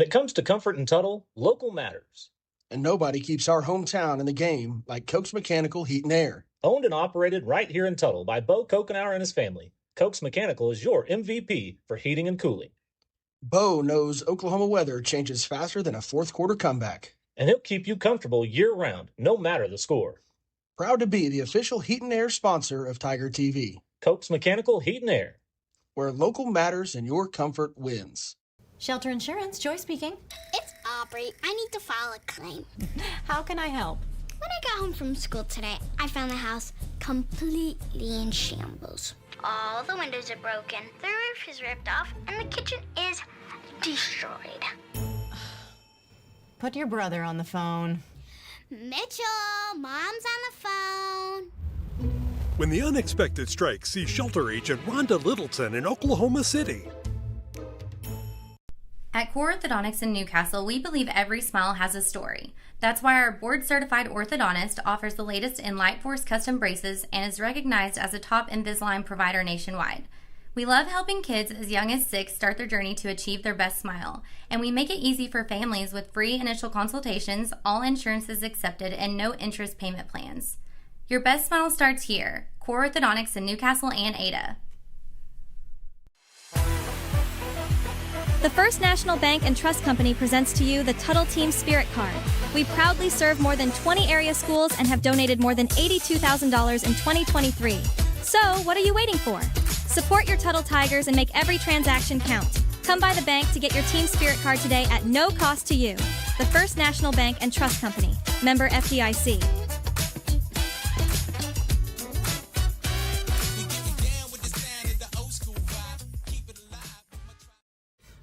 it comes to comfort and Tuttle, local matters. And nobody keeps our hometown in the game like Koch's Mechanical Heat and Air. Owned and operated right here in Tuttle by Bo Kokenauer and his family, Koch's Mechanical is your MVP for heating and cooling. Bo knows Oklahoma weather changes faster than a fourth quarter comeback. And he'll keep you comfortable year-round, no matter the score. Proud to be the official Heat and Air sponsor of Tiger TV. Koch's Mechanical Heat and Air, where local matters and your comfort wins. Shelter Insurance, Joy speaking. It's Aubrey. I need to file a claim. How can I help? When I got home from school today, I found the house completely in shambles. All the windows are broken, the roof is ripped off, and the kitchen is destroyed. Put your brother on the phone. Mitchell, Mom's on the phone. When the unexpected strikes, see shelter agent Rhonda Littleton in Oklahoma City. At Core Orthodontics in Newcastle, we believe every smile has a story. That's why our board-certified orthodontist offers the latest in Light Force custom braces and is recognized as a top Invisalign provider nationwide. We love helping kids as young as 6 start their journey to achieve their best smile, and we make it easy for families with free initial consultations, all insurances accepted, and no interest payment plans. Your best smile starts here. Core Orthodontics in Newcastle and Ada. The First National Bank and Trust Company presents to you the Tuttle Team Spirit Card. We proudly serve more than 20 area schools and have donated more than $82,000 in 2023. So, what are you waiting for? Support your Tuttle Tigers and make every transaction count. Come by the bank to get your Team Spirit Card today at no cost to you. The First National Bank and Trust Company. Member FDIC.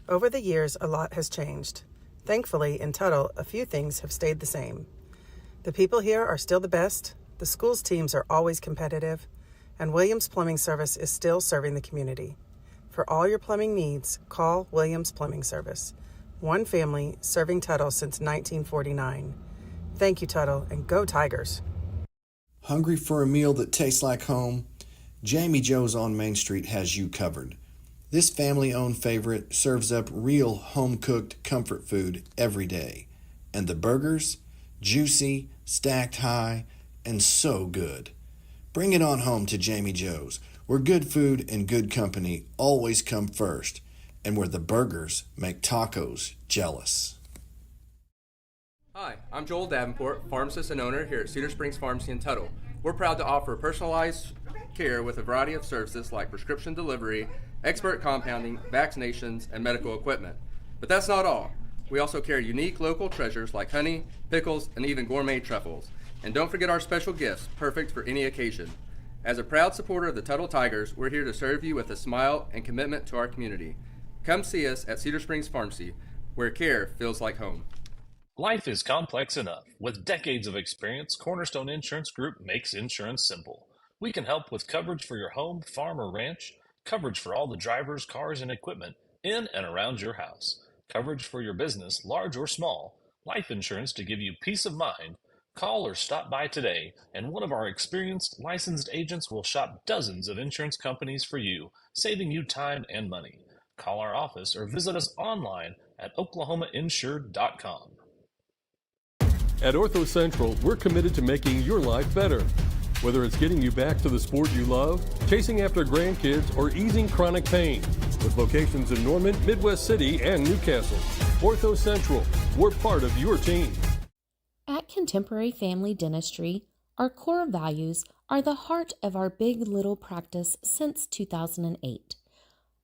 Over the years, a lot has changed. Thankfully, in Tuttle, a few things have stayed the same. The people here are still the best, the school's teams are always competitive, and Williams Plumbing Service is still serving the community. For all your plumbing needs, call Williams Plumbing Service. One family serving Tuttle since 1949. Thank you, Tuttle, and go Tigers. Hungry for a meal that tastes like home? Jamie Joe's on Main Street has you covered. This family-owned favorite serves up real home-cooked comfort food every day. And the burgers? Juicy, stacked high, and so good. Bring it on home to Jamie Joe's, where good food and good company always come first, and where the burgers make tacos jealous. Hi, I'm Joel Davenport, pharmacist and owner here at Cedar Springs Pharmacy in Tuttle. We're proud to offer personalized care with a variety of services like prescription delivery, expert compounding, vaccinations, and medical equipment. But that's not all. We also carry unique local treasures like honey, pickles, and even gourmet truffles. And don't forget our special gifts, perfect for any occasion. As a proud supporter of the Tuttle Tigers, we're here to serve you with a smile and commitment to our community. Come see us at Cedar Springs Pharmacy, where care feels like home. Life is complex enough. With decades of experience, Cornerstone Insurance Group makes insurance simple. We can help with coverage for your home, farm, or ranch, coverage for all the drivers, cars, and equipment in and around your house, coverage for your business, large or small, life insurance to give you peace of mind. Call or stop by today, and one of our experienced, licensed agents will shop dozens of insurance companies for you, saving you time and money. Call our office or visit us online at oklahomainsured.com. At Ortho Central, we're committed to making your life better. Whether it's getting you back to the sport you love, chasing after grandkids, or easing chronic pain. With locations in Norman, Midwest City, and Newcastle. Ortho Central, we're part of your team. At Contemporary Family Dentistry, our core values are the heart of our Big Little practice since 2008.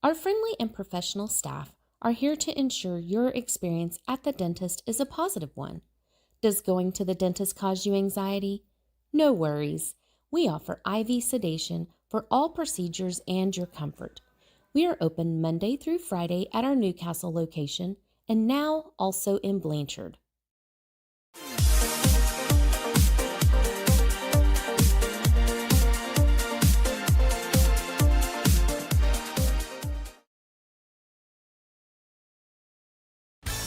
Our friendly and professional staff are here to ensure your experience at the dentist is a positive one. Does going to the dentist cause you anxiety? No worries. We offer IV sedation for all procedures and your comfort. We are open Monday through Friday at our Newcastle location and now also in Blanchard.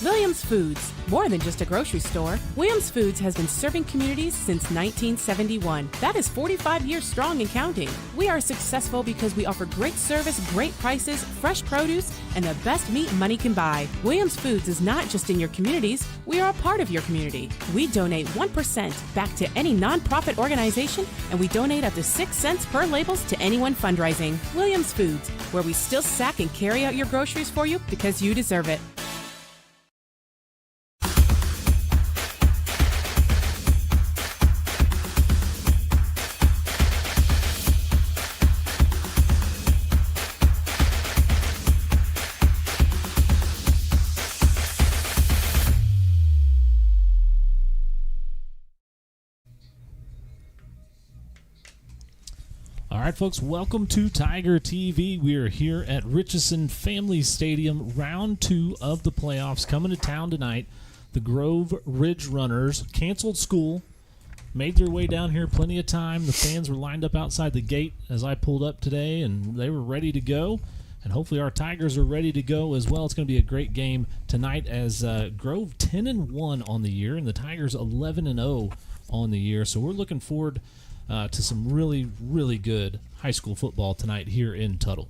Williams Foods. More than just a grocery store, Williams Foods has been serving communities since 1971. That is 45 years strong and counting. We are successful because we offer great service, great prices, fresh produce, and the best meat money can buy. Williams Foods is not just in your communities, we are a part of your community. We donate 1% back to any nonprofit organization, and we donate up to 6 cents per labels to anyone fundraising. Williams Foods, where we still sack and carry out your groceries for you because you deserve it. All right, folks, welcome to Tiger TV. We are here at Richardson Family Stadium, round 2 of the playoffs. Coming to town tonight, the Grove Ridge Runners canceled school, made their way down here plenty of time. The fans were lined up outside the gate as I pulled up today, and they were ready to go. And hopefully our Tigers are ready to go as well. It's going to be a great game tonight as Grove 10-1 on the year, and the Tigers 11-0 on the year. So we're looking forward to some really, really good high school football tonight here in Tuttle.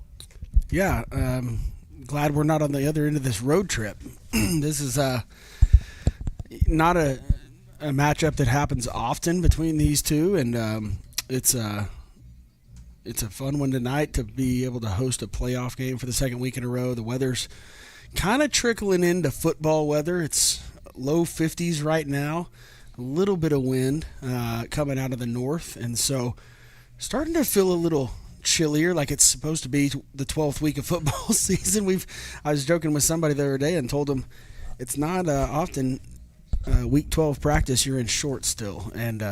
Yeah, glad we're not on the other end of this road trip. This is not a matchup that happens often between these two, and it's a fun one tonight to be able to host a playoff game for the second week in a row. The weather's kind of trickling into football weather. It's low 50s right now. A little bit of wind coming out of the north, and so starting to feel a little chillier, like it's supposed to be the 12th week of football season. I was joking with somebody the other day and told them it's not often week 12 practice you're in shorts still, and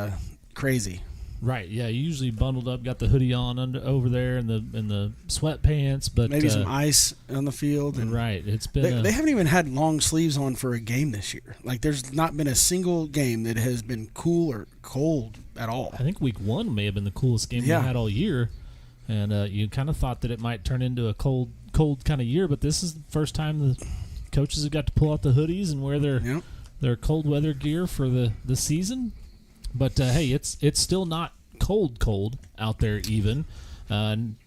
crazy. Right, yeah, usually bundled up, got the hoodie on over there and the sweatpants, but maybe some ice on the field. And right, it's been they haven't even had long sleeves on for a game this year. Like there's not been a single game that has been cool or cold at all. I think week 1 may have been the coolest game we had all year, and you kind of thought that it might turn into a cold kind of year, but this is the first time the coaches have got to pull out the hoodies and wear their cold weather gear for the season. But hey, it's still not cold out there even.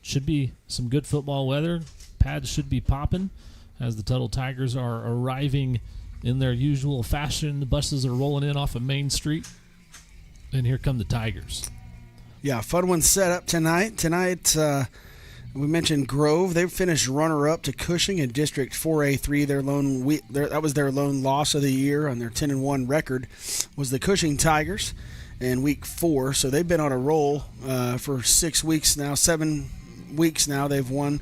Should be some good football weather. Pads should be popping as the Tuttle Tigers are arriving in their usual fashion. The buses are rolling in off of Main Street, and here come the Tigers. Yeah, fun one set up tonight. Tonight, we mentioned Grove. They finished runner-up to Cushing in District 4A3. That was their lone loss of the year on their 10-1 record was the Cushing Tigers in week 4. So they've been on a roll for 6 weeks now, 7 weeks now. They've won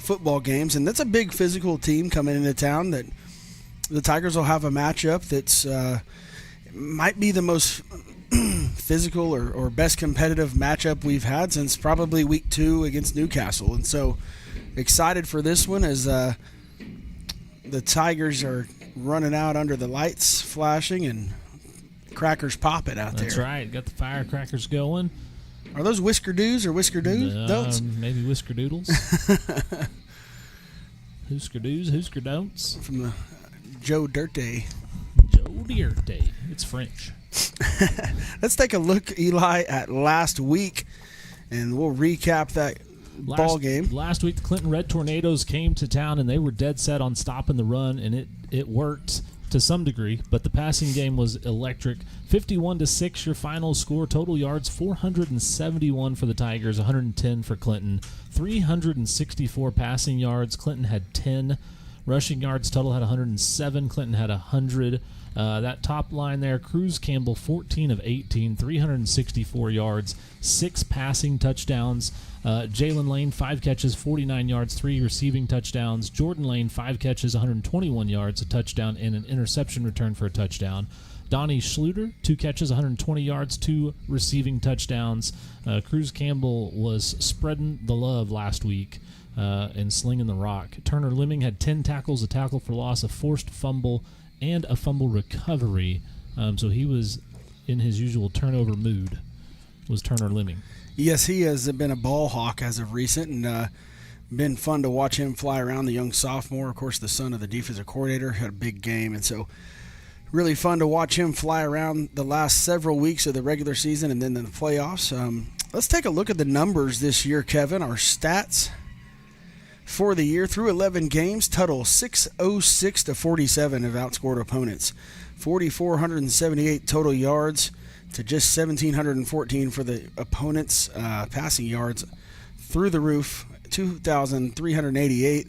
football games, and that's a big physical team coming into town. That the Tigers will have a matchup that's might be the most physical or best competitive matchup we've had since probably week 2 against Newcastle. And so excited for this one as the Tigers are running out under the lights flashing and crackers popping out there. That's right. Got the firecrackers going. Are those Whisker Doos or Whisker Don'ts? Maybe Whisker Doodles. Husker Doos, Husker Don'ts. From the Joe Dirte. Joe Dirte. It's French. Let's take a look, Eli, at last week, and we'll recap that ball game. Last week, the Clinton Red Tornadoes came to town, and they were dead set on stopping the run, and it worked to some degree, but the passing game was electric. 51-6 your final score. Total yards 471 for the Tigers, 110 for Clinton. 364 passing yards. Clinton had 10. Rushing yards, Tuttle had 107. Clinton had 100. That top line there, Cruz Campbell, 14 of 18, 364 yards, 6 passing touchdowns. Jalen Lane, 5 catches, 49 yards, 3 receiving touchdowns. Jordan Lane, 5 catches, 121 yards, a touchdown, and an interception return for a touchdown. Donnie Schluter, 2 catches, 120 yards, 2 receiving touchdowns. Cruz Campbell was spreading the love last week and slinging the rock. Turner Lemming had 10 tackles, a tackle for loss, a forced fumble, and a fumble recovery. So he was in his usual turnover mood, was Turner Lemming. Yes, he has been a ball hawk as of recent, and been fun to watch him fly around, the young sophomore. Of course, the son of the defensive coordinator, had a big game, and so really fun to watch him fly around the last several weeks of the regular season and then in the playoffs. Let's take a look at the numbers this year, Kevin. Our stats for the year through 11 games, Tuttle 606 to 47 have outscored opponents. 4,478 total yards to just 1,714 for the opponents' passing yards. Through the roof, 2,388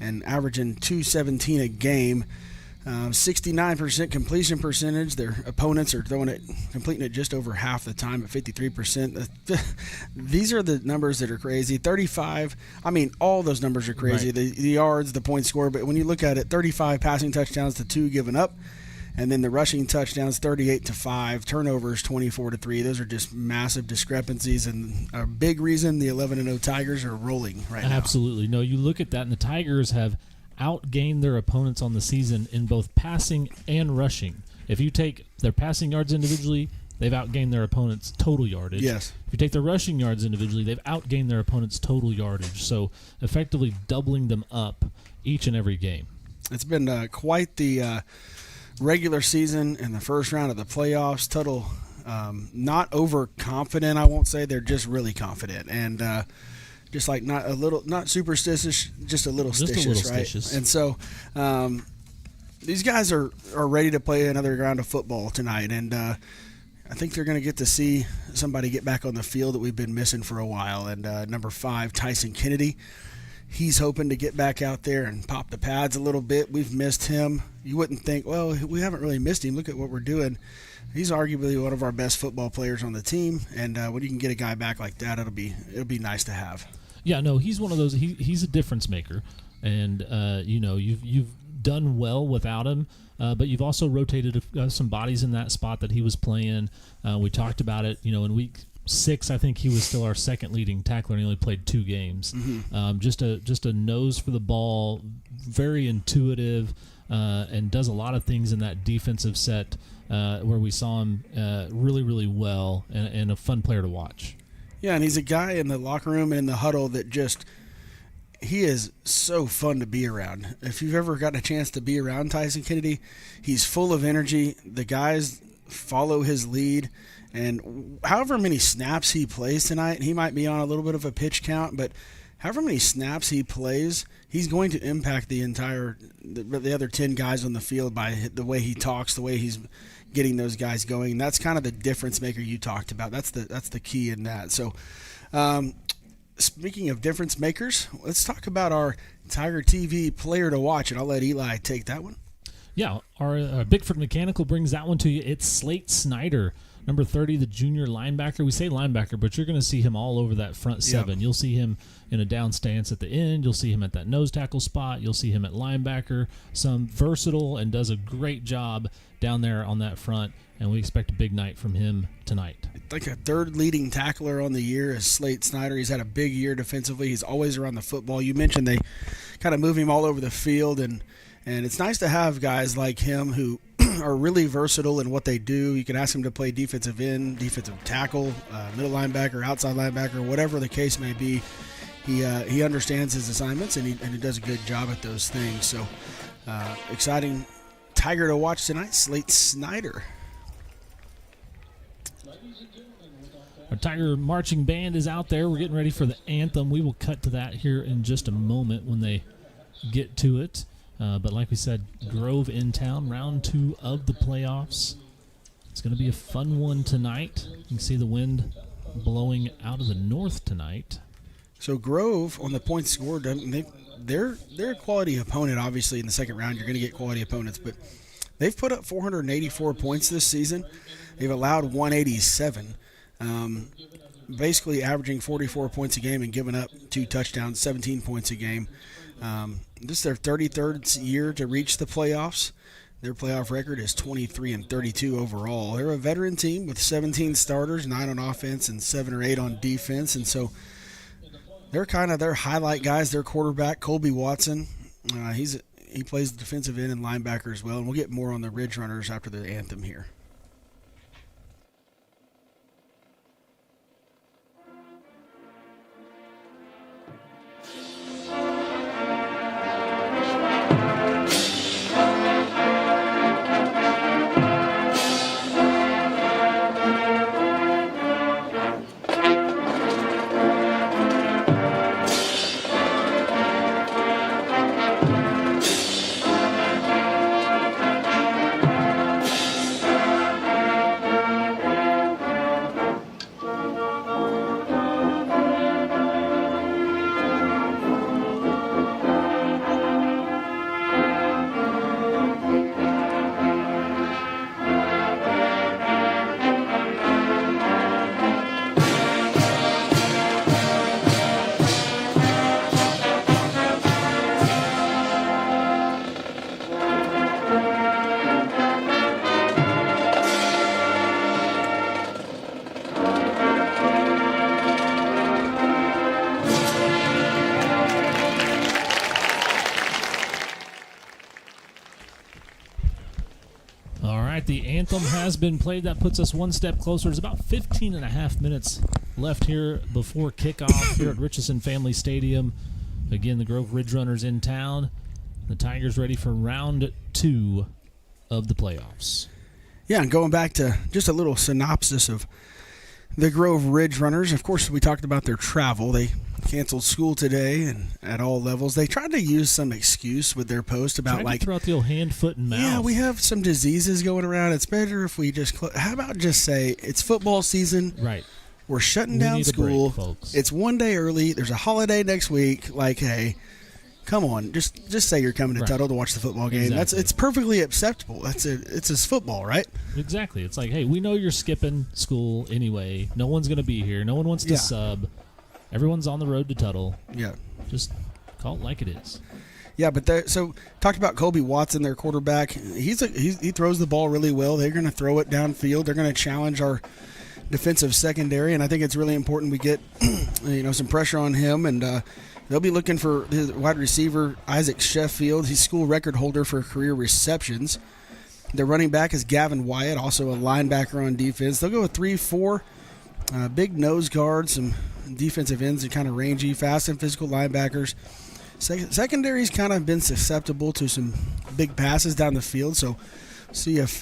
and averaging 217 a game. 69% completion percentage. Their opponents are completing it just over half the time at 53%. These are the numbers that are crazy. 35, I mean, all those numbers are crazy. Right. The yards, the point score, but when you look at it, 35 passing touchdowns to 2 given up, and then the rushing touchdowns 38 to 5, turnovers 24 to 3. Those are just massive discrepancies, and a big reason the 11-0 Tigers are rolling right now. Absolutely. No, you look at that, and the Tigers have outgained their opponents on the season in both passing and rushing. If you take their passing yards individually, they've outgained their opponents' total yardage. Yes. If you take their rushing yards individually, they've outgained their opponents' total yardage. So effectively doubling them up each and every game. It's been quite the regular season in the first round of the playoffs. Tuttle not overconfident, I won't say. They're just really confident. And just like not superstitious, just a little stitious, right? Stitious. And so these guys are ready to play another round of football tonight, and I think they're going to get to see somebody get back on the field that we've been missing for a while. And number 5, Tyson Kennedy, he's hoping to get back out there and pop the pads a little bit. We've missed him. You wouldn't think, well, we haven't really missed him. Look at what we're doing. He's arguably one of our best football players on the team, and when you can get a guy back like that, it'll be nice to have. Yeah, no, he's one of those. He's a difference maker, and you've done well without him, but you've also rotated some bodies in that spot that he was playing. We talked about it. In week 6, I think he was still our second leading tackler, and he only played 2 games. Mm-hmm. Just a nose for the ball, very intuitive, and does a lot of things in that defensive set where we saw him really, really well, and a fun player to watch. Yeah, and he's a guy in the locker room and in the huddle that he is so fun to be around. If you've ever gotten a chance to be around Tyson Kennedy, he's full of energy. The guys follow his lead, and however many snaps he plays tonight, he might be on a little bit of a pitch count, but however many snaps he plays, he's going to impact the other 10 guys on the field by the way he talks, the way he's getting those guys going. That's kind of the difference maker you talked about. That's the key in that. So speaking of difference makers, let's talk about our Tiger TV player to watch, and I'll let Eli take that one. Yeah, our Bickford Mechanical brings that one to you. It's Slate Snyder, number 30, the junior linebacker. We say linebacker, but you're going to see him all over that front 7. Yep. You'll see him in a down stance at the end. You'll see him at that nose tackle spot. You'll see him at linebacker. Some versatile and does a great job down there on that front, and we expect a big night from him tonight. Like a third leading tackler on the year is Slate Snyder. He's had a big year defensively. He's always around the football. You mentioned they kind of move him all over the field, and it's nice to have guys like him who are really versatile in what they do. You can ask him to play defensive end, defensive tackle, middle linebacker, outside linebacker, whatever the case may be. He understands his assignments, and he does a good job at those things. So exciting Tiger to watch tonight, Slate Snyder. Our Tiger marching band is out there. We're getting ready for the anthem. We will cut to that here in just a moment when they get to it. But like we said, Grove in town, round 2 of the playoffs. It's going to be a fun one tonight. You can see the wind blowing out of the north tonight. So Grove, on the points scored, they're a quality opponent. Obviously, in the second round, you're going to get quality opponents. But they've put up 484 points this season. They've allowed 187. Basically averaging 44 points a game and giving up 2 touchdowns, 17 points a game. This is their 33rd year to reach the playoffs. Their playoff record is 23-32 overall. They're a veteran team with 17 starters, 9 on offense and 7 or 8 on defense. And so they're kind of their highlight guys. Their quarterback, Colby Watson, he plays the defensive end and linebacker as well. And we'll get more on the Ridge Runners after the anthem here. has been played. That puts us one step closer. There's about 15 and a half minutes left here before kickoff here at Richardson Family Stadium. Again, the Grove Ridge Runners in town. The Tigers ready for round 2 of the playoffs. Yeah, and going back to just a little synopsis of the Grove Ridge Runners. Of course, we talked about their travel. They canceled school today, and at all levels. They tried to use some excuse with their post about Tried to throw out the old hand, foot, and mouth. Yeah, we have some diseases going around. It's better if we just how about just say it's football season. Right. We're shutting We down need a school. break, folks. It's one day early. There's a holiday next week. Like, hey, come on, just say you're coming to Right. Tuttle to watch the football game. Exactly. It's perfectly acceptable. It's football, right? Exactly. It's like, hey, we know you're skipping school anyway. No one's going to be here. No one wants to sub. Everyone's on the road to Tuttle. Yeah. Just call it like it is. Yeah, but so talked about Colby Watson, their quarterback. He throws the ball really well. They're going to throw it downfield. They're going to challenge our defensive secondary, and I think it's really important we get some pressure on him. And they'll be looking for his wide receiver Isaac Sheffield. He's school record holder for career receptions. Their running back is Gavin Wyatt, also a linebacker on defense. They'll go with 3-4, big nose guards, some defensive ends and kind of rangy, fast and physical linebackers. Secondary's kind of been susceptible to some big passes down the field, so see if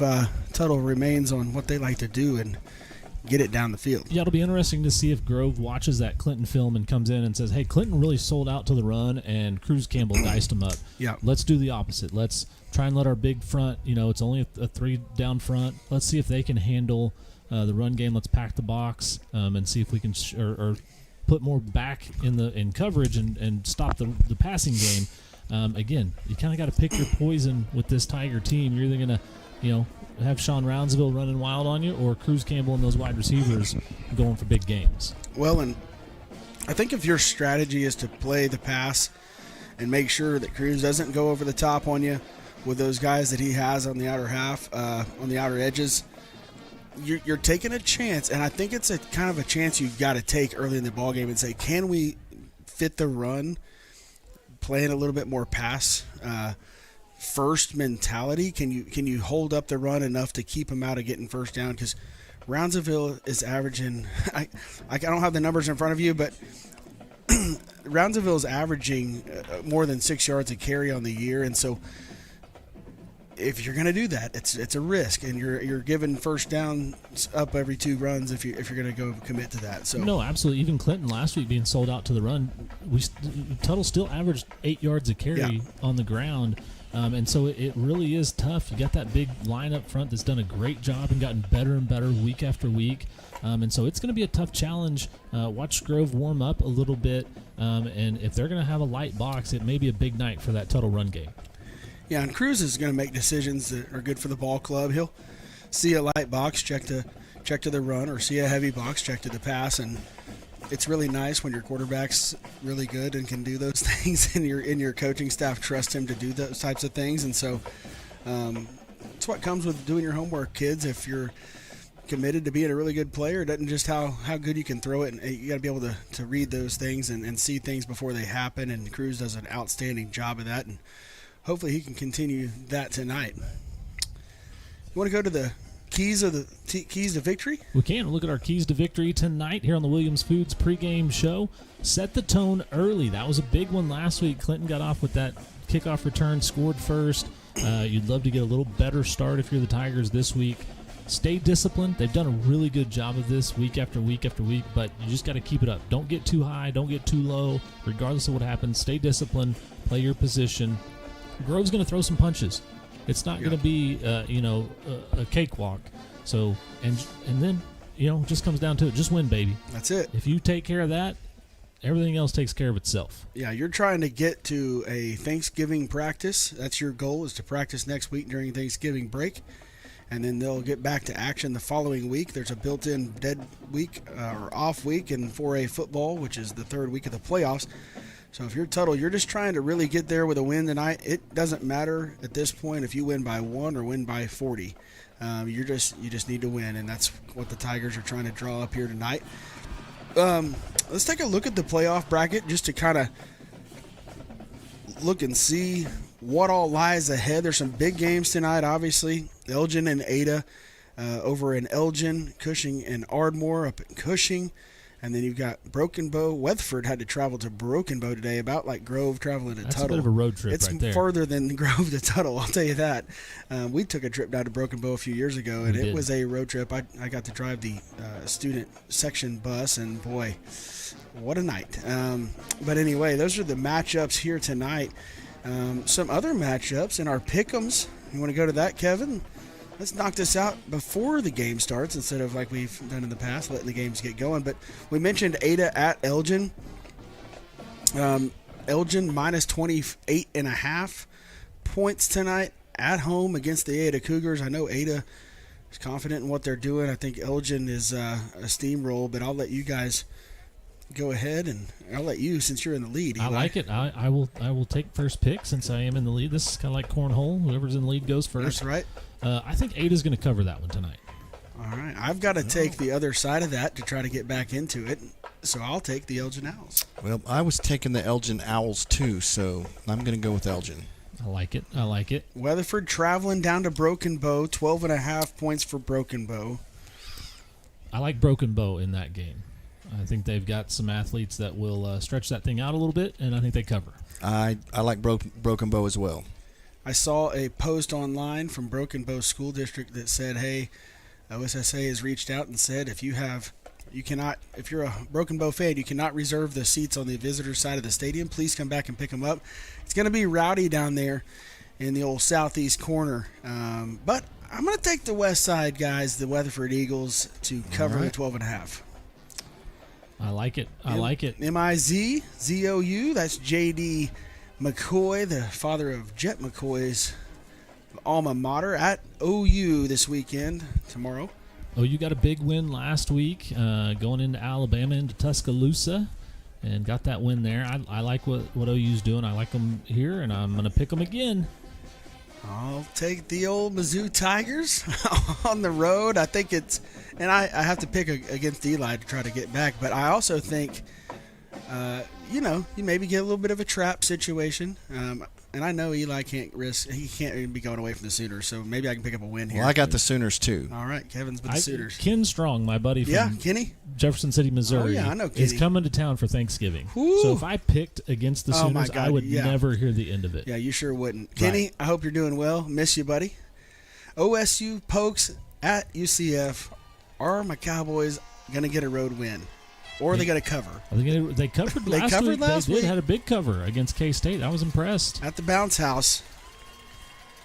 Tuttle remains on what they like to do and get it down the field. Yeah, it'll be interesting to see if Grove watches that Clinton film and comes in and says, hey, Clinton really sold out to the run and Cruz Campbell diced him up. Yeah. Let's do the opposite. Let's try and let our big front, it's only a 3 down front. Let's see if they can handle the run game. Let's pack the box and see if we can or put more back in coverage and stop the passing game. Again, you kind of got to pick your poison with this Tiger team. You're either going to, have Sean Roundsville running wild on you or Cruz Campbell and those wide receivers going for big games. Well, and I think if your strategy is to play the pass and make sure that Cruz doesn't go over the top on you with those guys that he has on the outer half, on the outer edges, you're taking a chance, and I think it's a kind of a chance you've got to take early in the ballgame and say, can we fit the run, playing a little bit more pass first mentality? Can you hold up the run enough to keep him out of getting first down? Because Roundsville is averaging I don't have the numbers in front of you, but Roundsville is averaging more than 6 yards a carry on the year, and so if you're going to do that, it's a risk, and you're giving first down up every 2 runs if you're going to go commit to that. So no, absolutely. Even Clinton last week being sold out to the run, Tuttle still averaged 8 yards a carry on the ground. And so it really is tough. You got that big line up front that's done a great job and gotten better and better week after week. And so it's going to be a tough challenge. Watch Grove warm up a little bit. And if they're going to have a light box, it may be a big night for that Tuttle run game. Yeah, and Cruz is going to make decisions that are good for the ball club. He'll see a light box, check to the run, or see a heavy box, check to the pass. And it's really nice when your quarterback's really good and can do those things, and your coaching staff trust him to do those types of things. And so it's what comes with doing your homework, kids. If you're committed to being a really good player, it doesn't just how good you can throw it, and you got to be able to read those things and see things before they happen. And Cruz does an outstanding job of that, and hopefully he can continue that tonight. You want to go to the keys to victory? We can look at our keys to victory tonight here on the Williams Foods pregame show. Set the tone early. That was a big one last week. Clinton got off with that kickoff return, scored first. You'd love to get a little better start if you're the Tigers this week. Stay disciplined. They've done a really good job of this week after week after week, but you just got to keep it up. Don't get too high. Don't get too low. Regardless of what happens, stay disciplined. Play your position. Grove's going to throw some punches. It's not going to be, a cakewalk. So, and then, it just comes down to it. Just win, baby. That's it. If you take care of that, everything else takes care of itself. Yeah, you're trying to get to a Thanksgiving practice. That's your goal, is to practice next week during Thanksgiving break. And then they'll get back to action the following week. There's a built-in dead week or off week in 4A football, which is the 3rd week of the playoffs. So if you're Tuttle, you're just trying to really get there with a win tonight. It doesn't matter at this point if you win by 1 or win by 40. You just need to win, and that's what the Tigers are trying to draw up here tonight. Let's take a look at the playoff bracket just to kind of look and see what all lies ahead. There's some big games tonight, obviously. Elgin and Ada over in Elgin, Cushing, and Ardmore up in Cushing. And then you've got Broken Bow. Weatherford had to travel to Broken Bow today, about like Grove traveling to Tuttle. That's a bit of a road trip right there. It's further than Grove to Tuttle, I'll tell you that. We took a trip down to Broken Bow a few years ago, and it was a road trip. I got to drive the student section bus, and boy, what a night. But anyway, those are the matchups here tonight. Some other matchups in our pick'ems. You want to go to that, Kevin? Let's knock this out before the game starts instead of like we've done in the past, letting the games get going. But we mentioned Ada at Elgin. Elgin minus 28.5 points tonight at home against the Ada Cougars. I know Ada is confident in what they're doing. I think Elgin is a steamroll, but I'll let you guys go ahead, and I'll let you, since you're in the lead, Eli. I like it. I will take first pick since I am in the lead. This is kind of like cornhole. Whoever's in the lead goes first. That's right. I think Ada's going to cover that one tonight. All right. I've got to take the other side of that to try to get back into it, so I'll take the Elgin Owls. Well, I was taking the Elgin Owls too, so I'm going to go with Elgin. I like it. I like it. Weatherford traveling down to Broken Bow, 12.5 points for Broken Bow. I like Broken Bow in that game. I think they've got some athletes that will stretch that thing out a little bit, and I think they cover. I like Broken Bow as well. I saw a post online from Broken Bow School District that said, hey, OSSA has reached out and said if you're a Broken Bow fan, you cannot reserve the seats on the visitor side of the stadium. Please come back and pick them up. It's going to be rowdy down there in the old southeast corner. But I'm going to take the west side, guys, the Weatherford Eagles, to cover the 12.5. I like it. I like it. MIZZOU, that's J.D. McCoy, the father of Jet McCoy's alma mater, at OU this weekend, tomorrow. OU got a big win last week, going into Alabama, into Tuscaloosa, and got that win there. I like what OU's doing. I like them here, and I'm going to pick them again. I'll take the old Mizzou Tigers on the road. I think it's, and I have to pick against Eli to try to get back, but I also think, you maybe get a little bit of a trap situation. And I know Eli can't risk, he can't even be going away from the Sooners, so maybe I can pick up a win here. Well, I got the Sooners too. All right, Kevin's with the Sooners. Ken Strong, my buddy from Kenny? Jefferson City, Missouri, I know Kenny. is coming to town for Thanksgiving. Ooh. So if I picked against the Sooners, my God, I would never hear the end of it. Yeah, you sure wouldn't. Kenny, I hope you're doing well. Miss you, buddy. OSU Pokes at UCF. Are my Cowboys going to get a road win? Or are they going to cover? They covered last week. They had a big cover against K-State. I was impressed. At the bounce house.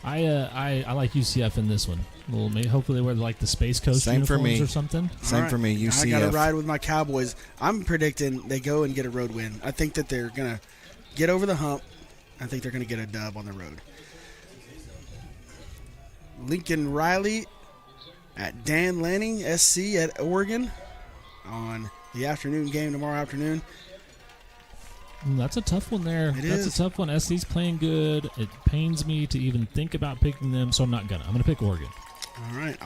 I like UCF in this one. Well, maybe hopefully they wear like the Space Coast uniforms or something. Same for me. UCF. I got to ride with my Cowboys. I'm predicting they go and get a road win. I think that they're going to get over the hump. I think they're going to get a dub on the road. Lincoln Riley at Dan Lanning, SC at Oregon on the afternoon game tomorrow afternoon. That's a tough one there. That's a tough one. SC's playing good. It pains me to even think about picking them, so I'm not gonna. I'm gonna pick Oregon. All right,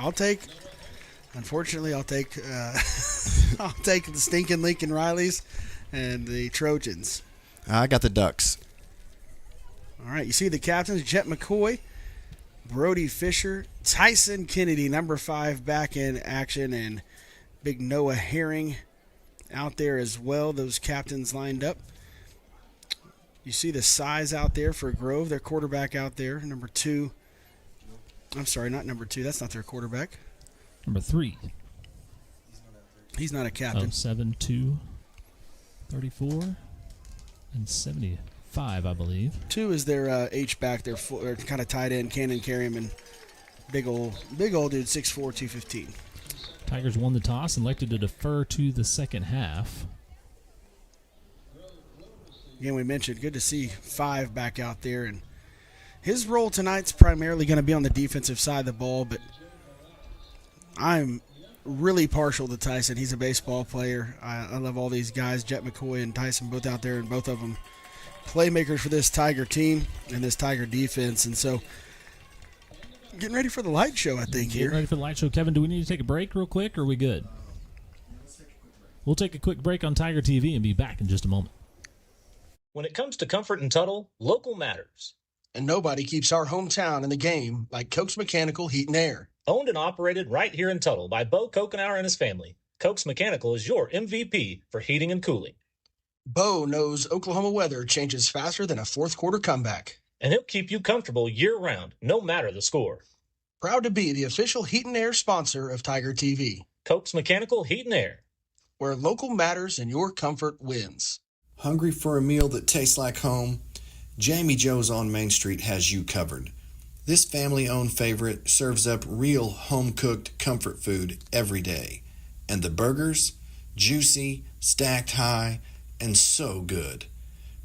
unfortunately, I'll take the stinking Lincoln Rileys and the Trojans. I got the Ducks. All right, you see the captains: Jet McCoy, Brody Fisher, Tyson Kennedy, number 5, back in action, and big Noah Herring out there as well. Those captains lined up. You see the size out there for Grove, their quarterback out there, number 2. I'm sorry, not number 2. That's not their quarterback. Number 3. He's not a captain. 7'2", 34, and 75, I believe. 2 is their H-back. They're kind of tight end. Cannon Carryman, big old dude, 6'4", 215. Tigers won the toss and elected to defer to the second half. Again, we mentioned, good to see 5 back out there. And his role tonight's primarily going to be on the defensive side of the ball, but I'm really partial to Tyson. He's a baseball player. I love all these guys, Jet McCoy and Tyson, both out there, and both of them playmakers for this Tiger team and this Tiger defense. And so getting ready for the light show, I think, here. Getting ready for the light show. Kevin, do we need to take a break real quick, or are we good? We'll take a quick break on Tiger TV and be back in just a moment. When it comes to comfort and Tuttle, local matters. And nobody keeps our hometown in the game like Coke's Mechanical Heat and Air. Owned and operated right here in Tuttle by Bo Kokenauer and his family, Koch's Mechanical is your MVP for heating and cooling. Bo knows Oklahoma weather changes faster than a fourth quarter comeback. And he'll keep you comfortable year-round, no matter the score. Proud to be the official Heat and Air sponsor of Tiger TV. Koch's Mechanical Heat and Air. Where local matters and your comfort wins. Hungry for a meal that tastes like home? Jamie Joe's on Main Street has you covered. This family-owned favorite serves up real home-cooked comfort food every day. And the burgers? Juicy, stacked high, and so good.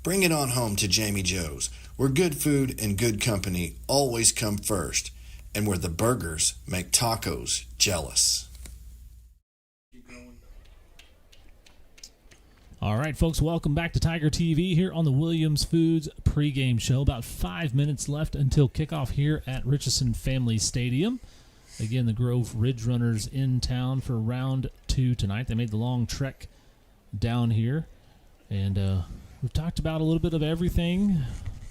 Bring it on home to Jamie Joe's, where good food and good company always come first, and where the burgers make tacos jealous. All right, folks, welcome back to Tiger TV here on the Williams Foods pregame show. About 5 minutes left until kickoff here at Richardson Family Stadium. Again, the Grove Ridge Runners in town for round 2 tonight. They made the long trek down here. And we've talked about a little bit of everything.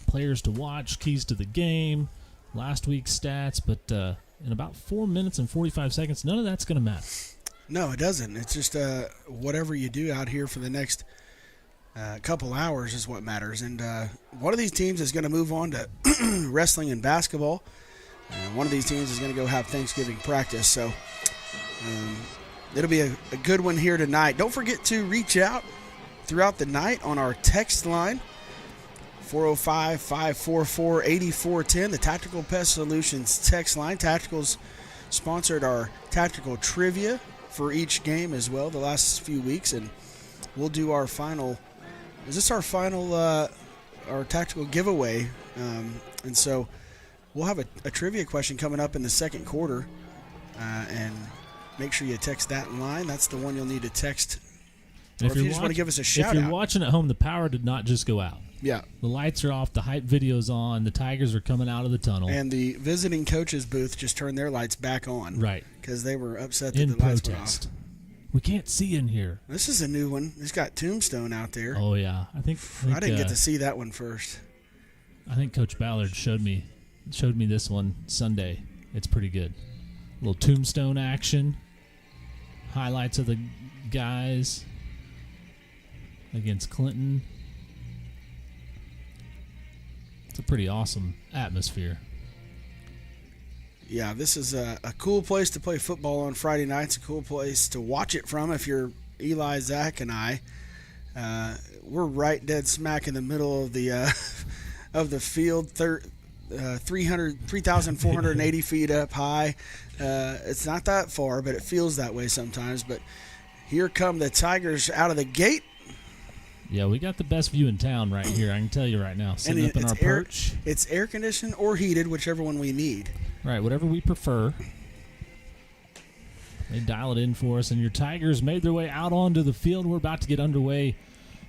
Players to watch, keys to the game, last week's stats. But in about 4 minutes and 45 seconds, none of that's going to matter. No, it doesn't. It's just whatever you do out here for the next couple hours is what matters. And one of these teams is going to move on to wrestling and basketball. One of these teams is going to go have Thanksgiving practice. So it'll be a good one here tonight. Don't forget to reach out throughout the night on our text line, 405-544-8410, the Tactical Pest Solutions text line. Tacticals sponsored our Tactical Trivia for each game as well the last few weeks, and we'll do our final. Is this our final our tactical giveaway? And so we'll have a trivia question coming up in the second quarter, and make sure you text that line. That's the one you'll need to text. Or if you just want to give us a shout out. If you're watching at home, the power did not just go out. Yeah. The lights are off, the hype video's on, the Tigers are coming out of the tunnel. And the visiting coaches booth just turned their lights back on. Right. Because they were upset that in the lights protest. were off. We can't see in here. This is a new one. It's got Tombstone out there. Oh, yeah. I think I didn't get to see that one first. I think Coach Ballard showed me this one Sunday. It's pretty good. A little Tombstone action. Highlights of the guys against Clinton. It's a pretty awesome atmosphere. Yeah, this is a cool place to play football on Friday nights, a cool place to watch it from if you're Eli, Zach, and I. We're right dead smack in the middle of the field, 3,480 feet up high. It's not that far, but it feels that way sometimes. But here come the Tigers out of the gate. Yeah, we got the best view in town right here. I can tell you right now. Sitting up in our perch. It's air conditioned or heated, whichever one we need. Right, whatever we prefer. They dial it in for us, and your Tigers made their way out onto the field. We're about to get underway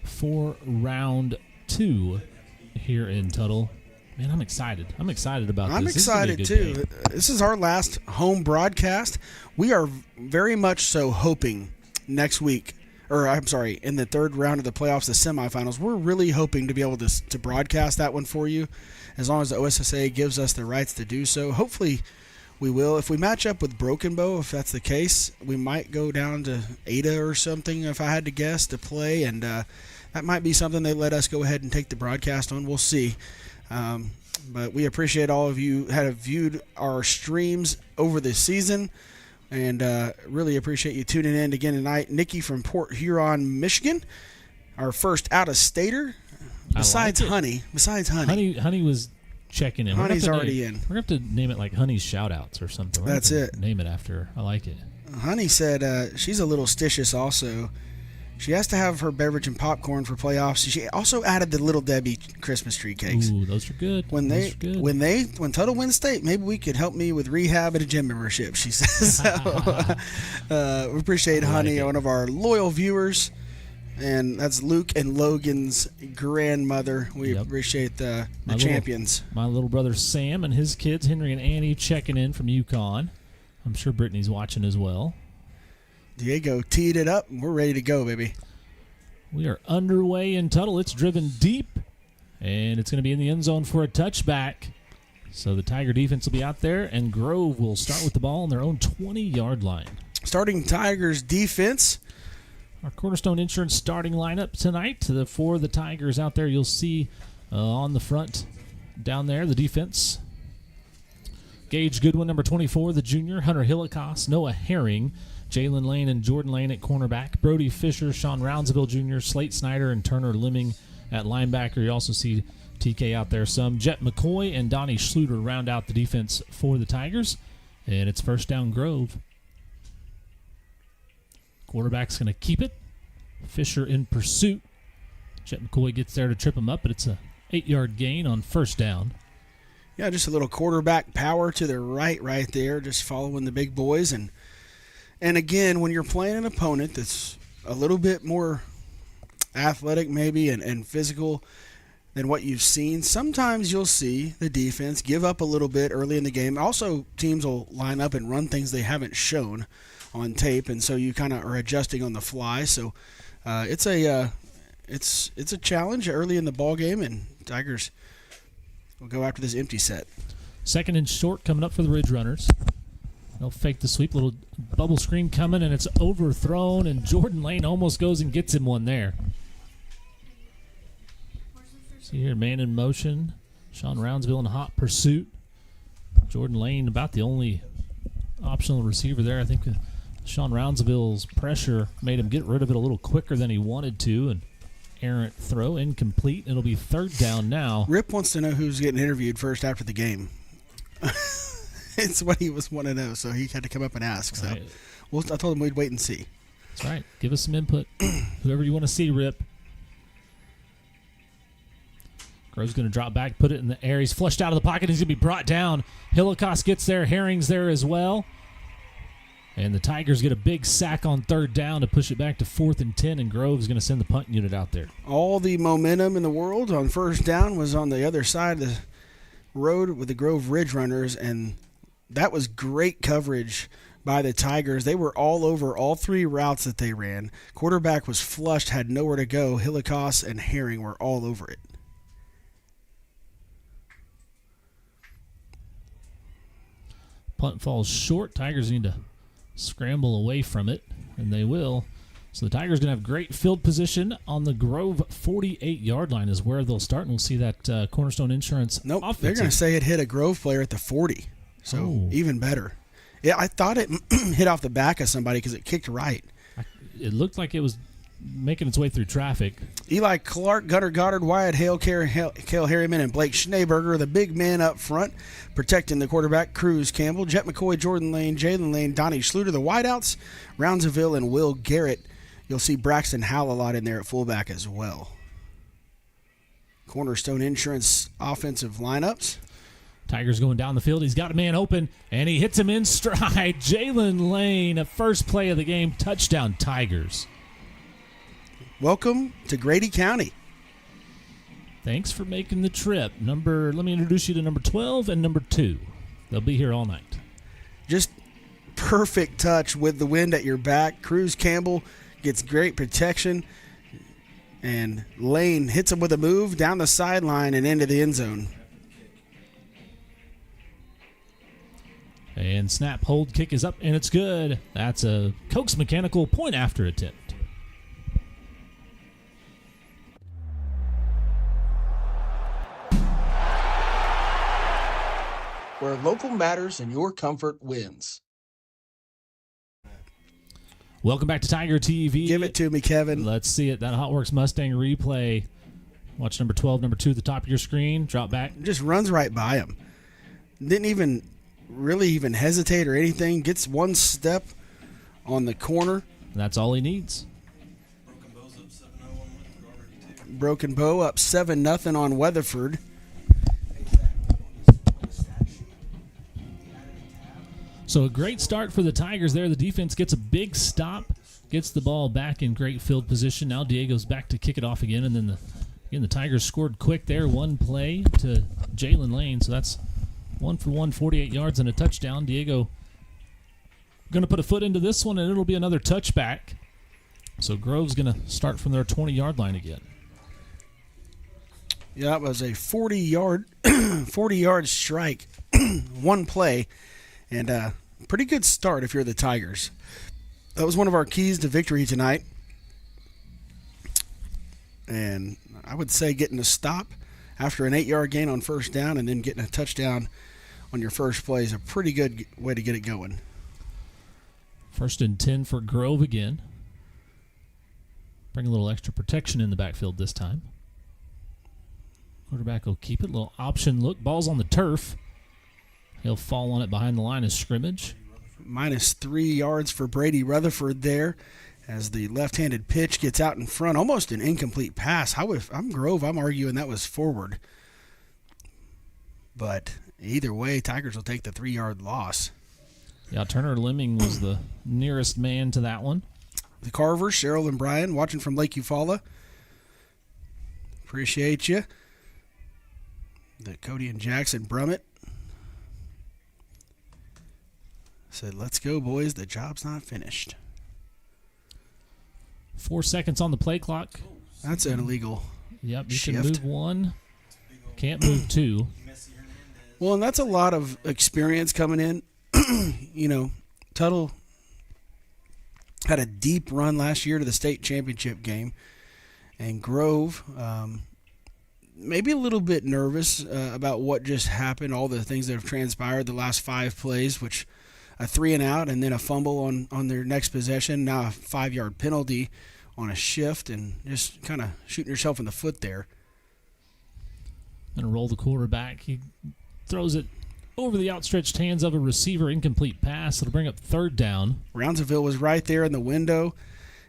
for round 2 here in Tuttle. Man, I'm excited. I'm excited about this. I'm excited, too. Game. This is our last home broadcast. We are very much so hoping next week, or I'm sorry, in the third round of the playoffs, the semifinals, we're really hoping to be able to broadcast that one for you as long as the OSSA gives us the rights to do so. Hopefully we will. If we match up with Broken Bow, if that's the case, we might go down to Ada or something, if I had to guess, to play, and that might be something they let us go ahead and take the broadcast on. We'll see. But we appreciate all of you that have viewed our streams over the season. And really appreciate you tuning in again tonight. Nikki from Port Huron, Michigan, our first out-of-stater. Besides Honey. Honey was checking in. Honey's already in. We're going to have to name it like Honey's Shoutouts or something. That's it. Name it after. I like it. Honey said she's a little stitious also. She has to have her beverage and popcorn for playoffs. She also added the Little Debbie Christmas tree cakes. Ooh, those are good. When Tuttle wins state, maybe we could help me with rehab and a gym membership, she says. So, we appreciate Honey, one of our loyal viewers. And that's Luke and Logan's grandmother. We appreciate the champions. My little brother Sam and his kids, Henry and Annie, checking in from Yukon. I'm sure Brittany's watching as well. Diego teed it up, and we're ready to go, baby. We are underway in Tuttle. It's driven deep, and it's going to be in the end zone for a touchback. So the Tiger defense will be out there, and Grove will start with the ball on their own 20-yard line. Starting Tigers defense. Our Cornerstone Insurance starting lineup tonight. For the Tigers out there, you'll see on the front down there, the defense. Gage Goodwin, number 24, the junior. Hunter Hillicox, Noah Herring, Jalen Lane, and Jordan Lane at cornerback. Brody Fisher, Sean Rounsaville Jr., Slate Snyder, and Turner Lemming at linebacker. You also see TK out there some. Jet McCoy and Donnie Schluter round out the defense for the Tigers. And it's first down Grove. Quarterback's going to keep it. Fisher in pursuit. Jet McCoy gets there to trip him up, but it's a 8-yard gain on first down. Yeah, just a little quarterback power to the right there, just following the big boys. And again, when you're playing an opponent that's a little bit more athletic maybe and physical than what you've seen, sometimes you'll see the defense give up a little bit early in the game. Also, teams will line up and run things they haven't shown on tape, and so you kind of are adjusting on the fly. So it's a challenge early in the ball game, and Tigers will go after this empty set. Second and short coming up for the Ridge Runners. They'll fake the sweep. Little bubble screen coming, and it's overthrown, and Jordan Lane almost goes and gets him one there. See here, man in motion. Sean Rounsaville in hot pursuit. Jordan Lane about the only optional receiver there. I think Sean Rounsaville's pressure made him get rid of it a little quicker than he wanted to, and errant throw, incomplete. It'll be third down now. Rip wants to know who's getting interviewed first after the game. It's what he was want to know, so he had to come up and ask. So Right. I told him we'd wait and see. That's right. Give us some input. Whoever you want to see, Rip. Grove's going to drop back, put it in the air. He's flushed out of the pocket. He's going to be brought down. Hillicox gets there. Herring's there as well. And the Tigers get a big sack on third down to push it back to 4th and 10, and Grove's going to send the punt unit out there. All the momentum in the world on first down was on the other side of the road with the Grove Ridge Runners, and that was great coverage by the Tigers. They were all over all three routes that they ran. Quarterback was flushed, had nowhere to go. Hillicox and Herring were all over it. Punt falls short. Tigers need to scramble away from it, and they will. So the Tigers going to have great field position on the Grove 48-yard line is where they'll start, and we'll see that Cornerstone Insurance offensive. They're going to say it hit a Grove player at the 40, so even better. Yeah, I thought it hit off the back of somebody because it kicked right. It looked like it was making its way through traffic. Eli Clark, Gunnar Goddard, Wyatt Hale, Cale Harriman, and Blake Schneeberger, the big men up front, protecting the quarterback, Cruz Campbell, Jet McCoy, Jordan Lane, Jalen Lane, Donnie Schluter, the wideouts, Rounsaville, and Will Garrett. You'll see Braxton Howell a lot in there at fullback as well. Cornerstone Insurance offensive lineups. Tigers going down the field. He's got a man open, and he hits him in stride. Jalen Lane, a first play of the game, touchdown Tigers. Welcome to Grady County. Thanks for making the trip. Let me introduce you to number 12 and number 2. They'll be here all night. Just perfect touch with the wind at your back. Cruz Campbell gets great protection, and Lane hits him with a move down the sideline and into the end zone. And snap, hold, kick is up, and it's good. That's a Cokes Mechanical point after attempt. Where local matters and your comfort wins. Welcome back to Tiger TV. Give it to me, Kevin. Let's see it. That Hotworks Mustang replay. Watch number 12, number 2 at the top of your screen. Drop back. Just runs right by him. Didn't even really hesitate or anything. Gets one step on the corner. That's all he needs. Broken Bow up 7-0 on Weatherford. So a great start for the Tigers there. The defense gets a big stop, gets the ball back in great field position. Now Diego's back to kick it off again, and then the Tigers scored quick there. One play to Jalen Lane, so that's 1 for 1, 48 yards and a touchdown. Diego going to put a foot into this one, and it'll be another touchback. So Grove's going to start from their 20-yard line again. Yeah, that was a 40-yard 40-yard strike, one play, and pretty good start if you're the Tigers. That was one of our keys to victory tonight. And I would say getting a stop after an 8-yard gain on first down and then getting a touchdown on your first play is a pretty good way to get it going. 1st and 10 for Grove again. Bring a little extra protection in the backfield this time. Quarterback will keep it. Little option look. Ball's on the turf. He'll fall on it behind the line of scrimmage. -3 yards for Brady Rutherford there as the left-handed pitch gets out in front. Almost an incomplete pass. If I'm Grove, I'm arguing that was forward. But either way, Tigers will take the 3-yard loss. Yeah, Turner Lemming was the nearest man to that one. The Carvers, Cheryl and Brian, watching from Lake Eufaula. Appreciate you. The Cody and Jackson Brummett said, "Let's go, boys. The job's not finished." 4 seconds on the play clock. That's an illegal Yep, you shift. can move 1. Can't move 2. Well, and that's a lot of experience coming in. You know, Tuttle had a deep run last year to the state championship game. And Grove, maybe a little bit nervous about what just happened, all the things that have transpired the last 5 plays, which a 3-and-out and then a fumble on their next possession, now a 5-yard penalty on a shift, and just kind of shooting yourself in the foot there. Going to roll the quarterback. He throws it over the outstretched hands of a receiver. Incomplete pass. It'll bring up 3rd down. Roundsville was right there in the window.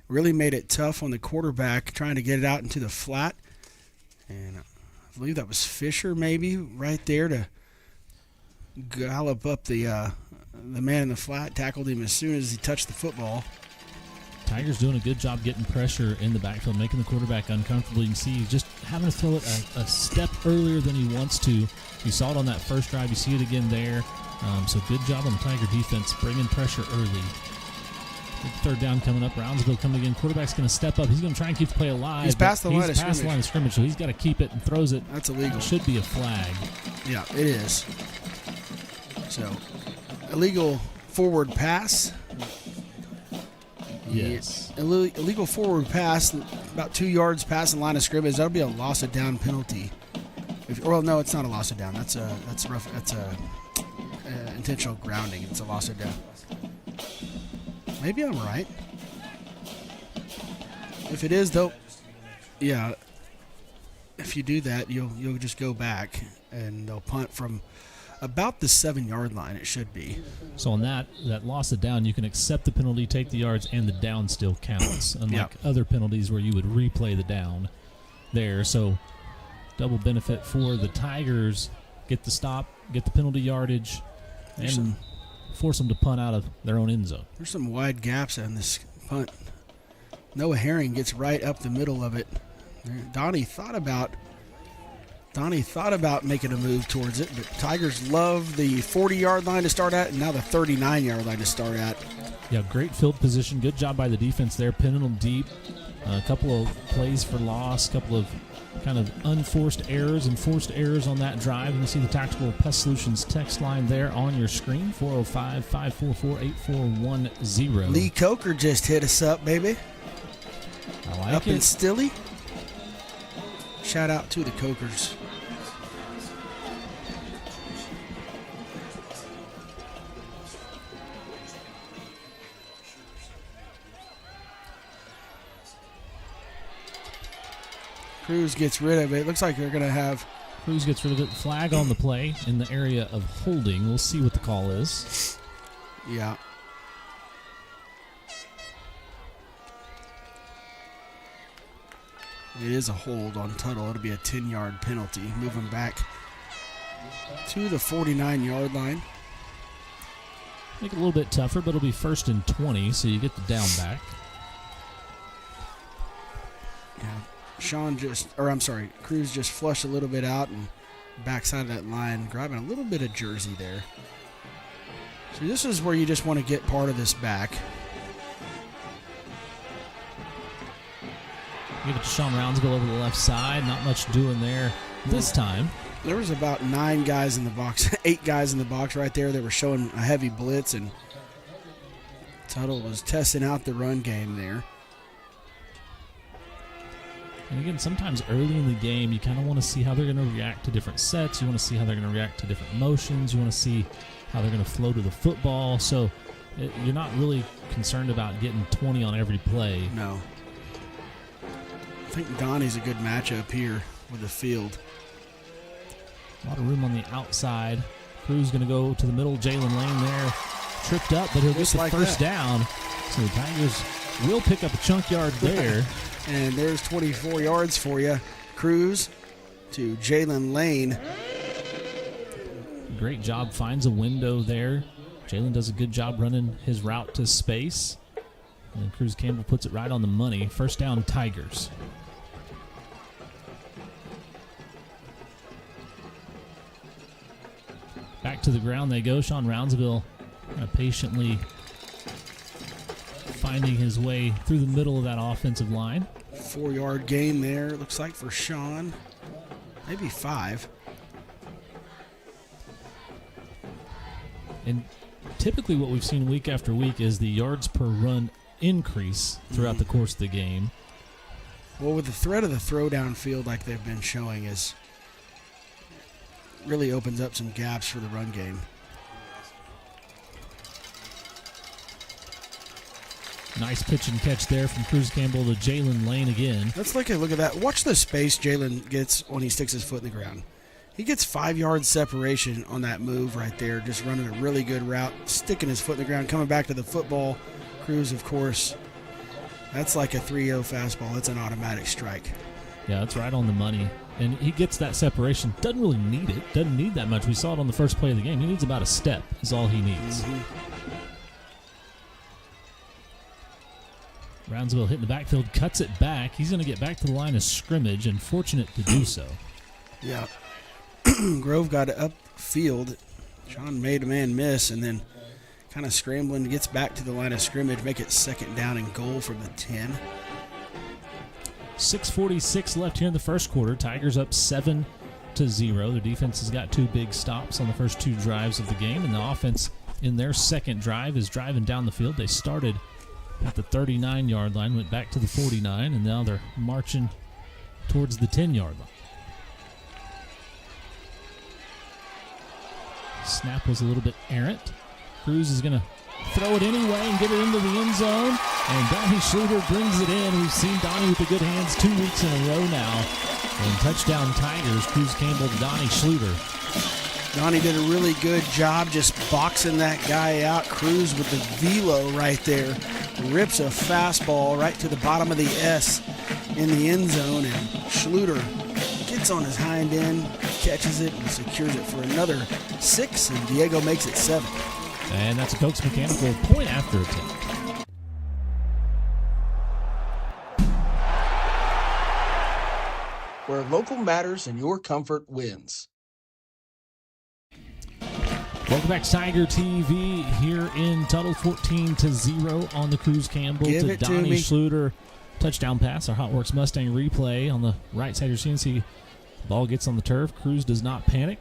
Really made it tough on the quarterback trying to get it out into the flat. And I believe that was Fisher maybe right there to gallop up the man in the flat, tackled him as soon as he touched the football. Tigers doing a good job getting pressure in the backfield, making the quarterback uncomfortable. You can see he's just having to throw it a step earlier than he wants to. You saw it on that first drive. You see it again there. So good job on the Tiger defense bringing pressure early. Big 3rd down coming up. Roundsville coming again. Quarterback's going to step up. He's going to try and keep the play alive. He's past the line of He's past the line of scrimmage, so he's got to keep it and throws it. That's illegal. It should be a flag. Yeah, it is. So, illegal forward pass. Yes. Illegal forward pass, about 2 yards past the line of scrimmage. That'll be a loss of down penalty. Well, no, it's not a loss of down. That's intentional grounding. It's a loss of down. Maybe I'm right. If it is, though, yeah. If you do that, you'll just go back and they'll punt from about the 7-yard line. It should be. So on that loss of down, you can accept the penalty, take the yards, and the down still counts. Unlike other penalties where you would replay the down there. So double benefit for the Tigers. Get the stop, get the penalty yardage, and force them to punt out of their own end zone. There's some wide gaps on this punt. Noah Herring gets right up the middle of it. Donnie thought about making a move towards it, but Tigers love the 40-yard line to start at, and now the 39-yard line to start at. Yeah, great field position. Good job by the defense there, pinning them deep. A couple of plays for loss, a couple of kind of unforced errors and forced errors on that drive. And you see the Tactical Pest Solutions text line there on your screen, 405-544-8410. Lee Coker just hit us up, baby. I like up it. in Stilly. Shout out to the Cokers. Cruz gets rid of it. Looks like they're going to have... Cruz gets rid of it. Flag on the play in the area of holding. We'll see what the call is. Yeah. It is a hold on Tuttle. It'll be a 10-yard penalty. Moving back to the 49-yard line. Make it a little bit tougher, but it'll be 1st and 20, so you get the down back. Yeah. Cruz just flushed a little bit out and backside of that line, grabbing a little bit of jersey there. So this is where you just want to get part of this back. Give it to Sean Roundsville over the left side. Not much doing there this time. There was about 9 guys in the box, 8 guys in the box right there that were showing a heavy blitz, and Tuttle was testing out the run game there. And again, sometimes early in the game, you kind of want to see how they're going to react to different sets. You want to see how they're going to react to different motions. You want to see how they're going to flow to the football. So you're not really concerned about getting 20 on every play. No. I think Donnie's a good matchup here with the field. A lot of room on the outside. Cruz going to go to the middle. Jalen Lane there. Tripped up, but he'll get the first down. So the Tigers will pick up a chunk yard there. And there's 24 yards for you. Cruz to Jalen Lane. Great job. Finds a window there. Jalen does a good job running his route to space. And Cruz Campbell puts it right on the money. First down, Tigers. Back to the ground they go. Sean Roundsville patiently finding his way through the middle of that offensive line. 4-yard gain there, looks like, for Sean. Maybe 5. And typically what we've seen week after week is the yards per run increase throughout the course of the game. Well, with the threat of the throwdown field like they've been showing is really opens up some gaps for the run game. Nice pitch and catch there from Cruz Campbell to Jalen Lane again. Let's look at that. Watch the space Jalen gets when he sticks his foot in the ground. He gets 5 yards separation on that move right there, just running a really good route, sticking his foot in the ground, coming back to the football. Cruz, of course, that's like a 3-0 fastball. That's an automatic strike. Yeah, that's right on the money. And he gets that separation. Doesn't really need it. Doesn't need that much. We saw it on the first play of the game. He needs about a step is all he needs. Brownsville hitting the backfield, cuts it back. He's going to get back to the line of scrimmage, and fortunate to do so. Yeah. Grove got it upfield. Sean made a man miss, and then kind of scrambling, gets back to the line of scrimmage, make it 2nd down and goal from the 10. 6:46 left here in the first quarter. Tigers up 7-0. Their defense has got 2 big stops on the first 2 drives of the game, and the offense in their second drive is driving down the field. They started at the 39-yard line, went back to the 49, and now they're marching towards the 10-yard line. Snap was a little bit errant. Cruz is going to throw it anyway and get it into the end zone, and Donnie Schluter brings it in. We've seen Donnie with the good hands 2 weeks in a row now. And touchdown Tigers, Cruz Campbell to Donnie Schluter. Donnie did a really good job just boxing that guy out. Cruz with the velo right there. Rips a fastball right to the bottom of the S in the end zone, and Schluter gets on his hind end, catches it, and secures it for another 6, and Diego makes it 7. And that's a Cokes Mechanical point after attempt. Where local matters and your comfort wins. Welcome back to Tiger TV here in Tuttle, 14-0 on the Cruz Campbell to Donnie Schluter. Touchdown pass, our Hotworks Mustang replay on the right side of your CNC. Ball gets on the turf. Cruz does not panic.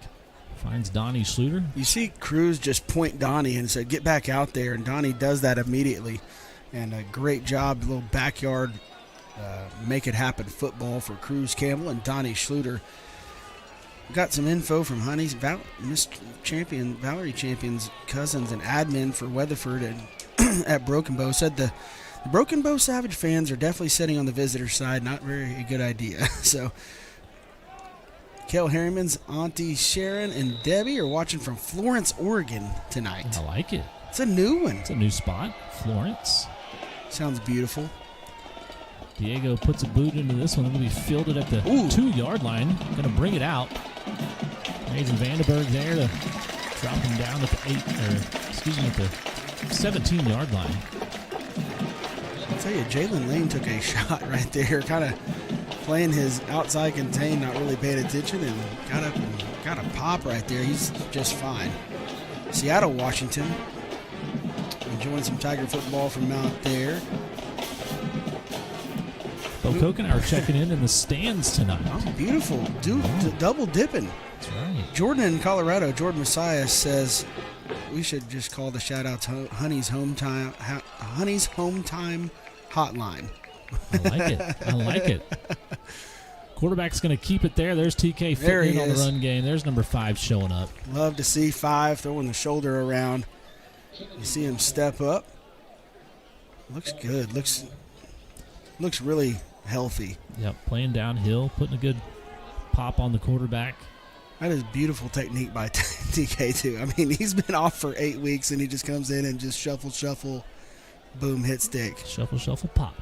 Finds Donnie Schluter. You see Cruz just point Donnie and said, get back out there, and Donnie does that immediately. And a great job, a little backyard, make it happen football for Cruz Campbell and Donnie Schluter. Got some info from Honey's Miss Champion, Valerie Champion's cousins and admin for Weatherford and at Broken Bow said the Broken Bow Savage fans are definitely sitting on the visitor side. Not very a good idea. So Kel Harriman's Auntie Sharon and Debbie are watching from Florence, Oregon tonight. I like it. It's a new one. It's a new spot. Florence. Sounds beautiful. Diego puts a boot into this one. It'll be fielded at the 2-yard line. Going to bring it out. Nathan Vandenberg there to drop him down at the at the 17-yard line. I'll tell you, Jalen Lane took a shot right there, kind of playing his outside contain, not really paying attention, and got up and got a pop right there. He's just fine. Seattle, Washington, enjoying some Tiger football from out there. Bo Kokenauer checking in the stands tonight. Oh, beautiful. Double dipping. That's right. Jordan in Colorado, Jordan Messiah says we should just call the shout-outs Honey's Home Time Hotline. I like it. Quarterback's going to keep it there. There's TK fitting in on the run game. There's number 5 showing up. Love to see 5 throwing the shoulder around. You see him step up. Looks good. Looks really healthy. Yep, playing downhill, putting a good pop on the quarterback. That is beautiful technique by TK, too. I mean, he's been off for 8 weeks, and he just comes in and just shuffle, boom, hit stick. Shuffle, pop.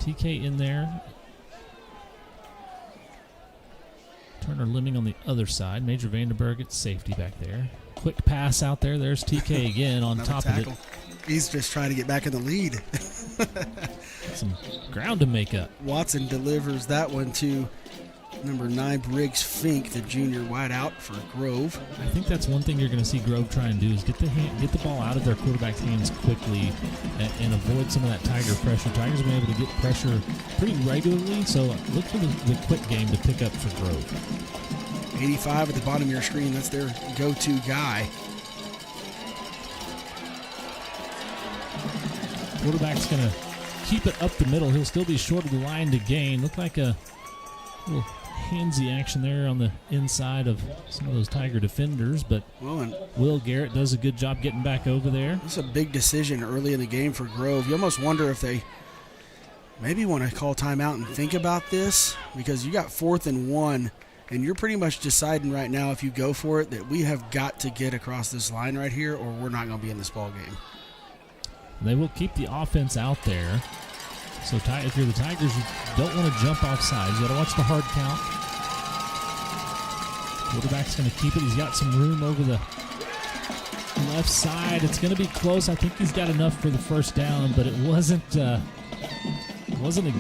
TK in there. Turner Lemming on the other side. Major Vandenberg at safety back there. Quick pass out there. There's TK again on top tackle. of it. He's just trying to get back in the lead. Some ground to make up. Watson delivers that one to number 9, Briggs Fink, the junior wideout for Grove. I think that's one thing you're going to see Grove try and do is get the ball out of their quarterback's hands quickly and avoid some of that Tiger pressure. Tigers have been able to get pressure pretty regularly, so look for the quick game to pick up for Grove. 85 at the bottom of your screen. That's their go-to guy. Quarterback's going to keep it up the middle. He'll still be short of the line to gain. Look like a little handsy action there on the inside of some of those Tiger defenders, but Will Garrett does a good job getting back over there. This is a big decision early in the game for Grove. You almost wonder if they maybe want to call timeout and think about this, because you got 4th and 1, and you're pretty much deciding right now, if you go for it, that we have got to get across this line right here or we're not going to be in this ball game. They will keep the offense out there. So if you're the Tigers, you don't want to jump off sides. You got to watch the hard count. Quarterback's going to keep it. He's got some room over the left side. It's going to be close. I think he's got enough for the first down, but it wasn't a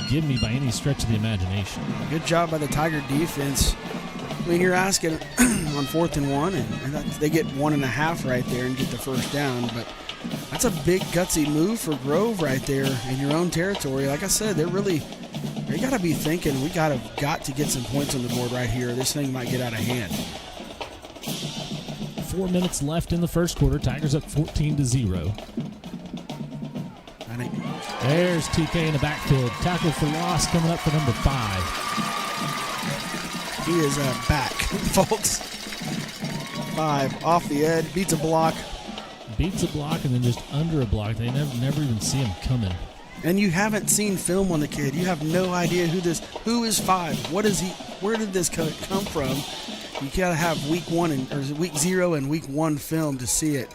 gimme by any stretch of the imagination. Good job by the Tiger defense. I mean, you're asking on 4th and 1, and they get 1.5 right there and get the first down, but that's a big gutsy move for Grove right there in your own territory. Like I said, they got to be thinking we got to get some points on the board right here. This thing might get out of hand. 4 minutes left in the first quarter. Tigers up 14-0. There's TK in the backfield. Tackle for loss coming up for number 5. He is back, folks. 5 off the edge, beats a block. Beats a block and then just under a block. They never even see him coming. And you haven't seen film on the kid. You have no idea who is 5. What is he? Where did this come from? You gotta have week 0 and week 1 film to see it,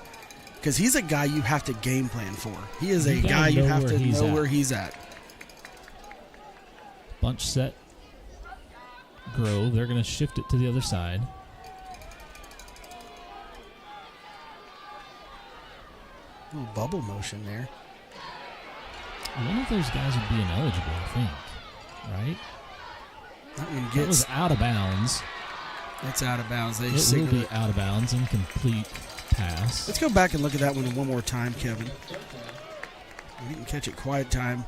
because he's a guy you have to game plan for. He is a guy you have to know where he's at. Bunch set. Grove. They're going to shift it to the other side. A little bubble motion there. One of those guys would be ineligible, I think. Right? That was out of bounds. That's out of bounds. It will be out of bounds. Incomplete pass. Let's go back and look at that one more time, Kevin. We didn't catch it quite time.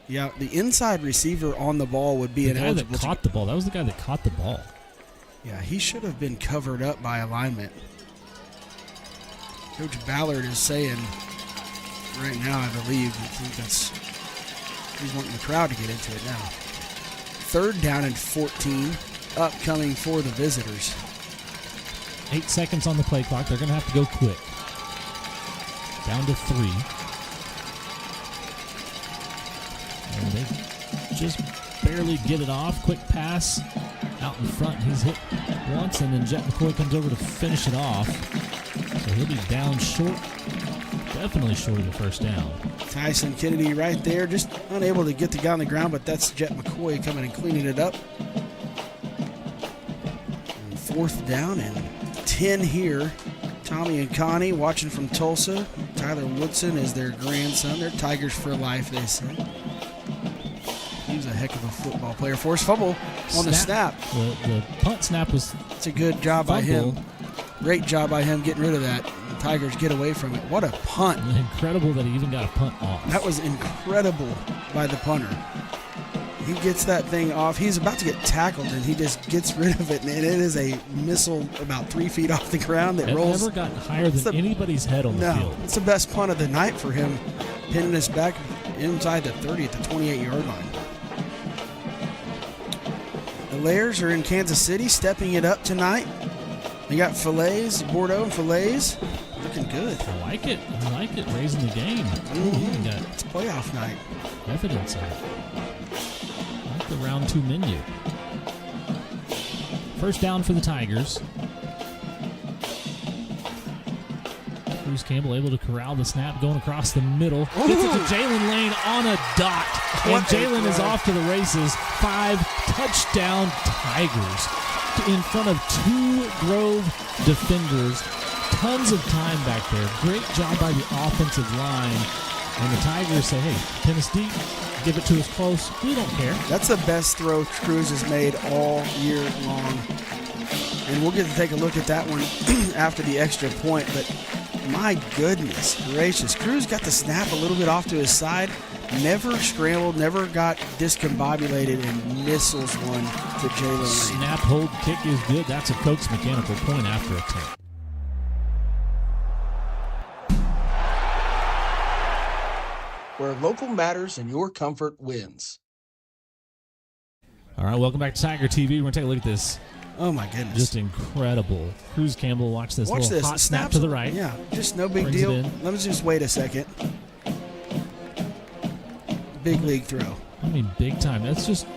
Yeah, the inside receiver on the ball would be ineligible. The guy that caught the ball. That was the guy that caught the ball. Yeah, he should have been covered up by alignment. Coach Ballard is saying right now, I believe, he's wanting the crowd to get into it now. 3rd down and 14, upcoming for the visitors. 8 seconds on the play clock. They're going to have to go quick. Down to 3. And they just barely get it off. Quick pass out in front. He's hit once, and then Jet McCoy comes over to finish it off. So he'll be down short. Definitely short of the first down. Tyson Kennedy right there, just unable to get the guy on the ground, but that's Jet McCoy coming and cleaning it up. And 4th down and 10 here. Tommy and Connie watching from Tulsa. Tyler Woodson is their grandson. They're Tigers for life, they say. He's a heck of a football player for us. Fumble on the snap. The punt snap was... It's a good job by him. Great job by him getting rid of that. The Tigers get away from it. What a punt. Incredible that he even got a punt off. That was incredible by the punter. He gets that thing off. He's about to get tackled, and he just gets rid of it. And it is a missile about 3 feet off the ground that rolls. Never got higher than anybody's head on the field. It's the best punt of the night for him, pinning us back inside the 30 at the 28-yard line. The Layers are in Kansas City, stepping it up tonight. They got fillets, Bordeaux and fillets. Looking good. I like it. Raising the game. It's playoff night. Evidence of it. I like the round 2 menu. First down for the Tigers. Cruz Campbell able to corral the snap, going across the middle. Gets it to Jalen Lane on a dot. And Jalen is off to the races. 5 touchdown Tigers in front of 2 Grove defenders. Tons of time back there. Great job by the offensive line. And the Tigers say, hey, pin us deep, give it to us close. We don't care. That's the best throw Cruz has made all year long. And we'll get to take a look at that one after the extra point. But my goodness gracious. Cruz got the snap a little bit off to his side. Never scrambled, never got discombobulated, and missiles one to Jalen Lane. Snap, hold, kick is good. That's a Koch's Mechanical point after attempt. Where local matters and your comfort wins. All right, welcome back to Tiger TV. We're going to take a look at this. Oh, my goodness. Just incredible. Cruz Campbell, watch this. Watch this. Hot snap to the right. Yeah, just no big Brings deal. it in. Let me just wait a second. Big league throw. I mean, big time. That's just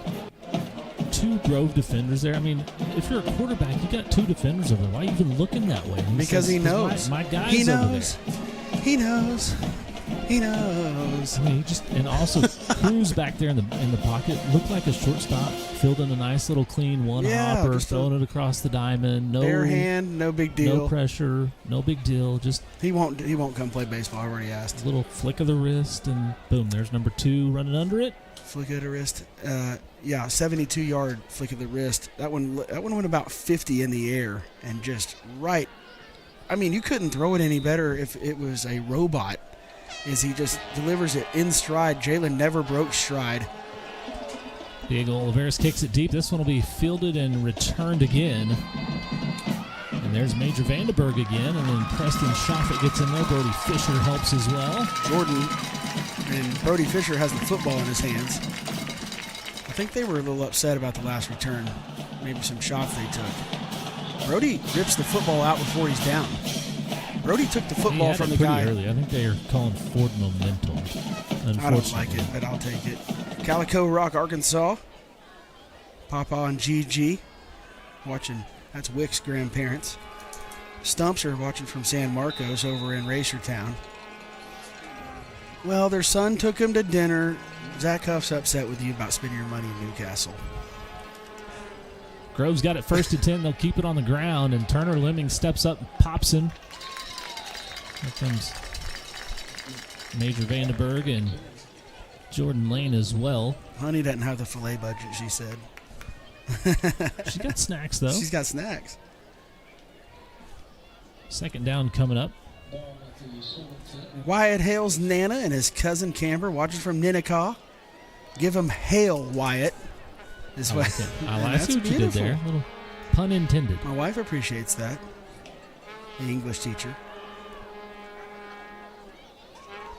2 Grove defenders there. I mean, if you're a quarterback, you got 2 defenders over there. Why are you even looking that way? Because he knows. My guy's over there. He knows. He knows. I mean, and also Cruz back there in the pocket looked like a shortstop, fielding a nice little clean hopper, throwing it across the diamond. No bare hand, no big deal. No pressure, no big deal. Just he won't come play baseball. I already asked. A little flick of the wrist, and boom, there's number 2 running under it. Flick of the wrist. 72-yard flick of the wrist. That one went about 50 in the air and just right. I mean, you couldn't throw it any better if it was a robot. As he just delivers it in stride. Jalen never broke stride. Diego Oliveras kicks it deep. This one will be fielded and returned again. And there's Major Vandenberg again. And then Preston Shoffett gets in there. Brody Fisher helps as well. Jordan and Brody Fisher has the football in his hands. I think they were a little upset about the last return. Maybe some shots they took. Brody rips the football out before he's down. Brody took the football from the guy. Early. I think they are calling Ford momentum. I don't like it, but I'll take it. Calico Rock, Arkansas. Papa and GG watching. That's Wick's grandparents. Stumps are watching from San Marcos over in Racertown. Well, their son took him to dinner. Zach Huff's upset with you about spending your money in Newcastle. Grove's got it 1st and 10. They'll keep it on the ground, and Turner Lemming steps up and pops him. Here comes Major Vandenberg and Jordan Lane as well. Honey doesn't have the filet budget, she said. She got snacks, though. She's got snacks. 2nd down coming up. Wyatt hails Nana and his cousin Camber, watching from Ninnekah. Give him hail, Wyatt. I like it. I see what you did there. Little pun intended. My wife appreciates that. The English teacher.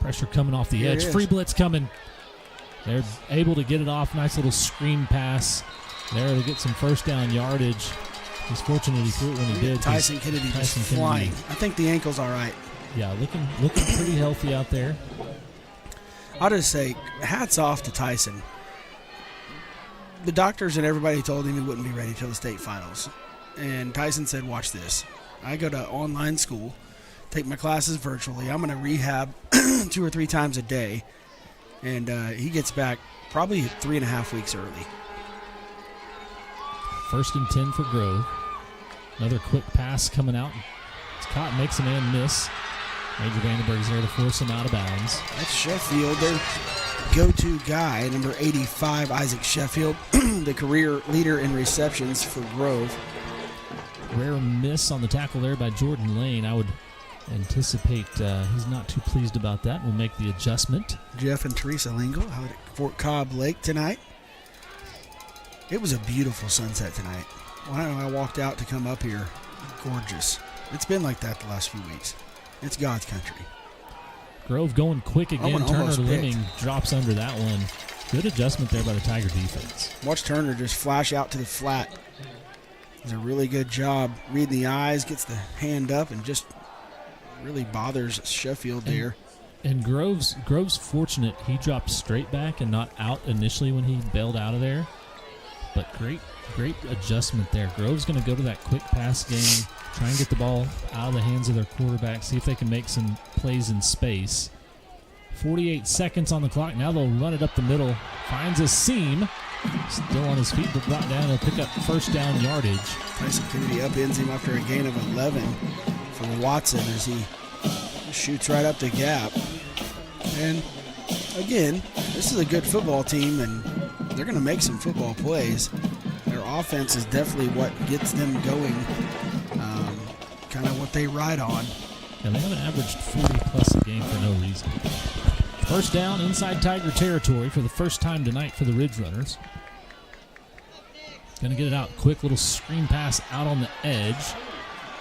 Pressure coming off the edge. Free blitz coming. They're able to get it off. Nice little screen pass there to get some 1st down yardage. He's fortunate he threw it when he did. Tyson Kennedy just flying. I think the ankle's all right. Yeah, looking pretty healthy out there. I'll just say, hats off to Tyson. The doctors and everybody told him he wouldn't be ready till the state finals. And Tyson said, watch this. I go to online school, take my classes virtually. I'm going to rehab 2 or 3 times a day. And he gets back probably 3.5 weeks early. 1st and 10 for Grove. Another quick pass coming out. It's caught, makes a man miss. Major Vandenberg's there to force him out of bounds. That's Sheffield, their go-to guy, number 85, Isaac Sheffield, the career leader in receptions for Grove. Rare miss on the tackle there by Jordan Lane. I would anticipate he's not too pleased about that. We'll make the adjustment. Jeff and Teresa Lingle out at Fort Cobb Lake tonight. It was a beautiful sunset tonight. When I walked out to come up here, gorgeous. It's been like that the last few weeks. It's God's country. Grove going quick again. Turner almost Lemming picked. drops under that one. Good adjustment there by the Tiger defense. Watch Turner just flash out to the flat. Does a really good job reading the eyes, gets the hand up, and just really bothers Sheffield there. And Grove's fortunate. He dropped straight back and not out initially when he bailed out of there. But great adjustment there. Grove's going to go to that quick pass game, try and get the ball out of the hands of their quarterback, see if they can make some plays in space. 48 seconds on the clock. Now they'll run it up the middle. Finds a seam. Still on his feet, but brought down. He'll pick up first down yardage. Tyson Kennedy upends him after a gain of 11 for Watson as he shoots right up the gap. And again, this is a good football team, and they're going to make some football plays. Their offense is definitely what gets them going, kind of what they ride on. And they haven't averaged 40-plus a game for no reason. First down inside Tiger territory for the first time tonight for the Ridge Runners. Going to get it out. Quick little screen pass out on the edge.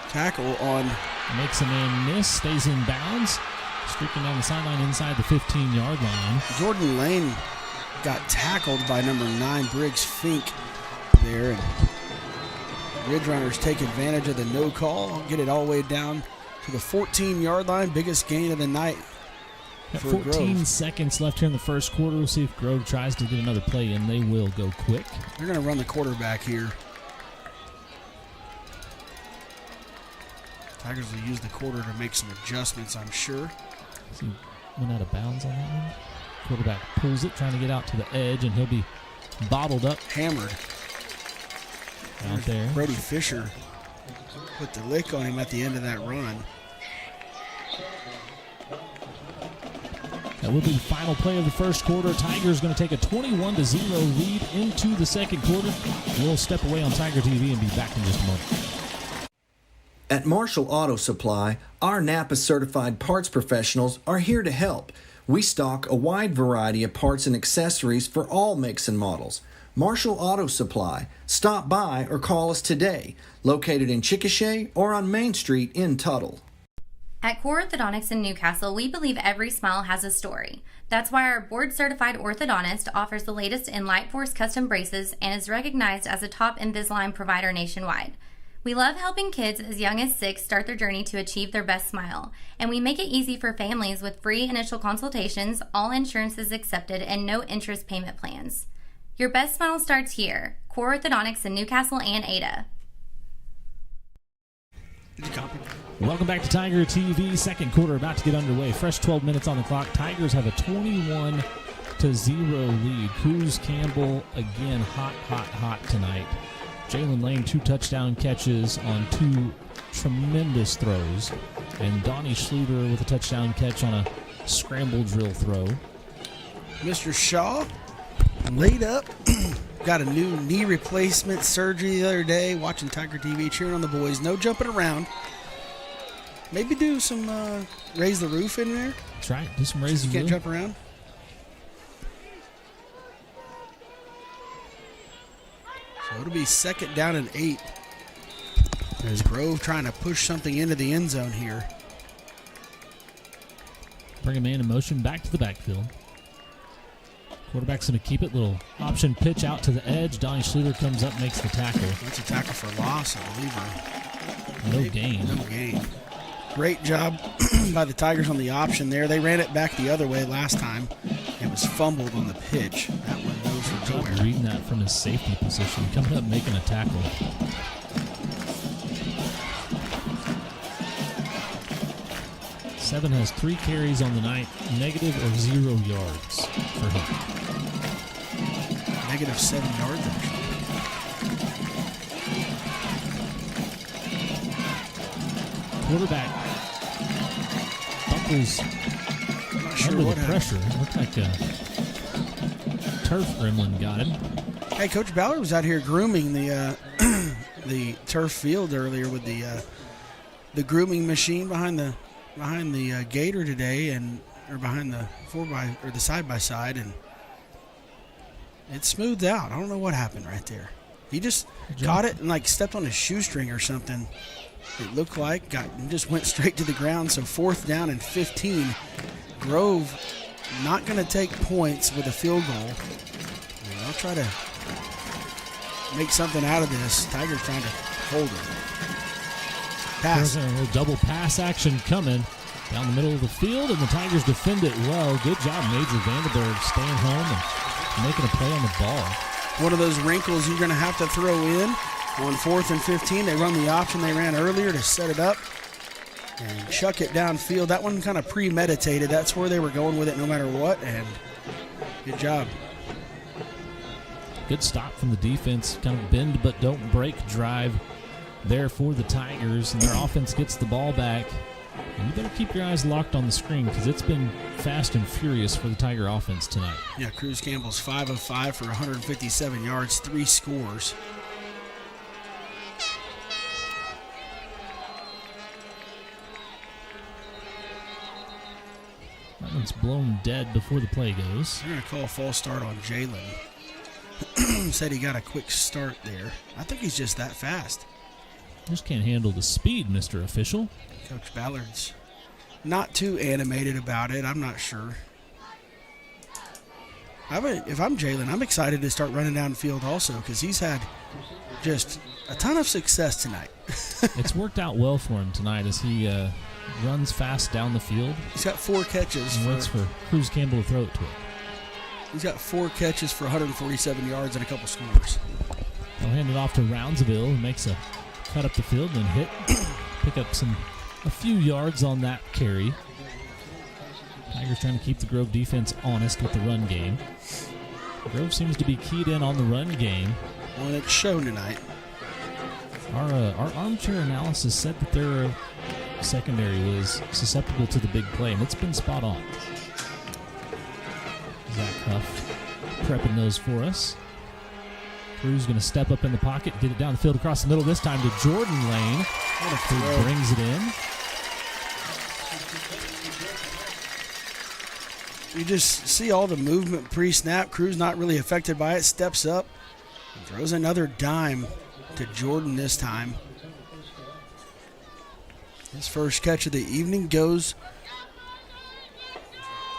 Tackle on. Makes a man miss. Stays in bounds. Streaking down the sideline inside the 15-yard line. Jordan Lane got tackled by number 9, Briggs Fink there. And Ridge Runners take advantage of the no call. Get it all the way down to the 14-yard line. Biggest gain of the night. Got for 14 Grove. seconds left here in the first quarter. We'll see if Grove tries to get another play in. They will go quick. They're going to run the quarterback here. Tigers will use the quarter to make some adjustments, I'm sure. He went out of bounds on that one. Quarterback pulls it, trying to get out to the edge, and he'll be bottled up. Hammered. Out there. Brody Fisher put the lick on him at the end of that run. That will be the final play of the first quarter. Tigers going to take a 21-0 lead into the second quarter. We'll step away on Tiger TV and be back in just a moment. At Marshall Auto Supply, our Napa certified parts professionals are here to help. We stock a wide variety of parts and accessories for all makes and models. Marshall Auto Supply. Stop by or call us today. Located in Chickasha or on Main Street in Tuttle. At Core Orthodontics in Newcastle, we believe every smile has a story. That's why our board-certified orthodontist offers the latest in Lightforce custom braces and is recognized as a top Invisalign provider nationwide. We love helping kids as young as 6 start their journey to achieve their best smile, and we make it easy for families with free initial consultations, all insurances accepted, and no interest payment plans. Your best smile starts here. Core Orthodontics in Newcastle and Ada. Welcome back to Tiger TV. Second quarter about to get underway. Fresh 12 minutes on the clock. Tigers have a 21-0 lead. Cruz Campbell again hot tonight. Jalen Lane 2 touchdown catches on 2 tremendous throws. And Donnie Schluter with a touchdown catch on a scramble drill throw. Mr. Shaw laid up. Got a new knee replacement surgery the other day. Watching Tiger TV, cheering on the boys. No jumping around. Maybe do some raise the roof in there. That's right. Do some raise the roof. Can't jump around. So it'll be second down and 8. There's Grove trying to push something into the end zone here. Bring a man in motion back to the backfield. Quarterback's going to keep it. Little option pitch out to the edge. Donnie Schluter comes up, makes the tackle. That's a tackle for loss, I believe. No gain. No gain. Great job by the Tigers on the option there. They ran it back the other way last time. It was fumbled on the pitch. That one goes for nowhere. Reading that from his safety position. Coming up, making a tackle. Seven has 3 carries on the night, negative or 0 yards for him. Negative 7 yards, actually. Quarterback buckles under the pressure. It looked like a turf gremlin got him. Hey, Coach Ballard was out here grooming the the turf field earlier with the grooming machine behind the behind the Gator today, or behind the the side by side, and it smoothed out. I don't know what happened right there. He just caught it and like stepped on a shoestring or something. It looked like just went straight to the ground. So 4th down and 15. Grove not going to take points with a field goal. And they'll try to make something out of this. Tigers trying to hold it. Pass. There's a little double pass action coming down the middle of the field, and the Tigers defend it well. Good job, Major Vandenberg, staying home and making a play on the ball. One of those wrinkles you're going to have to throw in on 4th and 15. They run the option they ran earlier to set it up and chuck it downfield. That one kind of premeditated. That's where they were going with it no matter what, and good job. Good stop from the defense. Kind of bend but don't break drive there for the Tigers, and their offense gets the ball back. And you better keep your eyes locked on the screen because it's been fast and furious for the Tiger offense tonight. Yeah, Cruz Campbell's 5 of 5 for 157 yards, 3 scores. That one's blown dead before the play goes. They're going to call a false start on Jalen. Said he got a quick start there. I think he's just that fast. Just can't handle the speed, Mr. Official. Coach Ballard's not too animated about it. I'm not sure. If I'm Jalen, I'm excited to start running downfield also because he's had just a ton of success tonight. It's worked out well for him tonight as he runs fast down the field. He's got 4 catches. And waits for Cruz Campbell to throw it to him. He's got 4 catches for 147 yards and a couple scores. They'll hand it off to Roundsville, who makes a cut up the field and pick up a few yards on that carry. Tigers trying to keep the Grove defense honest with the run game. Grove seems to be keyed in on the run game. Well, it's shown tonight. Our armchair analysis said that their secondary was susceptible to the big play, and it's been spot on. Zach Huff prepping those for us. Cruz going to step up in the pocket, get it down the field across the middle, this time to Jordan Lane, who brings it in. You just see all the movement pre-snap. Cruz not really affected by it, steps up, and throws another dime to Jordan this time. His first catch of the evening goes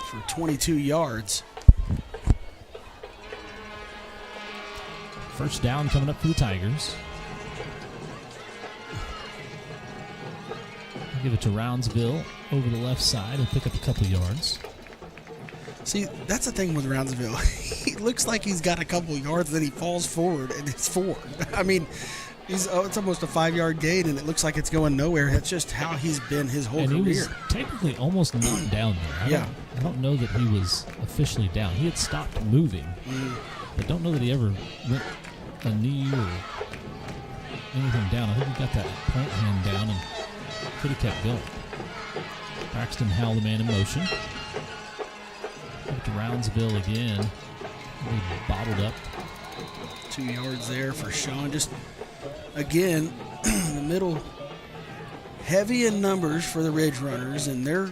for 22 yards. First down coming up for the Tigers. Give it to Roundsville over the left side and pick up a couple yards. See, that's the thing with Roundsville. He looks like he's got a couple yards, then he falls forward, and it's 4. I mean, it's almost a 5-yard gain, and it looks like it's going nowhere. That's just how he's been his whole career. And he was technically almost knocked down there. I don't know that he was officially down. He had stopped moving, but don't know that he ever went a knee or anything down. I think he got that plant hand down and could have kept going. Braxton Howell, the man in motion. Up to Roundsville again. Really bottled up. 2 yards there for Sean. Just, again, the middle, heavy in numbers for the Ridge Runners, and they're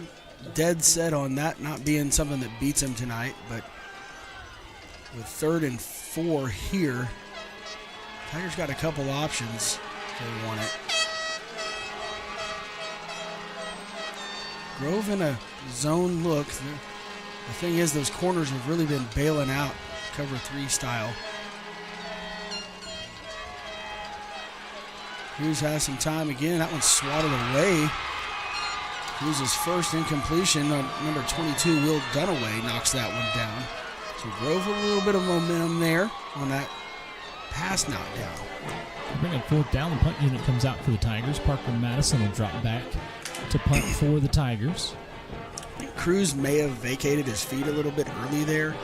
dead set on that not being something that beats them tonight. But with 3rd and 4 here, Tigers got a couple options if they want it. Grove in a zone look. The thing is, those corners have really been bailing out cover 3 style. Cruz has some time again. That one's swatted away. Cruz's first incompletion. Number 22, Will Dunaway, knocks that one down. So Grove with a little bit of momentum there on that pass knockdown. Bring up 4th down. The punt unit comes out for the Tigers. Parker Madison will drop back to punt for the Tigers. I think Cruz may have vacated his feet a little bit early there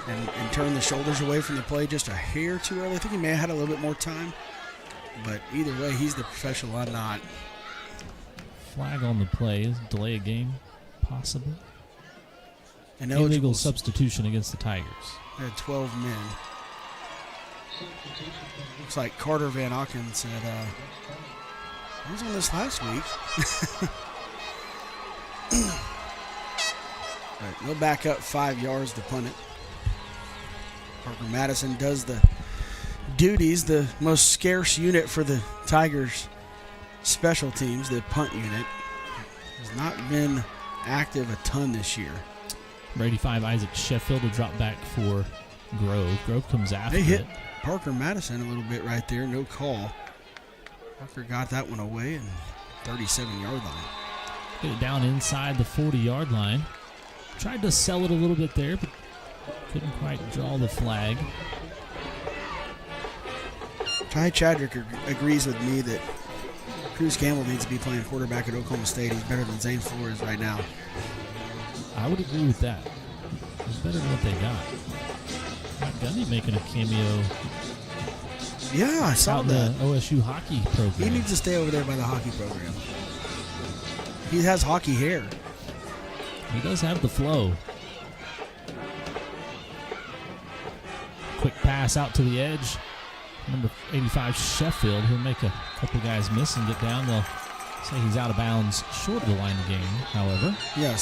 and turned the shoulders away from the play just a hair too early. I think he may have had a little bit more time. But either way, he's the professional. I'm not. Flag on the play. Delay a game, possible. An illegal substitution against the Tigers. They had 12 men. Looks like Carter Van Auken said, he was on this last week. All right, they'll back up 5 yards to punt it. Parker Madison does the duties, the most scarce unit for the Tigers special teams, the punt unit. Has not been active a ton this year. Number 85, Isaac Sheffield, will drop back for Grove. Grove comes after They hit it. Parker Madison a little bit right there, no call. Parker got that one away and 37-yard line. Get it down inside the 40-yard line. Tried to sell it a little bit there, but couldn't quite draw the flag. Ty Chadrick agrees with me that Cruz Campbell needs to be playing quarterback at Oklahoma State. He's better than Zane Flores right now. I would agree with that. It's better than what they got. Matt Gundy making a cameo. Yeah, I saw out that. In the OSU hockey program. He needs to stay over there by the hockey program. He has hockey hair. He does have the flow. Quick pass out to the edge. Number 85, Sheffield. He'll make a couple guys miss and get down. They'll say he's out of bounds short of the line of game, however. Yeah,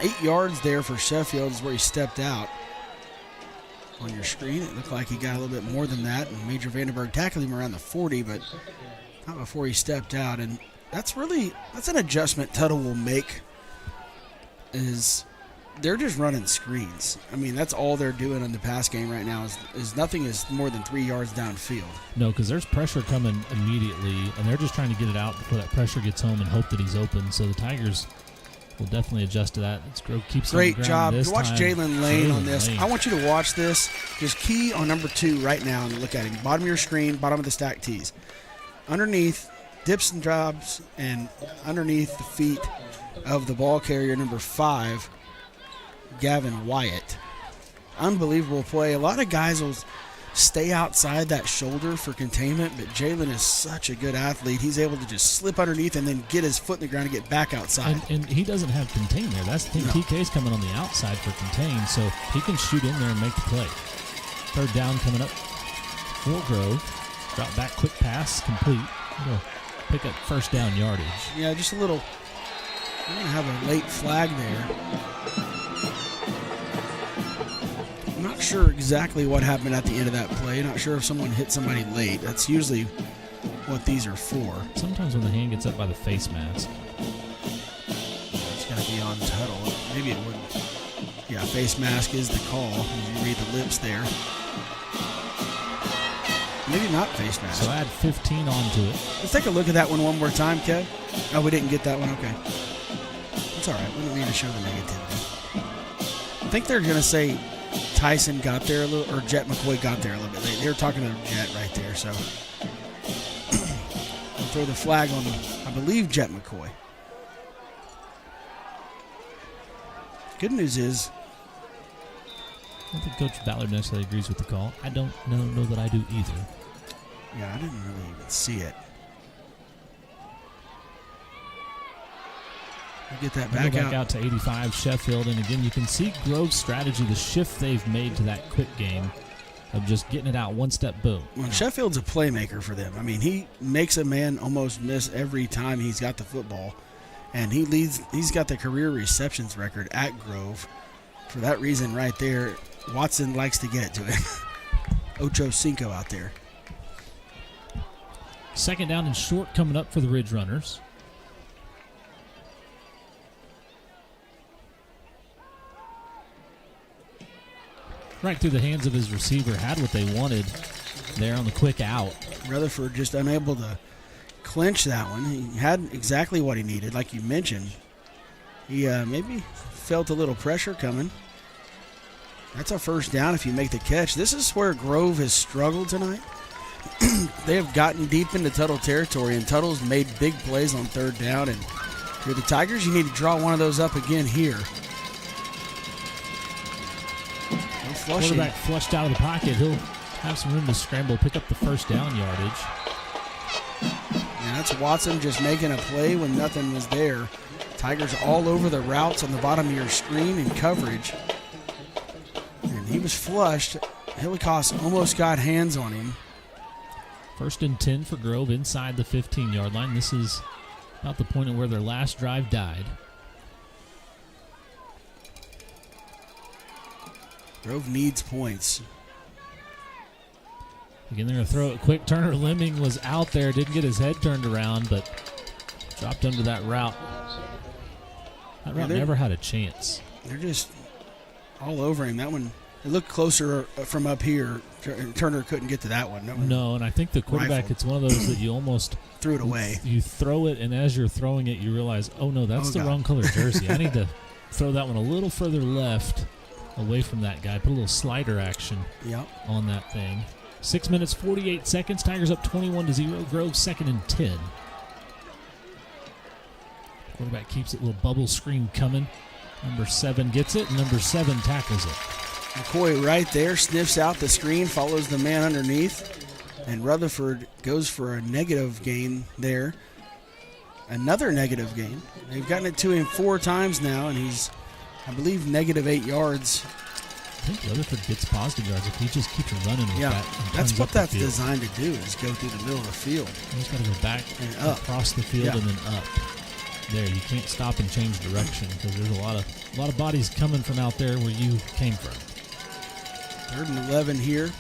8 yards there for Sheffield is where he stepped out. On your screen, it looked like he got a little bit more than that, and Major Vandenberg tackled him around the 40, but not before he stepped out. And that's an adjustment Tuttle will make, is they're just running screens. I mean, that's all they're doing in the pass game right now is nothing is more than 3 yards downfield. No, because there's pressure coming immediately, and they're just trying to get it out before that pressure gets home and hope that he's open. So the Tigers will definitely adjust to that. Grove keeps Great on the job. ground this Watch time. Jalen Lane on this. Lane. I want you to watch this. Just key on number 2 right now and look at him. Bottom of your screen, bottom of the stack tees. Underneath, dips and drops, and underneath the feet of the ball carrier, number 5, Gavin Wyatt. Unbelievable play. A lot of guys will stay outside that shoulder for containment, but Jalen is such a good athlete. He's able to just slip underneath and then get his foot in the ground and get back outside. And he doesn't have contain there. That's the thing. No. TK's coming on the outside for contain, so he can shoot in there and make the play. Third down coming up for Grove. Drop back, quick pass, complete. He'll pick up first down yardage. Yeah, just a little. We're going to have a late flag there. I'm not sure exactly what happened at the end of that play. Not sure if someone hit somebody late. That's usually what these are for. Sometimes when the hand gets up by the face mask. It's going to be on Tuttle. Maybe it wouldn't. Yeah, face mask is the call. You read the lips there. Maybe not face mask. So add 15 onto it. Let's take a look at that one more time, Kev. Oh, we didn't get that one? Okay. It's all right. We don't need to show the negativity. I think they're going to say Tyson got there a little, or Jet McCoy got there a little bit. They were talking to Jet right there, so we'll throw the flag on, I believe, Jet McCoy. Good news is, I don't think Coach Ballard necessarily agrees with the call. I don't know that I do either. Yeah, I didn't really even see it. We'll get that We'll back, go out to 85 Sheffield, and again you can see Grove's strategy, the shift they've made to that quick game of just getting it out one step, boom. Well, Sheffield's a playmaker for them. I mean, he makes a man almost miss every time he's got the football, and he's got the career receptions record at Grove. For that reason right there, Watson likes to get it to him. Ocho Cinco out there. Second down and short coming up for the Ridge Runners. Right through the hands of his receiver, had what they wanted there on the quick out. Rutherford just unable to clinch that one. He had exactly what he needed, like you mentioned. He maybe felt a little pressure coming. That's a first down if you make the catch. This is where Grove has struggled tonight. They have gotten deep into Tuttle territory, and Tuttle's made big plays on third down. And if you're the Tigers, you need to draw one of those up again here. Quarterback flushed out of the pocket. He'll have some room to scramble, pick up the first down yardage. And that's Watson just making a play when nothing was there. Tigers all over the routes on the bottom of your screen in coverage. And he was flushed. Hillicoss almost got hands on him. First and 10 for Grove inside the 15-yard line. This is about the point of where their last drive died. Grove needs points. Again, they're going to throw it quick. Turner Lemming was out there, didn't get his head turned around, but dropped under that route. That route never had a chance. They're just all over him. That one, it looked closer from up here. Turner couldn't get to that one. No, and I think the quarterback, rifled. it's one of those that you almost threw it away. You throw it, and as you're throwing it, you realize, oh no, that's the wrong color jersey. I need to throw that one a little further left away from that guy. Put a little slider action on that thing. 6 minutes, 48 seconds. Tigers up 21-0. Grove 2nd and 10. Quarterback keeps it. Little bubble screen coming. Number 7 gets it. Number 7 tackles it. McCoy right there sniffs out the screen, follows the man underneath, and Rutherford goes for a negative gain there. Another negative gain. They've gotten it to him 4 times now, and he's, I believe, negative 8 yards. I think Rutherford gets positive yards if he just keeps running with that. That's what that's designed to do, is go through the middle of the field. He's got to go back and up, across the field, and then up. There, you can't stop and change direction because there's a lot of bodies coming from out there where you came from. 3rd and 11 here.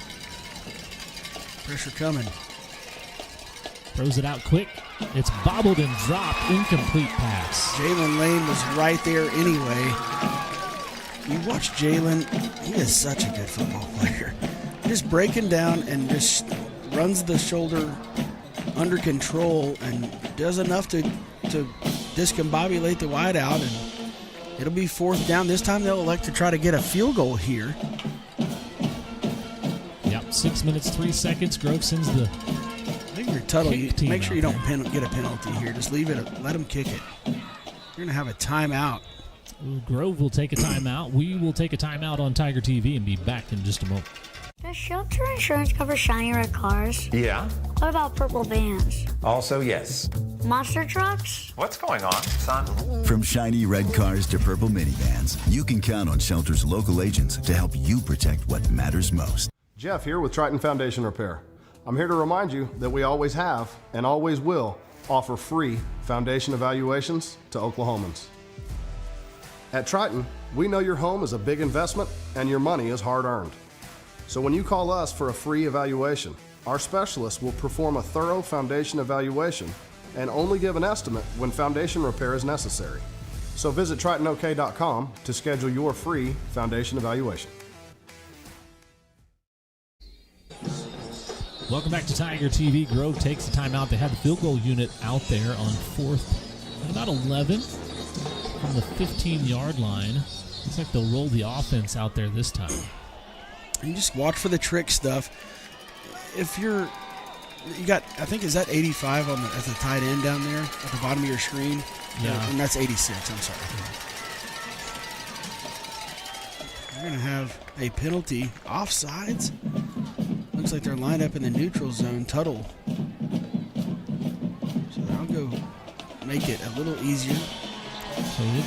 Pressure coming. Throws it out quick. It's bobbled and dropped. Incomplete pass. Jalen Lane was right there anyway. You watch Jalen, he is such a good football player. Just breaking down and just runs the shoulder under control and does enough to discombobulate the wide out, and it'll be 4th down. This time they'll elect to try to get a field goal here. Yep, 6 minutes, 3 seconds. Grove sends the Tuttle, make sure you don't get a penalty here. Just leave it, let them kick it. You're going to have a timeout. Grove will take a timeout. We will take a timeout on Tiger TV and be back in just a moment. Does Shelter Insurance cover shiny red cars? Yeah. What about purple vans? Also, yes. Monster trucks? What's going on, son? From shiny red cars to purple minivans, you can count on Shelter's local agents to help you protect what matters most. Jeff here with Triton Foundation Repair. I'm here to remind you that we always have and always will offer free foundation evaluations to Oklahomans. At Triton, we know your home is a big investment and your money is hard-earned. So when you call us for a free evaluation, our specialists will perform a thorough foundation evaluation and only give an estimate when foundation repair is necessary. So visit TritonOK.com to schedule your free foundation evaluation. Welcome back to Tiger TV. Grove takes the timeout. They had the field goal unit out there on 4th and about 11 from the 15-yard line. Looks like they'll roll the offense out there this time. You just watch for the trick stuff. If you got, I think, is that 85 on at the tight end down there at the bottom of your screen? Yeah. And that's 86, I'm sorry. They're going to have a penalty. Offsides. Looks like they're lined up in the neutral zone. Tuttle. So they'll go make it a little easier. So they did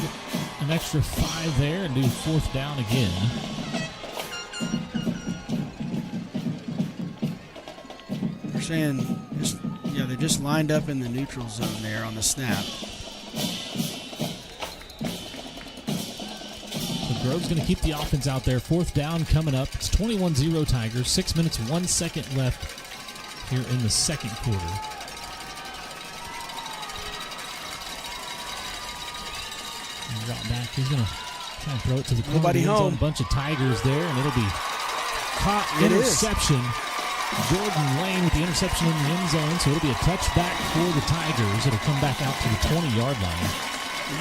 an extra 5 there and do 4th down again. They're saying, they just lined up in the neutral zone there on the snap. So Grove's going to keep the offense out there. 4th down coming up. It's 21-0 Tigers. 6 minutes, 1 second left here in the second quarter. Drop back. He's going to try and throw it to the corner. Nobody home. A bunch of Tigers there, and it'll be caught. Interception. Jordan Lane with the interception in the end zone, so it'll be a touchback for the Tigers. It'll come back out to the 20-yard line.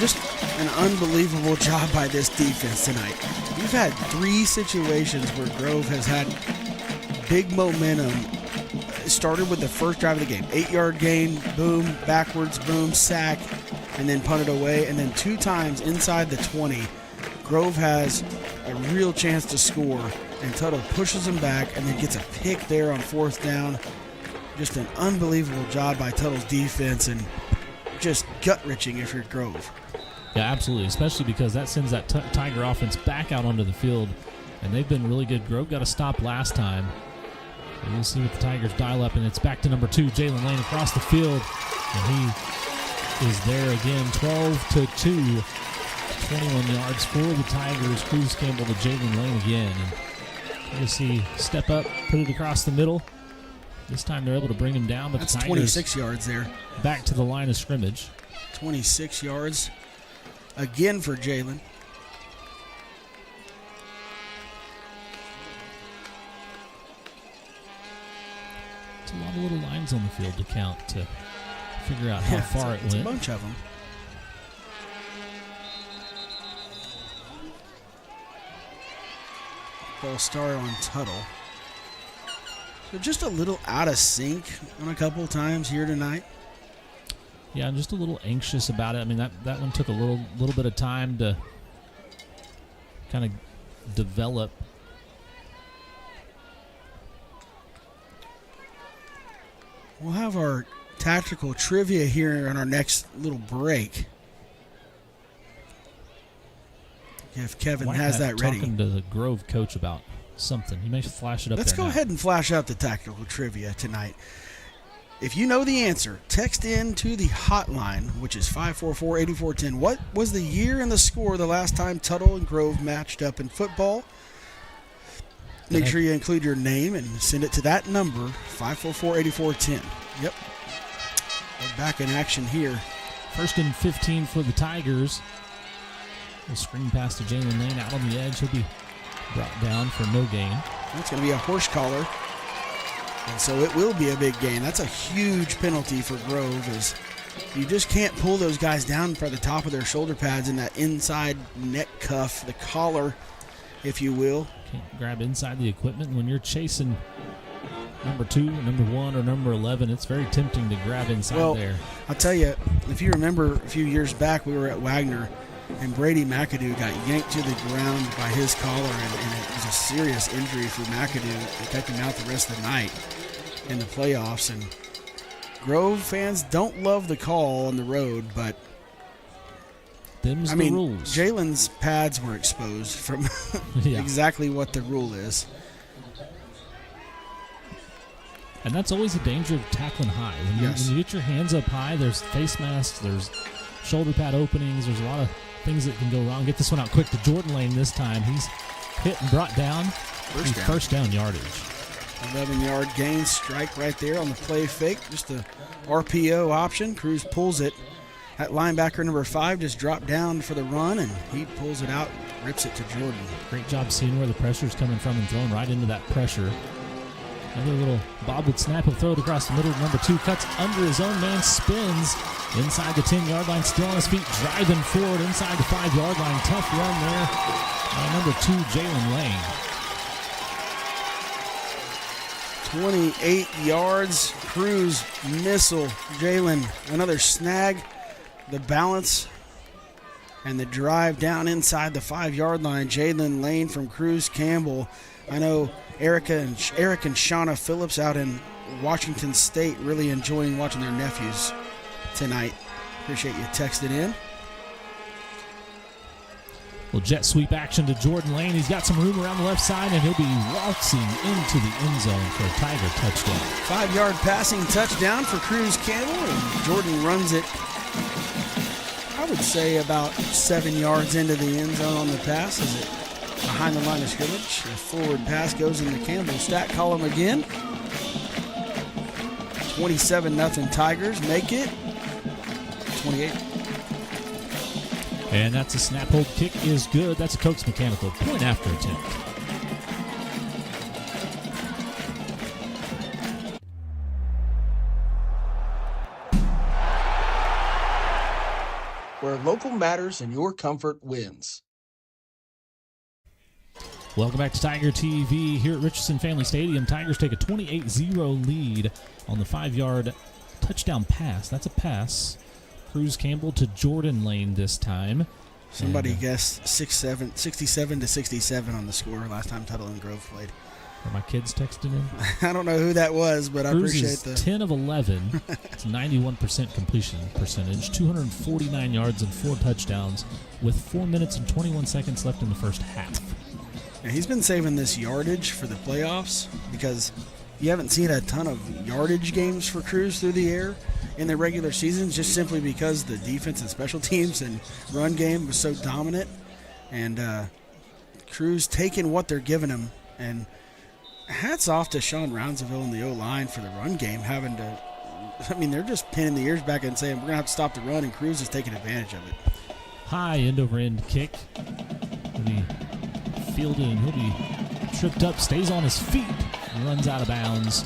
Just an unbelievable job by this defense tonight. We've had 3 situations where Grove has had big momentum. It started with the first drive of the game. 8-yard gain, boom, backwards, boom, sack, and then punted away. And then 2 times inside the 20, Grove has a real chance to score, and Tuttle pushes him back and then gets a pick there on 4th down. Just an unbelievable job by Tuttle's defense, and just gut-wrenching if you're Grove. Yeah, absolutely, especially because that sends that Tiger offense back out onto the field, and they've been really good. Grove got a stop last time. So we'll see what the Tigers dial up, and it's back to number 2, Jalen Lane, across the field, and he is there again, 12-2, 21 yards for the Tigers. Cruz Campbell to Jalen Lane again. And You see, step up, put it across the middle. This time they're able to bring him down, but That's the Tigers 26 yards there. back to the line of scrimmage. 26 yards again for Jalen. It's a lot of little lines on the field to count to figure out how far it it's went. A bunch of them. Ball start on Tuttle. So just a little out of sync on a couple times here tonight. Yeah, I'm just a little anxious about it. I mean, that one took a little bit of time to kind of develop. We'll have our tactical trivia here on our next little break. If Kevin has that ready. Talking to the Grove coach about something. He may flash it up. Let's there go now. ahead and flash out the tactical trivia tonight. If you know the answer, text in to the hotline, which is 544-8410. What was the year and the score the last time Tuttle and Grove matched up in football? Make sure you include your name and send it to that number, 544-8410. Yep. We're back in action here. 1st and 15 for the Tigers. We'll screen pass to Jalen Lane out on the edge. He'll be brought down for no gain. That's going to be a horse collar. And so it will be a big gain. That's a huge penalty for Grove. Is you just can't pull those guys down for the top of their shoulder pads in that inside neck cuff, the collar, if you will. Can't grab inside the equipment. When you're chasing number 2, number 1, or number 11, it's very tempting to grab inside there. I'll tell you, if you remember a few years back, we were at Wagner, and Brady McAdoo got yanked to the ground by his collar, and it was a serious injury for McAdoo. It kept him out the rest of the night in the playoffs. And Grove fans don't love the call on the road, but them's the rules. Jalen's pads were exposed from exactly what the rule is. And that's always the danger of tackling high. When you get your hands up high, there's face masks, there's shoulder pad openings, there's a lot of things that can go wrong. Get this one out quick to Jordan Lane this time. He's hit and brought down. First down yardage. 11-yard gain, strike right there on the play fake. Just a RPO option. Cruz pulls it. That linebacker number 5 just dropped down for the run, and he pulls it out, rips it to Jordan. Great job seeing where the pressure's coming from and throwing right into that pressure. Another little bobbled snap. He'll throw it across the middle. Number 2 cuts under his own man, spins inside the 10-yard line, still on his feet, driving forward inside the 5-yard line. Tough run there by number 2, Jalen Lane. 28 yards. Cruz missile. Jalen, another snag. The balance and the drive down inside the 5-yard line. Jalen Lane from Cruz Campbell. I know Eric and Shauna Phillips out in Washington State really enjoying watching their nephews tonight. Appreciate you texting in. Well, jet sweep action to Jordan Lane. He's got some room around the left side, and he'll be waltzing into the end zone for a Tiger touchdown. 5-yard passing touchdown for Cruz Campbell, and Jordan runs it, I would say, about 7 yards into the end zone on the pass. Is it behind the line of scrimmage? The forward pass goes in the Campbell stat column again. 27-0 Tigers make it 28. And that's a snap hold kick is good. That's a Coates Mechanical point after attempt. Where local matters and your comfort wins. Welcome back to Tiger TV here at Richardson Family Stadium. Tigers take a 28-0 lead on the 5-yard touchdown pass. That's a pass. Cruz Campbell to Jordan Lane this time. Somebody guessed 67 to 67 on the score last time Tuttle and Grove played. Are my kids texting in? I don't know who that was, but Cruz I appreciate is the 10 of 11. It's 91% completion percentage, 249 yards and 4 touchdowns with 4 minutes and 21 seconds left in the first half. Now, he's been saving this yardage for the playoffs because you haven't seen a ton of yardage games for Cruz through the air in the regular season, just simply because the defense and special teams and run game was so dominant. And Cruz taking what they're giving him and hats off to Sean Roundsville and the O-line for the run game, having to, I mean, they're just pinning the ears back and saying, we're going to have to stop the run, and Cruz is taking advantage of it. High end-over-end kick. He'll be fielded, and he'll be tripped up, stays on his feet, and runs out of bounds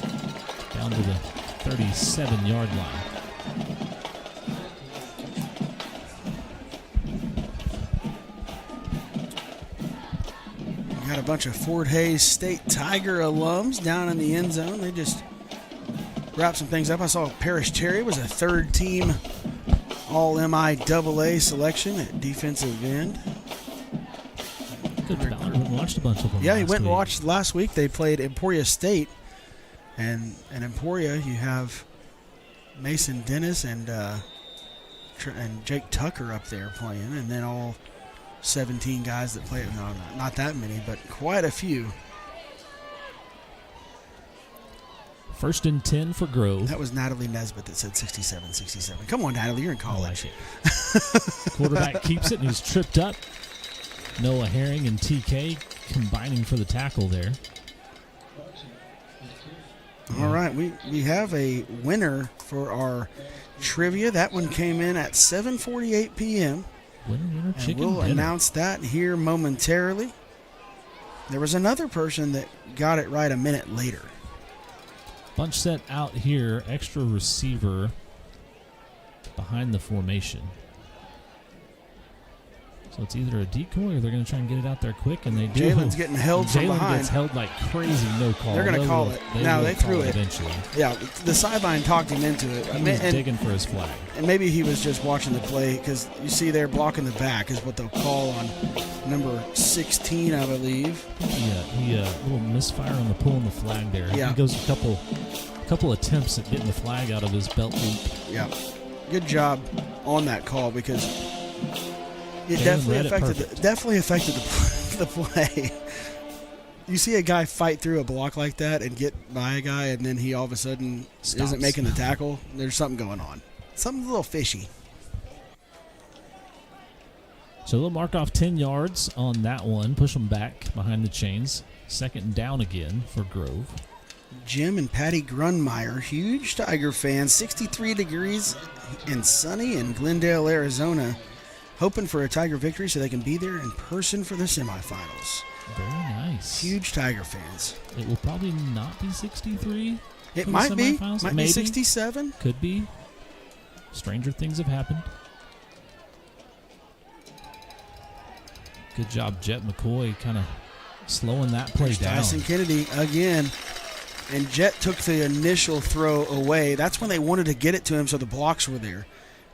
down to the 37-yard line. Got a bunch of Fort Hays State Tiger alums down in the end zone. They just wrapped some things up. I saw Parrish Terry was a third-team All-MIAA selection at defensive end. Coach Ballard went and watched a bunch of them. Yeah, he went and watched last week. They played Emporia State. And in Emporia, you have Mason Dennis and Jake Tucker up there playing. And then all 17 guys that play. No, not that many, but quite a few. 1st and 10 for Grove. That was Natalie Nesbitt that said 67. Come on, Natalie, you're in college. Quarterback keeps it, and he's tripped up. Noah Herring and TK combining for the tackle there. All right, we have a winner for our trivia. That one came in at 7:48 p.m. Winner, chicken we'll dinner. announce that here momentarily. There was another person that got it right a minute later. Bunch set out here, extra receiver behind the formation. So it's either a decoy or they're going to try and get it out there quick, and they do. Jalen's getting held from behind. Jalen gets held like crazy, no call. They're going to call it. No, they threw it. Eventually. Yeah, the sideline talked him into it. He was digging for his flag. And maybe he was just watching the play, because you see there blocking the back is what they'll call on number 16, I believe. He little misfire on the pull on the flag there. Yeah. He goes a couple attempts at getting the flag out of his belt loop. Yeah. Good job on that call, because it definitely affected the play. You see a guy fight through a block like that and get by a guy, and then he all of a sudden isn't making the tackle. There's something going on. Something's a little fishy. So they'll mark off 10 yards on that one, push them back behind the chains. 2nd and down again for Grove. Jim and Patty Grunmeyer, huge Tiger fans, 63 degrees and sunny in Glendale, Arizona, hoping for a Tiger victory so they can be there in person for the semifinals. Very nice. Huge Tiger fans. It will probably not be 63. It might be. Might Maybe. be 67. Could be. Stranger things have happened. Good job, Jet McCoy, kind of slowing that play down. Tyson Kennedy again. And Jet took the initial throw away. That's when they wanted to get it to him, so the blocks were there.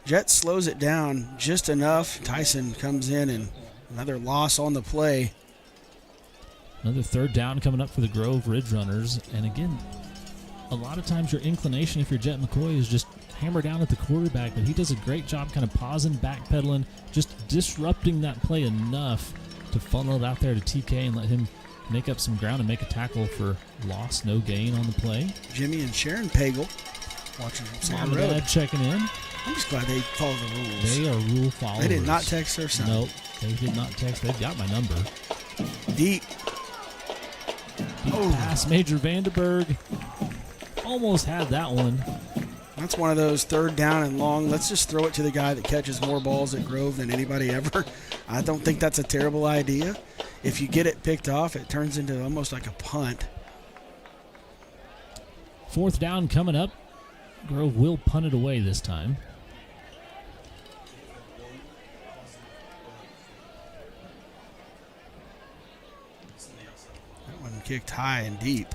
Jet slows it down just enough. Tyson comes in, and another loss on the play. Another 3rd down coming up for the Grove Ridge Runners. And again, a lot of times your inclination, if you're Jet McCoy, is just hammer down at the quarterback, but he does a great job kind of pausing, backpedaling, just disrupting that play enough to funnel it out there to TK and let him make up some ground and make a tackle for loss, no gain on the play. Jimmy and Sharon Pagel watching from Sand Mom and Road. Dad checking in. I'm just glad they follow the rules. They are rule followers. They did not text their son. Nope, they did not text. They've got my number. Deep. Pass, Major Vandenberg. Almost had that one. That's one of those 3rd down and long. Let's just throw it to the guy that catches more balls at Grove than anybody ever. I don't think that's a terrible idea. If you get it picked off, it turns into almost like a punt. 4th down coming up. Grove will punt it away this time. That one kicked high and deep.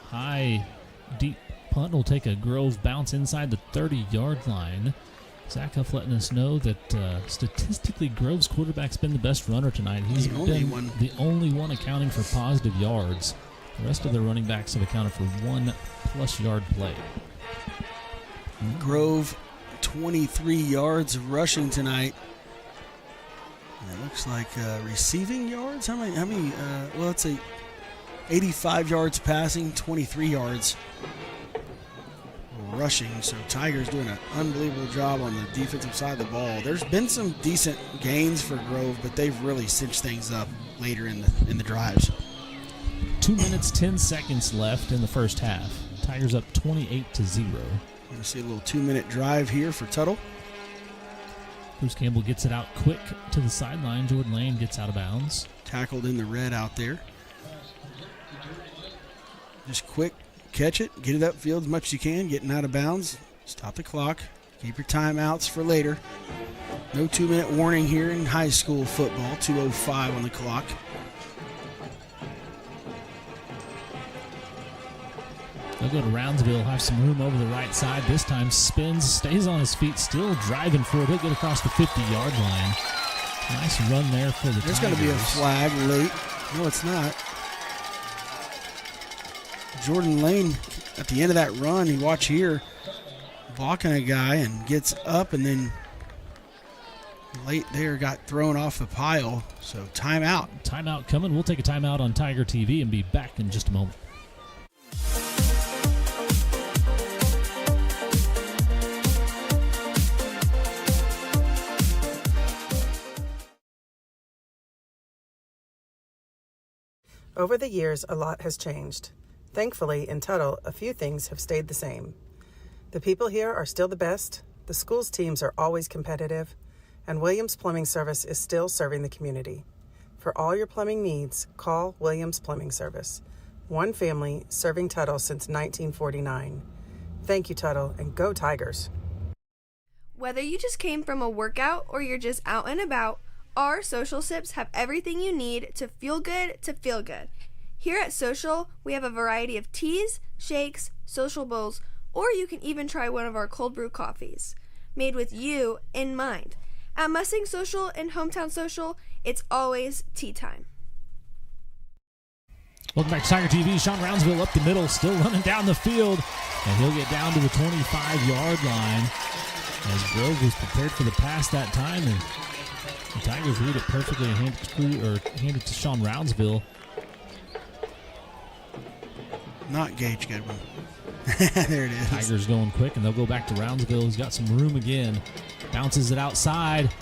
High, deep punt will take a Grove bounce inside the 30-yard line. Zach Huff letting us know that statistically Grove's quarterback's been the best runner tonight. He's the only one accounting for positive yards. The rest of the running backs have accounted for 1+ yard play. Grove, 23 yards rushing tonight. And it looks like receiving yards. How many? Well, let's say 85 yards passing, 23 yards rushing. So Tigers doing an unbelievable job on the defensive side of the ball. There's been some decent gains for Grove, but they've really cinched things up later in the drives. 2 minutes, 10 seconds left in the first half. Tigers up 28-0. We're going to see a little 2-minute drive here for Tuttle. Bruce Campbell gets it out quick to the sideline. Jordan Lane gets out of bounds. Tackled in the red out there. Just quick, catch it, get it upfield as much as you can, getting out of bounds. Stop the clock. Keep your timeouts for later. No 2-minute warning here in high school football. 2:05 on the clock. They'll go to Roundsville, have some room over the right side. This time spins, stays on his feet, still driving for it. He'll get across the 50-yard line. Nice run there for the There's Tigers. going to be a flag late. No, it's not. Jordan Lane, at the end of that run, you watch here, blocking a guy and gets up, and then late there got thrown off the pile. So timeout. Timeout coming. We'll take a timeout on Tiger TV and be back in just a moment. Over the years, a lot has changed. Thankfully, in Tuttle, a few things have stayed the same. The people here are still the best, the school's teams are always competitive, and Williams Plumbing Service is still serving the community. For all your plumbing needs, call Williams Plumbing Service. One family serving Tuttle since 1949. Thank you, Tuttle, and go Tigers. Whether you just came from a workout or you're just out and about, our Social Sips have everything you need to feel good to feel good. Here at Social, we have a variety of teas, shakes, social bowls, or you can even try one of our cold brew coffees, made with you in mind. At Mustang Social and Hometown Social, it's always tea time. Welcome back to Tiger TV. Sean Roundsville up the middle, still running down the field, and he'll get down to the 25-yard line as Grove was prepared for the pass that time, and the Tigers read it perfectly and hand it to Sean Roundsville. Not Gage Goodwin. There it is. Tigers going quick, and they'll go back to Roundsville. He's got some room again. Bounces it outside.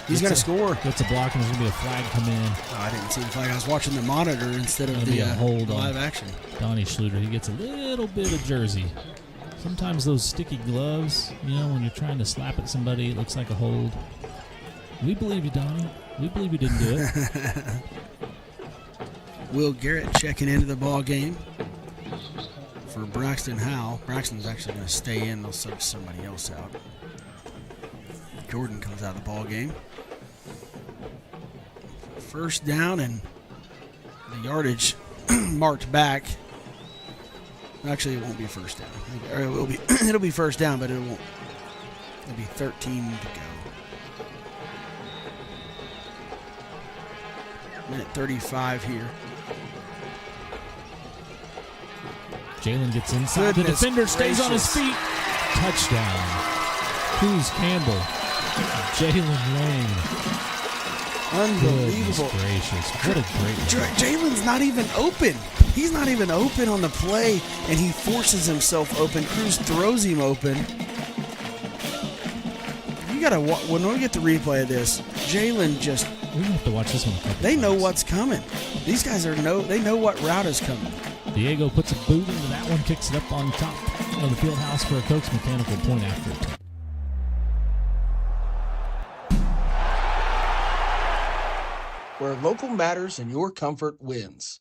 He's going to score. Gets a block, and there's going to be a flag come in. Oh, I didn't see the flag. I was watching the monitor instead of the hold live on action. Donnie Schluter. He gets a little bit of jersey. Sometimes those sticky gloves, when you're trying to slap at somebody, it looks like a hold. We believe you, Donnie. We believe you didn't do it. Will Garrett checking into the ball game for Braxton Howell. Braxton's actually going to stay in. They'll sub somebody else out. Jordan comes out of the ball game. First down, and the yardage marked back. Actually, it won't be first down. Or it will be. It'll be first down, but it won't. It'll be 13 to go. Minute 35 here. Jalen gets inside. The defender stays on his feet. Touchdown. Cruz Campbell. Jalen Lane. Unbelievable. Goodness gracious. What a great Jalen's not even open. He's not even open on the play, and he forces himself open. Cruz throws him open. You got to, when we get the replay of this, Jalen just... We have to watch this one a couple They know what's coming. These guys they know what route is coming. Diego puts a boot into that one, kicks it up on top of the field house for a Koch's Mechanical point after it. Where local matters and your comfort wins.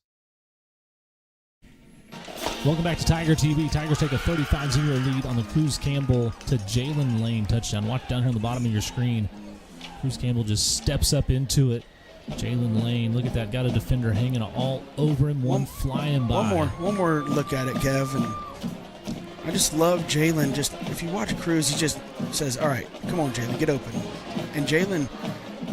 Welcome back to Tiger TV. Tigers take a 35-0 lead on the Cruz Campbell to Jalen Lane touchdown. Watch down here on the bottom of your screen. Cruz Campbell just steps up into it. Jalen Lane, look at that. Got a defender hanging all over him. One flying by. One more look at it, Kev. And I just love Jalen. Just if you watch Cruz, he just says, "All right, come on, Jalen, get open." And Jalen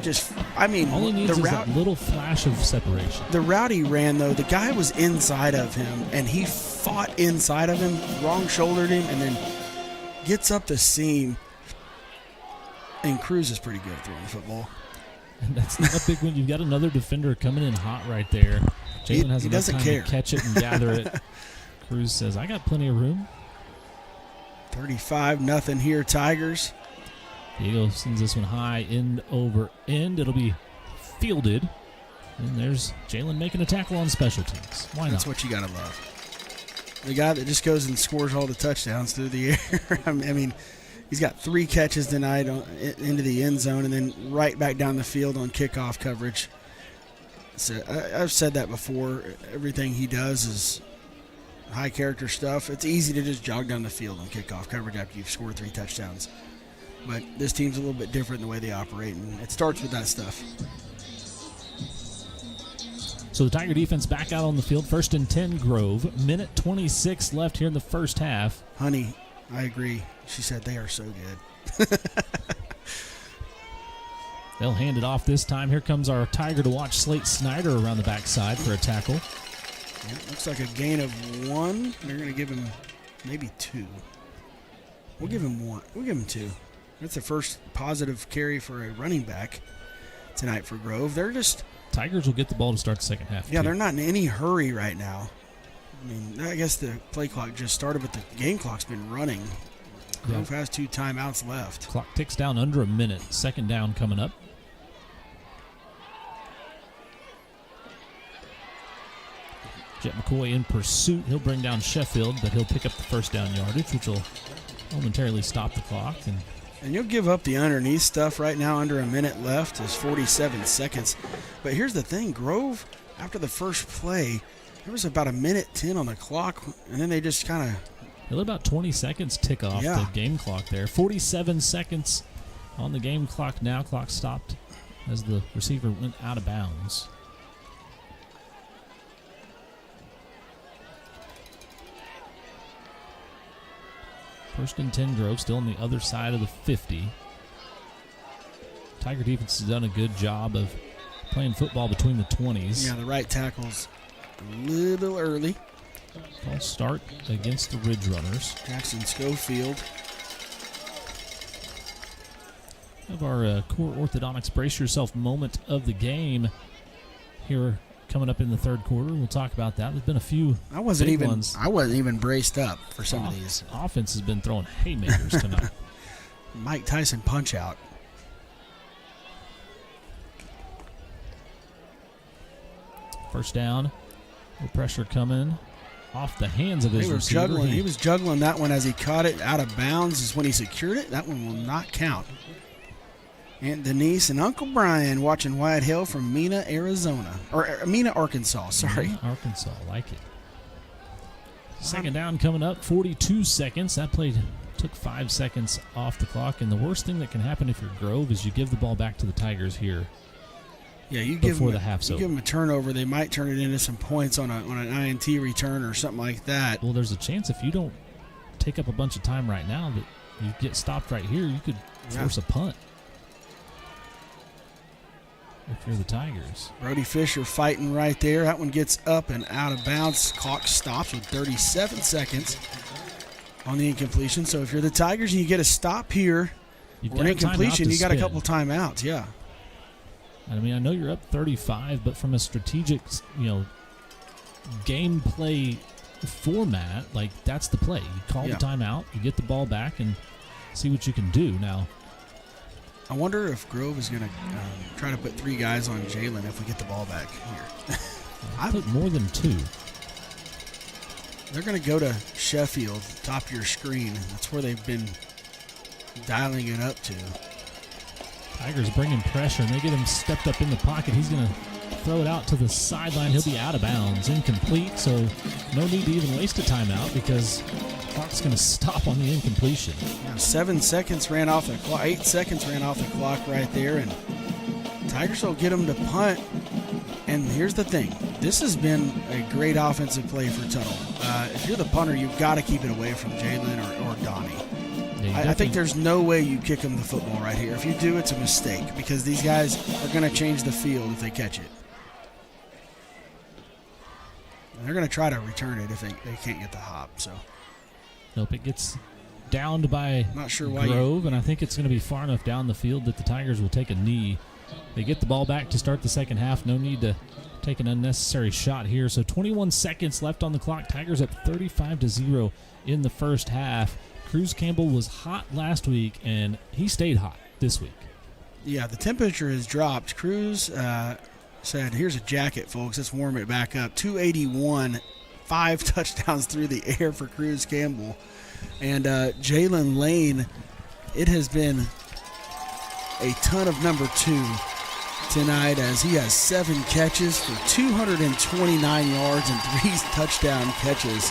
just, I mean, all he needs the is route, that little flash of separation. The route he ran, though, the guy was inside of him, and he fought inside of him, wrong shouldered him, and then gets up the seam. And Cruz is pretty good at throwing the football. And that's not a big one. You've got another defender coming in hot right there. Jalen has enough time to catch it and gather it. Cruz says, I got plenty of room. 35-0 here, Tigers. Diego sends this one high, end over end. It'll be fielded And there's Jalen making a tackle on special teams. Why not? That's what you got to love. The guy that just goes and scores all the touchdowns through the air. I mean, he's got 3 catches tonight into the end zone and then right back down the field on kickoff coverage. So I've said that before. Everything he does is high character stuff. It's easy to just jog down the field on kickoff coverage after you've scored 3 touchdowns. But this team's a little bit different in the way they operate, and it starts with that stuff. So the Tiger defense back out on the field. 1st and 10 Grove. Minute 26 left here in the first half. Honey, I agree. She said they are so good. They'll hand it off this time. Here comes our Tiger to watch Slate Snyder around the backside for a tackle. Yeah, looks like a gain of 1. They're going to give him maybe 2. We'll give him 1. We'll give him 2. That's the first positive carry for a running back tonight for Grove. They're just... Tigers will get the ball to start the second half. Yeah, they're not in any hurry right now. I mean, I guess the play clock just started, but the game clock's been running. Grove has 2 timeouts left. Clock ticks down under a minute. Second down coming up. Jet McCoy in pursuit. He'll bring down Sheffield, but he'll pick up the first down yardage, which will momentarily stop the clock. And you'll give up the underneath stuff right now. Under a minute left is 47 seconds. But here's the thing. Grove, after the first play, there was about a minute 10 on the clock, and then they just kind of... They let about 20 seconds tick off the game clock there. 47 seconds on the game clock now. Clock stopped as the receiver went out of bounds. First and 10 Grove, still on the other side of the 50. Tiger defense has done a good job of playing football between the 20s. Yeah, the right tackle's a little early. I'll start against the Ridge Runners. Jackson Schofield. Have our core orthodontics brace yourself moment of the game here coming up in the third quarter. We'll talk about that. There's been a few I wasn't ones. even braced up for some of these. Offense has been throwing haymakers tonight. Mike Tyson punch out. First down. No pressure coming off the hands of his receiver. He was juggling that one as he caught it out of bounds. Is when he secured it. That one will not count. Aunt Denise and Uncle Brian watching Wyatt Hill from Mena, Arizona. Or Mena, Arkansas, sorry. Mena, Arkansas, like it. Second down coming up, 42 seconds. That play took 5 seconds off the clock. And the worst thing that can happen if you're Grove is you give the ball back to the Tigers here. Yeah, you give before them the half's you over. give them a turnover, they might turn it into some points on an INT return or something like that. Well, there's a chance if you don't take up a bunch of time right now that you get stopped right here, you could force a punt. If you're the Tigers. Brody Fisher fighting right there. That one gets up and out of bounds. Clock stops with 37 seconds on the incompletion. So if you're the Tigers and you get a stop here or an incompletion, you got a couple timeouts. Yeah. I mean, I know you're up 35, but from a strategic, gameplay format, like that's the play. You call the timeout, you get the ball back, and see what you can do. Now, I wonder if Grove is going to try to put 3 guys on Jalen if we get the ball back here. I put more than 2. They're going to go to Sheffield, top of your screen. That's where they've been dialing it up to. Tigers bringing pressure, and they get him stepped up in the pocket. He's going to throw it out to the sideline. He'll be out of bounds, incomplete, so no need to even waste a timeout because the clock's going to stop on the incompletion. Now 7 seconds ran off the clock, 8 seconds ran off the clock right there, and Tigers will get them to punt. And here's the thing. This has been a great offensive play for Tuttle. If you're the punter, you've got to keep it away from Jalen or Donnie. I think there's no way you kick them the football right here. If you do, it's a mistake because these guys are going to change the field if they catch it. And they're going to try to return it if they can't get the hop. So, nope, it gets downed by Grove, and I think it's going to be far enough down the field that the Tigers will take a knee. They get the ball back to start the second half. No need to take an unnecessary shot here. So 21 seconds left on the clock. Tigers up 35-0 in the first half. Cruz Campbell was hot last week, and he stayed hot this week. Yeah, the temperature has dropped. Cruz said, here's a jacket, folks. Let's warm it back up. 281, 5 touchdowns through the air for Cruz Campbell. And Jalen Lane, it has been a ton of number 2 tonight as he has 7 catches for 229 yards and 3 touchdown catches.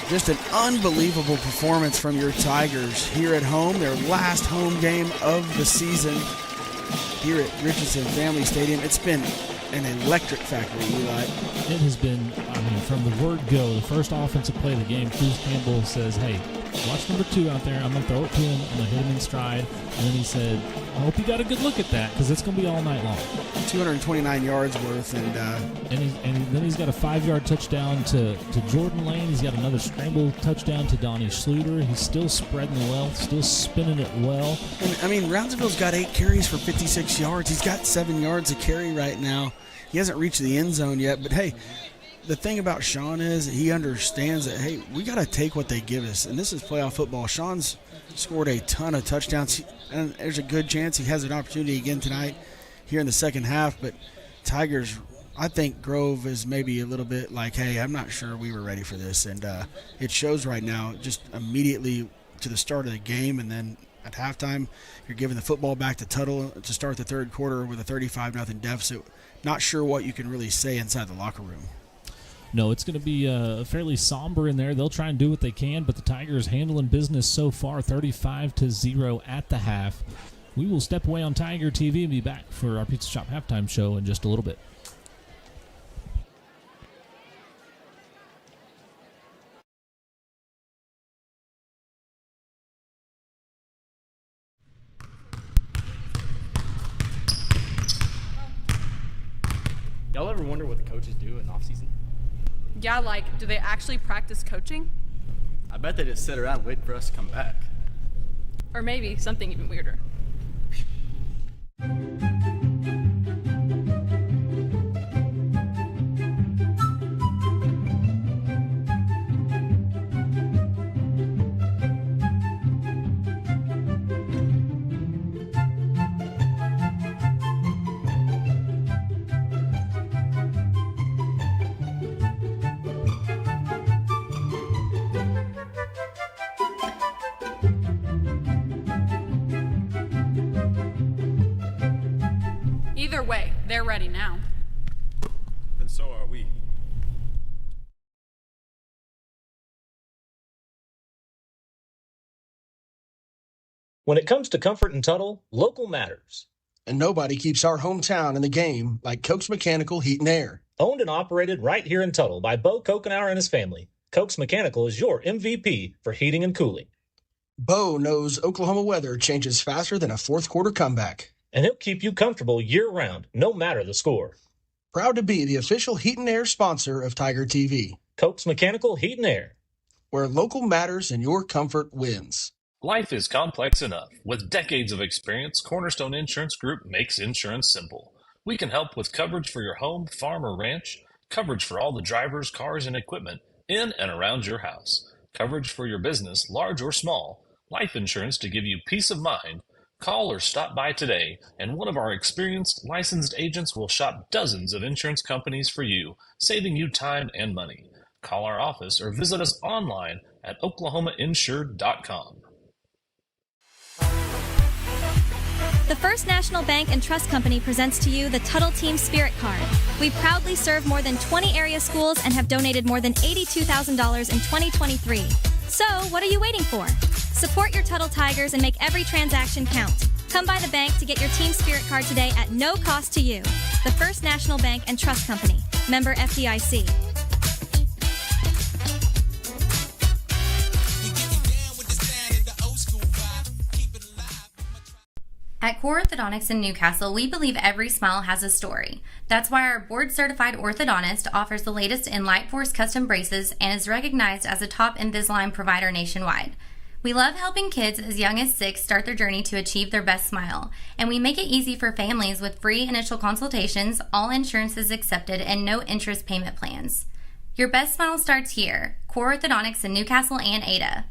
Just an unbelievable performance from your Tigers here at home, their last home game of the season here at Richardson Family Stadium. It's been an electric factory, Eli. It has been, from the word go, the first offensive play of the game, Cruz Campbell says, hey, watch number 2 out there. I'm going to throw it to him. I'm going to hit him in stride. And then he said, I hope you got a good look at that because it's going to be all night long. 229 yards worth. And then he's got a 5-yard touchdown to Jordan Lane. He's got another scramble touchdown to Donnie Schluter. He's still spreading the wealth, still spinning it well. And, Roundsville's got 8 carries for 56 yards. He's got 7 yards a carry right now. He hasn't reached the end zone yet, but hey, the thing about Sean is he understands that, hey, we got to take what they give us, and this is playoff football. Sean's scored a ton of touchdowns, and there's a good chance he has an opportunity again tonight here in the second half, but Tigers, I think Grove is maybe a little bit like, hey, I'm not sure we were ready for this, and it shows right now just immediately to the start of the game, and then at halftime you're giving the football back to Tuttle to start the third quarter with a 35-0 deficit. Not sure what you can really say inside the locker room. No, it's going to be fairly somber in there. They'll try and do what they can, but the Tigers handling business so far, 35-0 at the half. We will step away on Tiger TV and be back for our Pizza Shop halftime show in just a little bit. Y'all ever wonder what the coaches do in off-season? Yeah, do they actually practice coaching? I bet they just sit around waiting for us to come back. Or maybe something even weirder. Either way, they're ready now. And so are we. When it comes to comfort and Tuttle, local matters. And nobody keeps our hometown in the game like Koch's Mechanical Heat and Air. Owned and operated right here in Tuttle by Bo Kokenauer and his family, Koch's Mechanical is your MVP for heating and cooling. Bo knows Oklahoma weather changes faster than a fourth quarter comeback. And he'll keep you comfortable year-round, no matter the score. Proud to be the official Heat and Air sponsor of Tiger TV. Koch's Mechanical Heat and Air. Where local matters and your comfort wins. Life is complex enough. With decades of experience, Cornerstone Insurance Group makes insurance simple. We can help with coverage for your home, farm, or ranch, coverage for all the drivers, cars, and equipment in and around your house, coverage for your business, large or small, life insurance to give you peace of mind. Call or stop by today, and one of our experienced, licensed agents will shop dozens of insurance companies for you, saving you time and money. Call our office or visit us online at oklahomainsured.com. The First National Bank and Trust Company presents to you the Tuttle Team Spirit Card. We proudly serve more than 20 area schools and have donated more than $82,000 in 2023. So, what are you waiting for? Support your Tuttle Tigers and make every transaction count. Come by the bank to get your Team Spirit Card today at no cost to you. The First National Bank and Trust Company. Member FDIC. At Core Orthodontics in Newcastle, we believe every smile has a story. That's why our board-certified orthodontist offers the latest in Light Force custom braces and is recognized as a top Invisalign provider nationwide. We love helping kids as young as 6 start their journey to achieve their best smile, and we make it easy for families with free initial consultations, all insurances accepted, and no interest payment plans. Your best smile starts here. Core Orthodontics in Newcastle and Ada.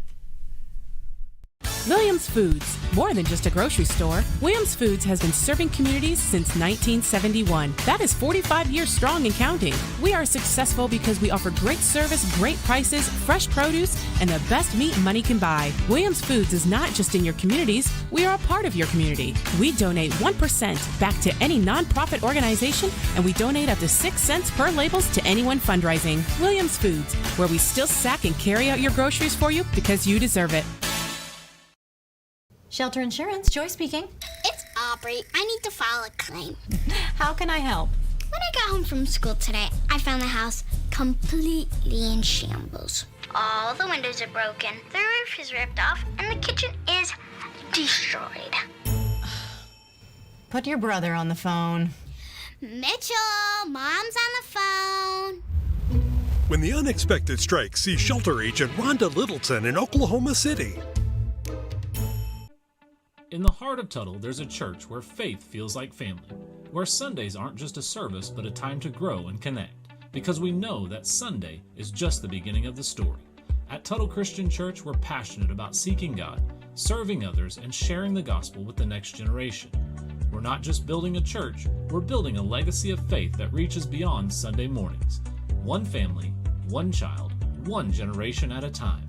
Williams Foods, more than just a grocery store. Williams Foods has been serving communities since 1971. That is 45 years strong and counting. We are successful because we offer great service, great prices, fresh produce, and the best meat money can buy. Williams Foods is not just in your communities, we are a part of your community. We donate 1% back to any nonprofit organization, and we donate up to 6 cents per labels to anyone fundraising. Williams Foods, where we still sack and carry out your groceries for you because you deserve it. Shelter Insurance, Joy speaking. It's Aubrey. I need to file a claim. How can I help? When I got home from school today, I found the house completely in shambles. All the windows are broken, the roof is ripped off, and the kitchen is destroyed. Put your brother on the phone. Mitchell, Mom's on the phone. When the unexpected strikes, see shelter agent Rhonda Littleton in Oklahoma City. In the heart of Tuttle, there's a church where faith feels like family, where Sundays aren't just a service but a time to grow and connect, because we know that Sunday is just the beginning of the story. At Tuttle Christian Church, we're passionate about seeking God, serving others, and sharing the gospel with the next generation. We're not just building a church, we're building a legacy of faith that reaches beyond Sunday mornings. One family, one child, one generation at a time.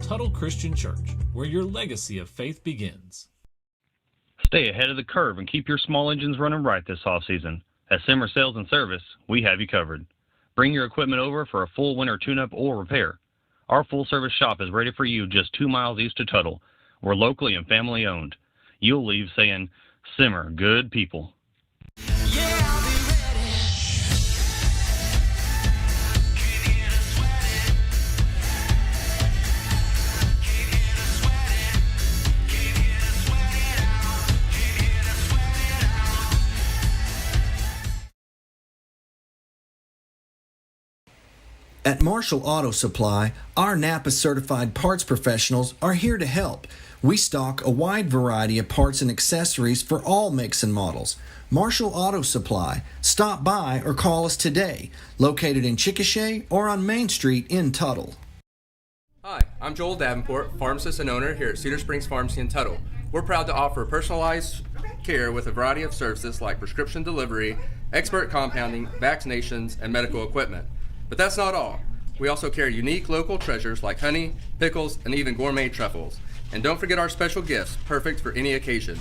Tuttle Christian Church, where your legacy of faith begins. Stay ahead of the curve and keep your small engines running right this off-season. At Simmer Sales and Service, we have you covered. Bring your equipment over for a full winter tune-up or repair. Our full-service shop is ready for you just 2 miles east of Tuttle. We're locally and family-owned. You'll leave saying, Simmer, good people. At Marshall Auto Supply, our Napa certified parts professionals are here to help. We stock a wide variety of parts and accessories for all makes and models. Marshall Auto Supply. Stop by or call us today. Located in Chickasha or on Main Street in Tuttle. Hi, I'm Joel Davenport, pharmacist and owner here at Cedar Springs Pharmacy in Tuttle. We're proud to offer personalized care with a variety of services like prescription delivery, expert compounding, vaccinations, and medical equipment. But that's not all. We also carry unique local treasures like honey, pickles, and even gourmet truffles. And don't forget our special gifts, perfect for any occasion.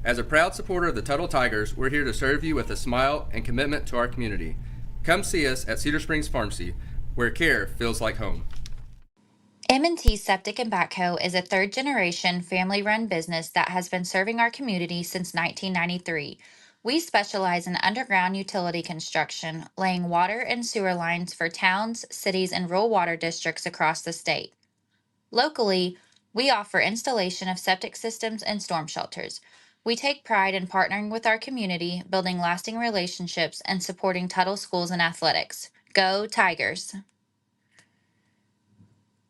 As a proud supporter of the Tuttle Tigers, we're here to serve you with a smile and commitment to our community. Come see us at Cedar Springs Pharmacy, where care feels like home. M&T Septic and Backhoe is a third-generation family-run business that has been serving our community since 1993. We specialize in underground utility construction, laying water and sewer lines for towns, cities, and rural water districts across the state. Locally, we offer installation of septic systems and storm shelters. We take pride in partnering with our community, building lasting relationships, and supporting Tuttle schools and athletics. Go Tigers!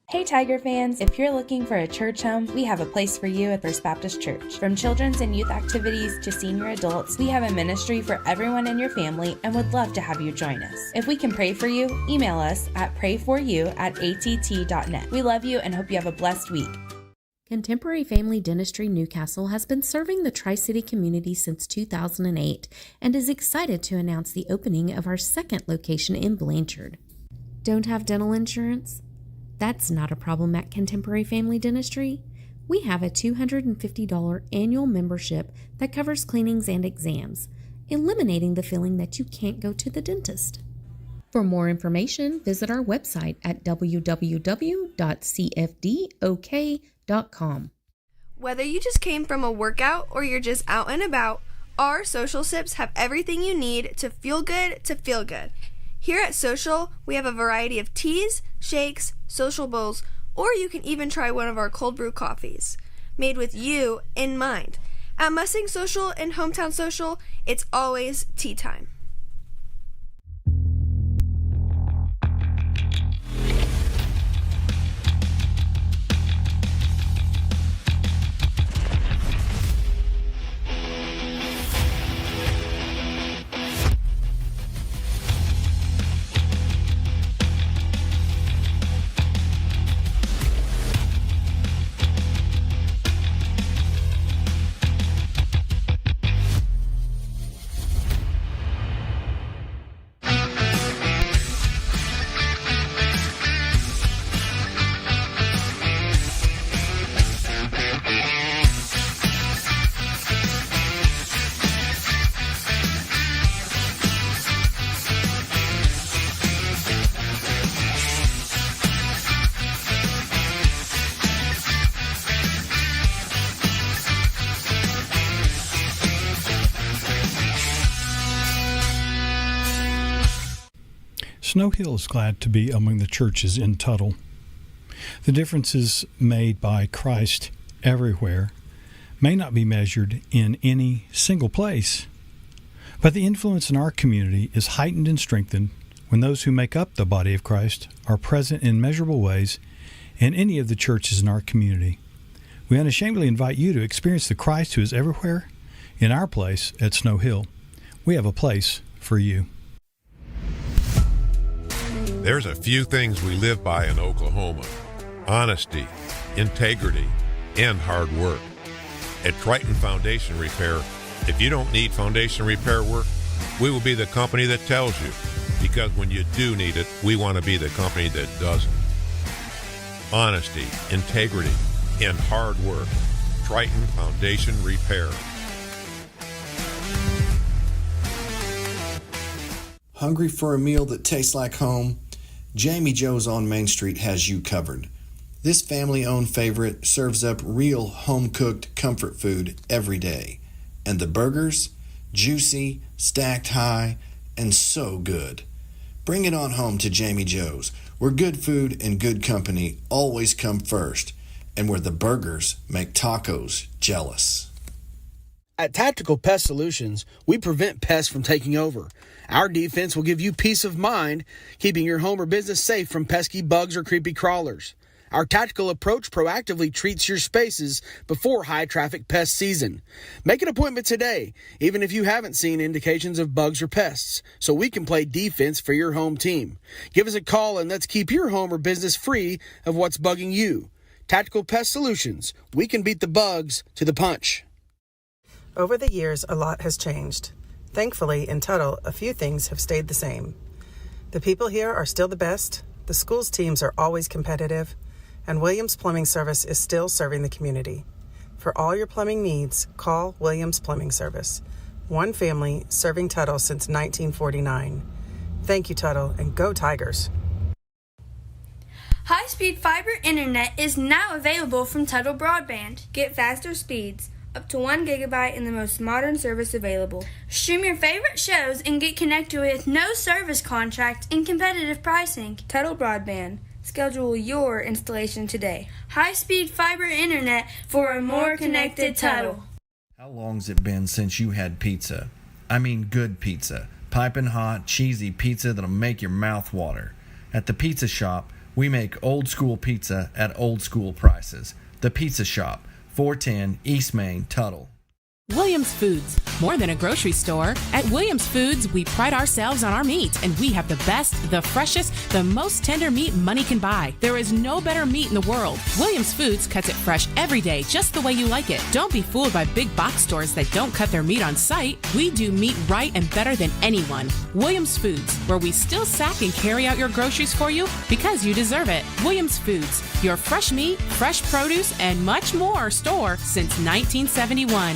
Hey Tiger fans, if you're looking for a church home, we have a place for you at First Baptist Church. From children's and youth activities to senior adults, we have a ministry for everyone in your family and would love to have you join us. If we can pray for you, email us at prayforyou@att.net. We love you and hope you have a blessed week. Contemporary Family Dentistry Newcastle has been serving the Tri-City community since 2008 and is excited to announce the opening of our second location in Blanchard. Don't have dental insurance? That's not a problem at Contemporary Family Dentistry. We have a $250 annual membership that covers cleanings and exams, eliminating the feeling that you can't go to the dentist. For more information, visit our website at www.cfdok.com. Whether you just came from a workout or you're just out and about, our Social Sips have everything you need to feel good to feel good. Here at Social, we have a variety of teas, shakes, social bowls, or you can even try one of our cold brew coffees, made with you in mind. At Mustang Social and Hometown Social, it's always tea time. Snow Hill is glad to be among the churches in Tuttle. The differences made by Christ everywhere may not be measured in any single place, but the influence in our community is heightened and strengthened when those who make up the body of Christ are present in measurable ways in any of the churches in our community. We unashamedly invite you to experience the Christ who is everywhere in our place at Snow Hill. We have a place for you. There's a few things we live by in Oklahoma: honesty, integrity, and hard work. At Triton Foundation Repair, if you don't need foundation repair work, we will be the company that tells you, because when you do need it, we want to be the company that doesn't. Honesty, integrity, and hard work. Triton Foundation Repair. Hungry for a meal that tastes like home? Jamie Joe's on Main Street has you covered. This family-owned favorite serves up real home-cooked comfort food every day. And the burgers? Juicy, stacked high, and so good. Bring it on home to Jamie Joe's, where good food and good company always come first, and where the burgers make tacos jealous. At Tactical Pest Solutions, we prevent pests from taking over. Our defense will give you peace of mind, keeping your home or business safe from pesky bugs or creepy crawlers. Our tactical approach proactively treats your spaces before high-traffic pest season. Make an appointment today, even if you haven't seen indications of bugs or pests, so we can play defense for your home team. Give us a call and let's keep your home or business free of what's bugging you. Tactical Pest Solutions. We can beat the bugs to the punch. Over the years, a lot has changed. Thankfully, in Tuttle, a few things have stayed the same. The people here are still the best, the school's teams are always competitive, and Williams Plumbing Service is still serving the community. For all your plumbing needs, call Williams Plumbing Service. One family serving Tuttle since 1949. Thank you, Tuttle, and go Tigers. High-speed fiber internet is now available from Tuttle Broadband. Get faster speeds, up to 1 gigabyte in the most modern service available. Stream your favorite shows and get connected with no service contract and competitive pricing. Tuttle Broadband. Schedule your installation today. High-speed fiber internet for a more connected Tuttle. How long's it been since you had pizza? I mean good pizza. Piping hot, cheesy pizza that'll make your mouth water. At the Pizza Shop, we make old school pizza at old school prices. The Pizza Shop, 410 East Main, Tuttle. Williams Foods, more than a grocery store. At Williams Foods, we pride ourselves on our meat, and we have the best, the freshest, the most tender meat money can buy. There is no better meat in the world. Williams Foods cuts it fresh every day, just the way you like it. Don't be fooled by big box stores that don't cut their meat on site. We do meat right and better than anyone. Williams Foods, where we still sack and carry out your groceries for you because you deserve it. Williams Foods, your fresh meat, fresh produce, and much more store since 1971.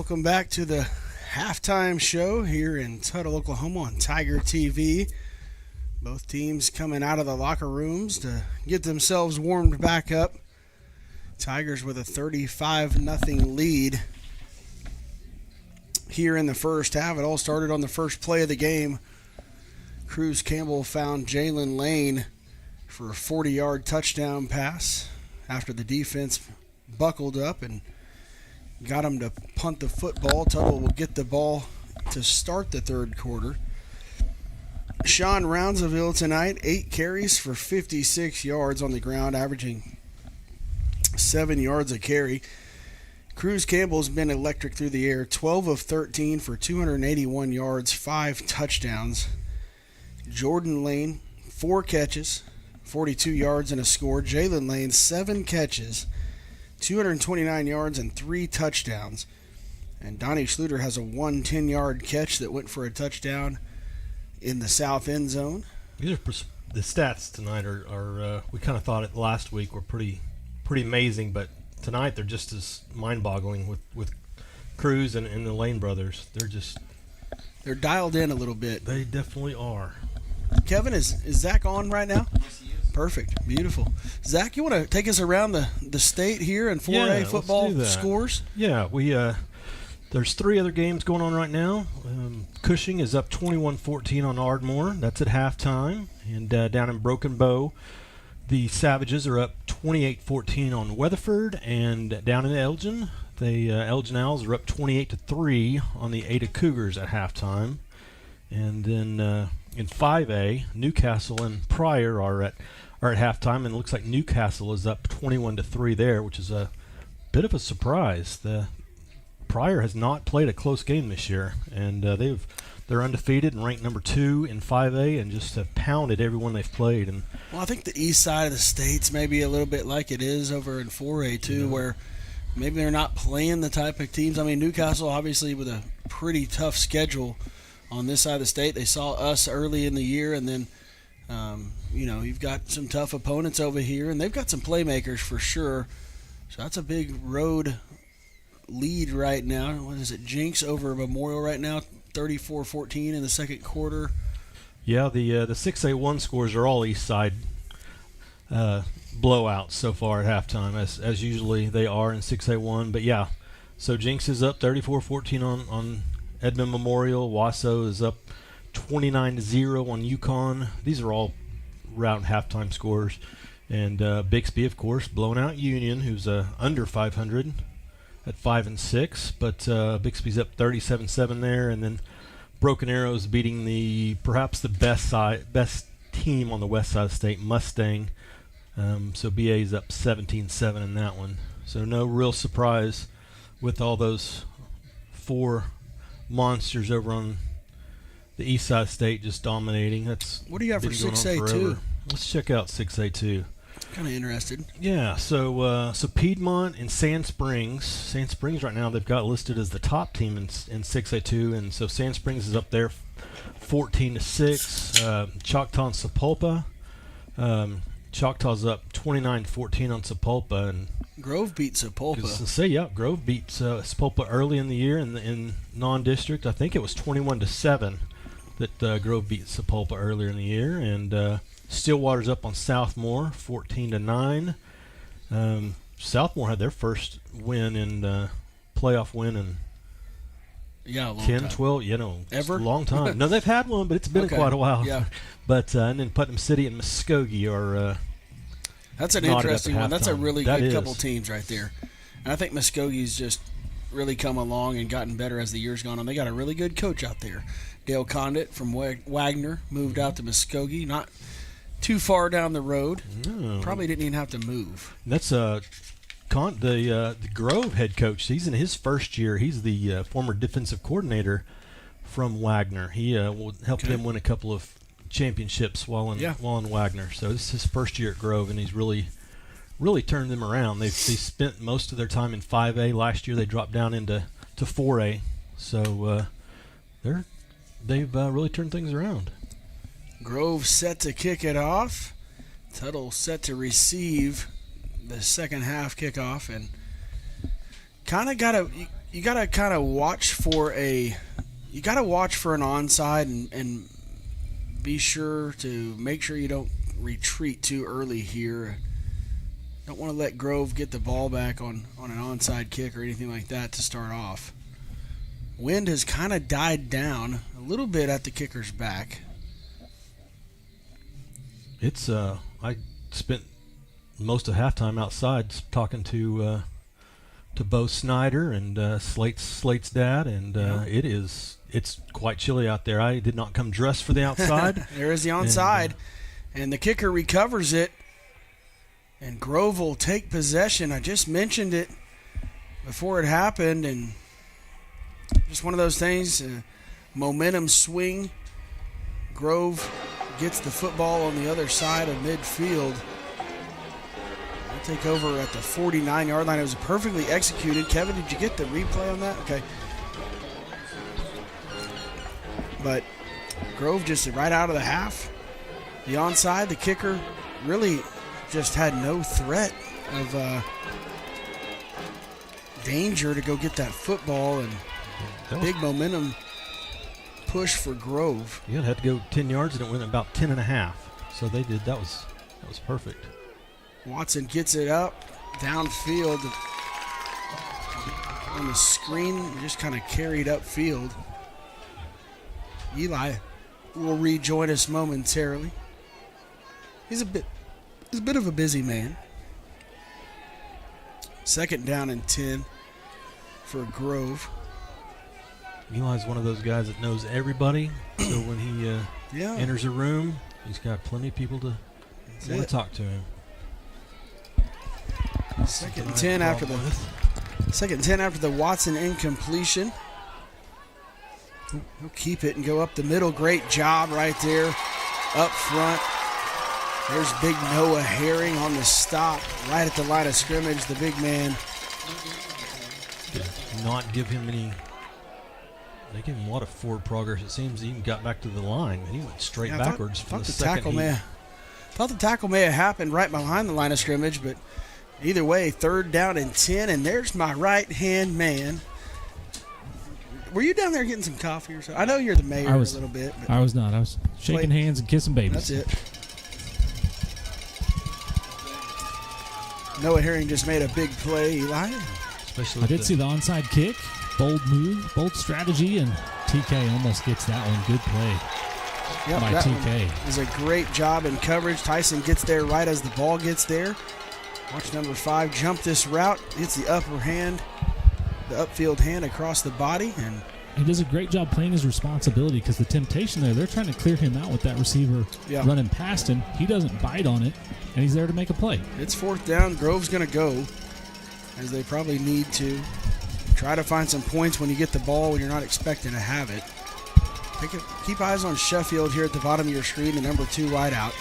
Welcome back to the halftime show here in Tuttle, Oklahoma on Tiger TV. Both teams coming out of the locker rooms to get themselves warmed back up. Tigers with a 35-0 lead here in the first half. It all started on the first play of the game. Cruz Campbell found Jalen Lane for a 40-yard touchdown pass after the defense buckled up and got him to punt the football. Tuttle will get the ball to start the third quarter. Sean Rounsaville tonight, 8 carries for 56 yards on the ground, averaging 7 yards a carry. Cruz Campbell's been electric through the air, 12 of 13 for 281 yards, 5 touchdowns. Jordan Lane, 4 catches, 42 yards and a score. Jalen Lane, 7 catches, 229 yards and 3 touchdowns. And Donnie Schluter has a 10-yard catch that went for a touchdown in the south end zone. These are the stats tonight are we kind of thought it last week were pretty amazing, but tonight they're just as mind-boggling with Cruz and the Lane brothers. They're dialed in a little bit. They definitely are. Kevin, is Zach on right now? Yes, he is. Perfect. Beautiful. Zach, you want to take us around the state here and 4A football scores? Yeah, there's 3 other games going on right now. Cushing is up 21-14 on Ardmore. That's at halftime. And down in Broken Bow, the Savages are up 28-14 on Weatherford. And down in Elgin, the Elgin Owls are up 28-3 on the Ada Cougars at halftime. And then in 5A, Newcastle and Pryor are at halftime, and it looks like Newcastle is up 21-3 there, which is a bit of a surprise. The Pryor has not played a close game this year, and they're undefeated and ranked number 2 in 5A, and just have pounded everyone they've played. And well, I think the east side of the state's maybe a little bit like it is over in 4A too, where maybe they're not playing the type of teams. I mean, Newcastle obviously with a pretty tough schedule on this side of the state. They saw us early in the year, and then you've got some tough opponents over here, and they've got some playmakers for sure. So that's a big road lead right now. What is it, Jinx over Memorial right now, 34-14 in the second quarter. Yeah, the 6A1 scores are all east side blowouts so far at halftime, as usually they are in 6A1. But yeah, so Jinx is up 34-14 on Edmond Memorial. Wasso is up 29-0 on Yukon. These are all round halftime scores. And Bixby, of course, blowing out Union, who's under 500 at 5-6. But Bixby's up 37-7 there. And then Broken Arrow's beating perhaps the best team on the west side of the state, Mustang. So BA's up 17-7 in that one. So no real surprise with all those 4 monsters over on the east side of the state just dominating. What do you got for 6A2? Let's check out 6A2. Kind of interested. Yeah, so Piedmont and Sand Springs right now they've got listed as the top team in 6A2, and so Sand Springs is up there 14-6. Choctaw and Sapulpa. Choctaw's up 29-14 on Sapulpa, and Grove beat Sapulpa. Grove beat Sapulpa early in the year in non-district. I think it was 21-7 that Grove beat Sapulpa earlier in the year, and Stillwater's up on Southmore 14-9. Southmore had their first win in playoff win in 10, 12, ever? A long time. No, they've had one, but it's been quite a while. Yeah. But and then Putnam City and Muskogee are. That's an interesting one. That's a really good couple teams right there. And I think Muskogee's just really come along and gotten better as the years gone on. They got a really good coach out there. Dale Condit from Wagner moved out to Muskogee, not too far down the road. No. Probably didn't even have to move. That's the Grove head coach. He's in his first year. He's the former defensive coordinator from Wagner. He helped him win a couple of championships while in Wagner. So this is his first year at Grove, and he's really turned them around. They spent most of their time in 5A. Last year they dropped down into 4A. So they've really turned things around. Grove set to kick it off. Tuttle set to receive the second half kickoff, and kind of got you got to kind of watch for an onside and be sure to make sure you don't retreat too early here. Don't want to let Grove get the ball back on an onside kick or anything like that to start off. Wind has kind of died down a little bit at the kicker's back. It's I spent most of halftime outside talking to Bo Snyder and Slate's dad, and it's quite chilly out there. I did not come dressed for the outside. There is the onside, and the kicker recovers it, and Grove will take possession. I just mentioned it before it happened, and just one of those things, momentum swing. Grove gets the football on the other side of midfield. They'll take over at the 49-yard line. It was perfectly executed. Kevin, did you get the replay on that? Okay. But Grove just right out of the half. The onside, the kicker really just had no threat of danger to go get that football, and big momentum push for Grove. Yeah, it had to go 10 yards, and it went about 10.5. So they did. That was perfect. Watson gets it up downfield on the screen, just kind of carried upfield. Eli will rejoin us momentarily. He's a bit of a busy man. 2nd down and 10 for Grove. Eli's one of those guys that knows everybody, so when he enters a room, he's got plenty of people to want to talk to him. 2nd and 10 after the Watson incompletion. He'll keep it and go up the middle. Great job right there up front. There's big Noah Herring on the stop right at the line of scrimmage. The big man. Did not give him any. They gave him a lot of forward progress. It seems he even got back to the line. He went straight backwards from the second. Thought the tackle may have happened right behind the line of scrimmage, but either way, 3rd down and 10, and there's my right-hand man. Were you down there getting some coffee or something? I know you're the mayor a little bit. But I was not. I was shaking hands and kissing babies. That's it. Noah Herring just made a big play, Eli. I did see the onside kick. Bold move, bold strategy, and TK almost gets that one. Good play by TK. Is a great job in coverage. Tyson gets there right as the ball gets there. Watch number 5 jump this route. Hits the upper hand, the upfield hand across the body. And he does a great job playing his responsibility, because the temptation there, they're trying to clear him out with that receiver running past him. He doesn't bite on it, and he's there to make a play. It's 4th down. Grove's going to go, as they probably need to. Try to find some points when you get the ball when you're not expecting to have it. Keep eyes on Sheffield here at the bottom of your screen, the number 2 wideout.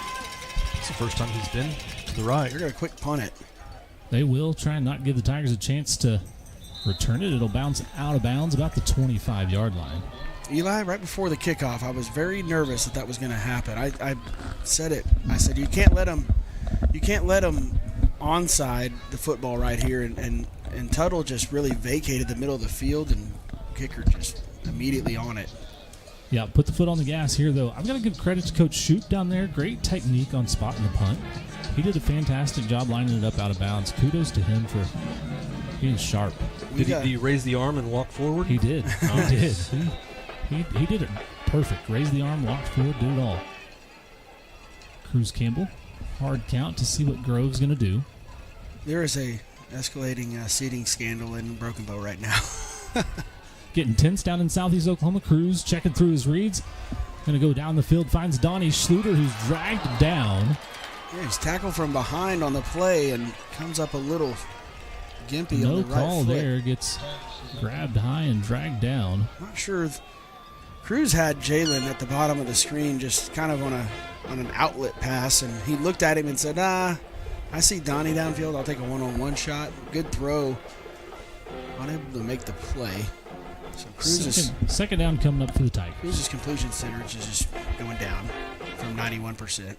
It's the first time he's been to the right. They're going to quick punt it. They will try and not give the Tigers a chance to return it. It'll bounce out of bounds about the 25-yard line. Eli, right before the kickoff, I was very nervous that was going to happen. I said it. I said you can't let them onside the football right here, and Tuttle just really vacated the middle of the field, and kicker just immediately on it. Yeah, put the foot on the gas here, though. I've got to give credit to Coach Shoup down there. Great technique on spotting the punt. He did a fantastic job lining it up out of bounds. Kudos to him for being sharp. Did he raise the arm and walk forward? He did. He did. He did it perfect. Raised the arm, walked forward, did it all. Cruz Campbell, hard count to see what Grove's going to do. There is a escalating seating scandal in Broken Bow right now. Getting tense down in Southeast Oklahoma. Cruz checking through his reads. Going to go down the field, finds Donnie Schluter, who's dragged down. Yeah, he's tackled from behind on the play and comes up a little gimpy on the right foot. No call there. Gets grabbed high and dragged down. Not sure. Cruz had Jalen at the bottom of the screen, just kind of on an outlet pass, and he looked at him and said, I see Donnie downfield. I'll take a one-on-one shot. Good throw. Unable to make the play. So Cruz second down coming up for the Tigers. Cruz's completion percentage is just going down from 91%.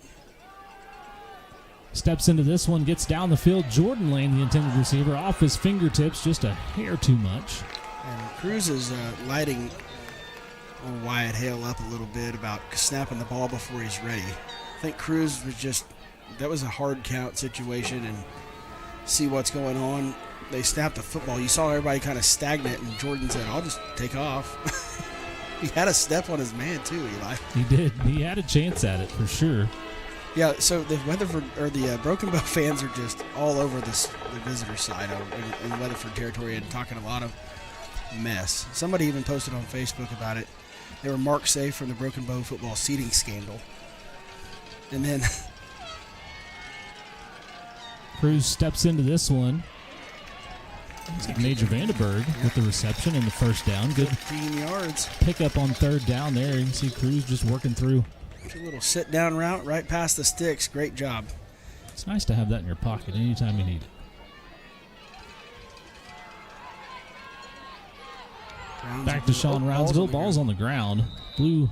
Steps into this one, gets down the field. Jordan Lane, the intended receiver, off his fingertips, just a hair too much. And Cruz is lighting old Wyatt Hale up a little bit about snapping the ball before he's ready. I think Cruz was that was a hard count situation and see what's going on. They snapped the football. You saw everybody kind of stagnant, and Jordan said, I'll just take off. He had a step on his man, too, Eli. He did. He had a chance at it, for sure. Yeah, so the Broken Bow fans are just all over the visitor side in Weatherford territory and talking a lot of mess. Somebody even posted on Facebook about it. They were marked safe from the Broken Bow football seating scandal. And then Cruz steps into this one. Looks like Major Vandenberg with the reception and the first down. Good 15 yards. Pick up on third down there. You can see Cruz just working through. A little sit-down route right past the sticks. Great job. It's nice to have that in your pocket anytime you need it. Back to Sean Roundsville. Ball's on the ground. Blue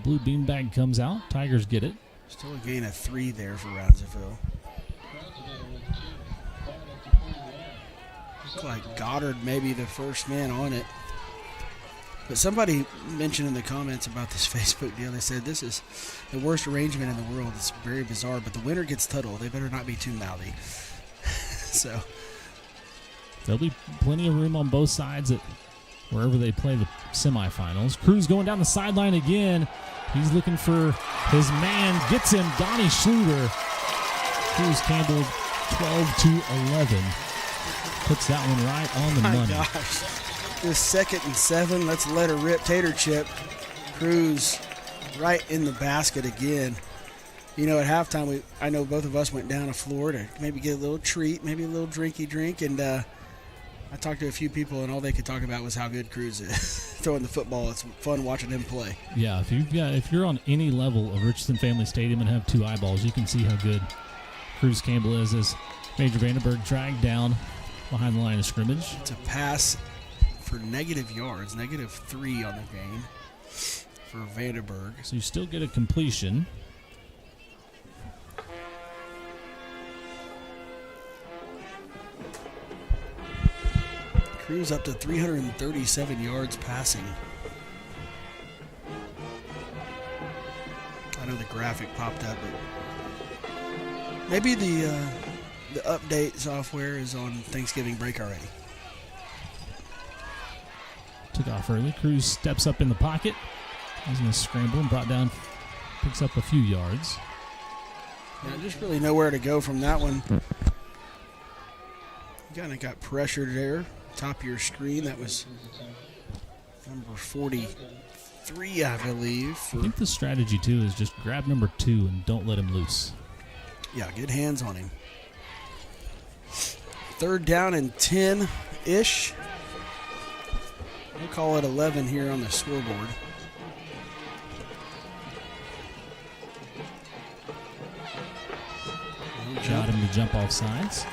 beanbag comes out. Tigers get it. Still a gain of 3 there for Roundsville. Looks like Goddard may be the first man on it. But somebody mentioned in the comments about this Facebook deal, they said this is the worst arrangement in the world. It's very bizarre, but the winner gets Tuttle. They better not be too mouthy. So there'll be plenty of room on both sides at wherever they play the semifinals. Cruz going down the sideline again. He's looking for his man. Gets him. Donnie Schluter. Cruz Campbell 12-11. Puts that one right on the money. Gosh. This 2nd and 7. Let's let her rip. Tater chip. Cruz right in the basket again. You know, at halftime, I know both of us went down a floor to maybe get a little treat, maybe a little drinky drink, and I talked to a few people, and all they could talk about was how good Cruz is throwing the football. It's fun watching him play. Yeah, if you're on any level of Richardson Family Stadium and have 2 eyeballs, you can see how good Cruz Campbell is as Major Vandenberg dragged down behind the line of scrimmage. It's a pass for negative yards, -3 on the game for Vandenberg. So you still get a completion. Cruz up to 337 yards passing. I know the graphic popped up, but maybe the update software is on Thanksgiving break already. Took off early. Cruz steps up in the pocket. He's going to scramble and brought down, picks up a few yards. Yeah, just really nowhere to go from that one. Kind of got pressured there. Top of your screen, that was number 43, I believe. I think the strategy, too, is just grab number 2 and don't let him loose. Yeah, get hands on him. 3rd down and 10-ish. We'll call it 11 here on the scoreboard. Got him to jump off sides.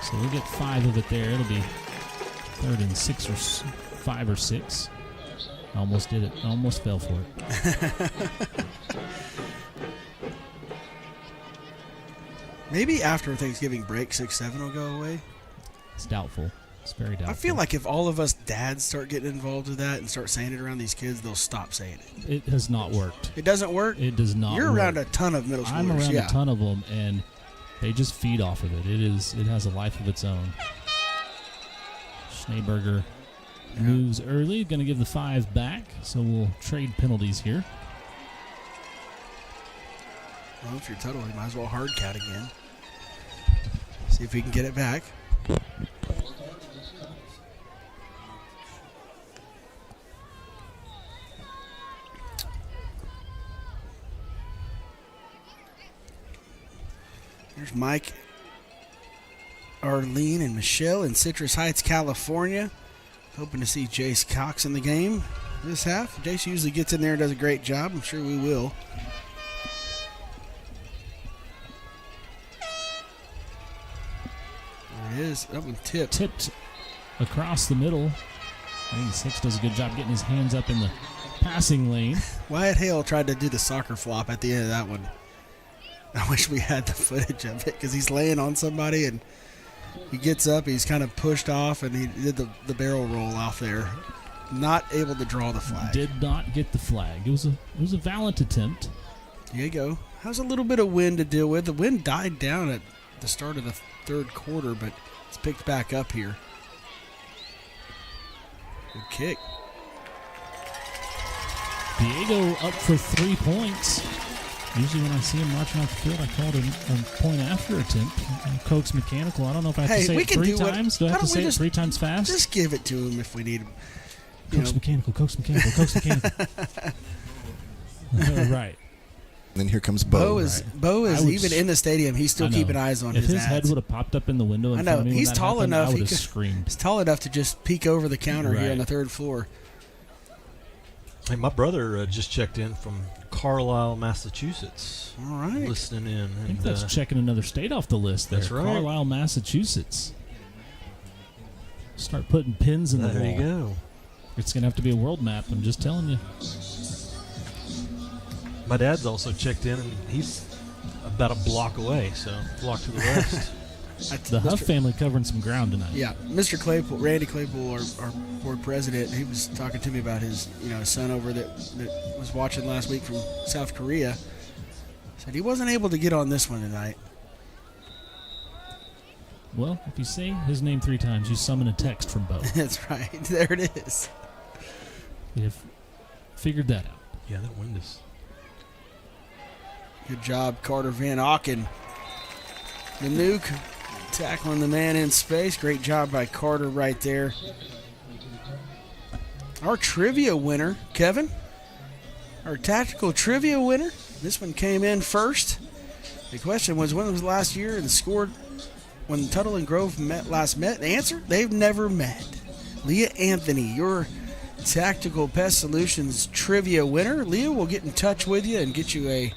So we'll get 5 of it there. It'll be 3rd and 6 or 5 or 6. Almost did it. Almost fell for it. Maybe after Thanksgiving break, 6-7 will go away. It's doubtful. It's very doubtful. I feel like if all of us dads start getting involved with that and start saying it around these kids, they'll stop saying it. It has not worked. It doesn't work? It does not You're work. around a ton of middle schoolers. I'm around a ton of them, and they just feed off of it. It has a life of its own. Schneeberger moves early. Going to give the 5 back, so we'll trade penalties here. Well, if you're Tuttle, you might as well hard count again. See if we can get it back. There's Mike, Arlene, and Michelle in Citrus Heights, California. Hoping to see Jace Cox in the game this half. Jace usually gets in there and does a great job. I'm sure we will. There it is. That one tipped. Tipped across the middle. 96 does a good job getting his hands up in the passing lane. Wyatt Hale tried to do the soccer flop at the end of that one. I wish we had the footage of it because he's laying on somebody and He gets up, he's kind of pushed off, and he did the barrel roll off there. Not able to draw the flag. Did not get the flag. It was a valiant attempt. There you go. Has a little bit of wind to deal with. The wind died down at the start of the third quarter, but it's picked back up here. Good kick. Diego up for 3 points. Usually when I see him marching off the field, I call it a point after attempt. Coke's mechanical. I don't know if I have to say it 3 times. Do I have to say it 3 times fast? Just give it to him if we need him. Coke's mechanical, Coke's mechanical, Coke's mechanical. Right. And then here comes Bo. Bo is even in the stadium. He's still keeping eyes on his ads. If his head would have popped up in the window in front of me he's when that tall happened, enough. I would have screamed. He's tall enough to just peek over the counter here on the third floor. Hey, my brother just checked in from Carlisle, Massachusetts. All right. Listening in. I think that's checking another state off the list there. That's right. Carlisle, Massachusetts. Start putting pins in the wall. There you go. It's going to have to be a world map, I'm just telling you. My dad's also checked in, and he's about a block away, so block to the west. The Huff family covering some ground tonight. Yeah, Mr. Claypool, Randy Claypool, our board president, he was talking to me about his son over that was watching last week from South Korea. Said he wasn't able to get on this one tonight. Well, if you say his name 3 times, you summon a text from Bo. That's right. There it is. We have figured that out. Yeah, that wind is. Good job, Carter Van Auken. The nuke tackling the man in space. Great job by Carter right there. Our trivia winner, Kevin. Our tactical trivia winner. This one came in first. The question was, when was last year and scored when Tuttle and Grove last met? The answer, they've never met. Leah Anthony, your Tactical Pest Solutions trivia winner. Leah will get in touch with you and get you a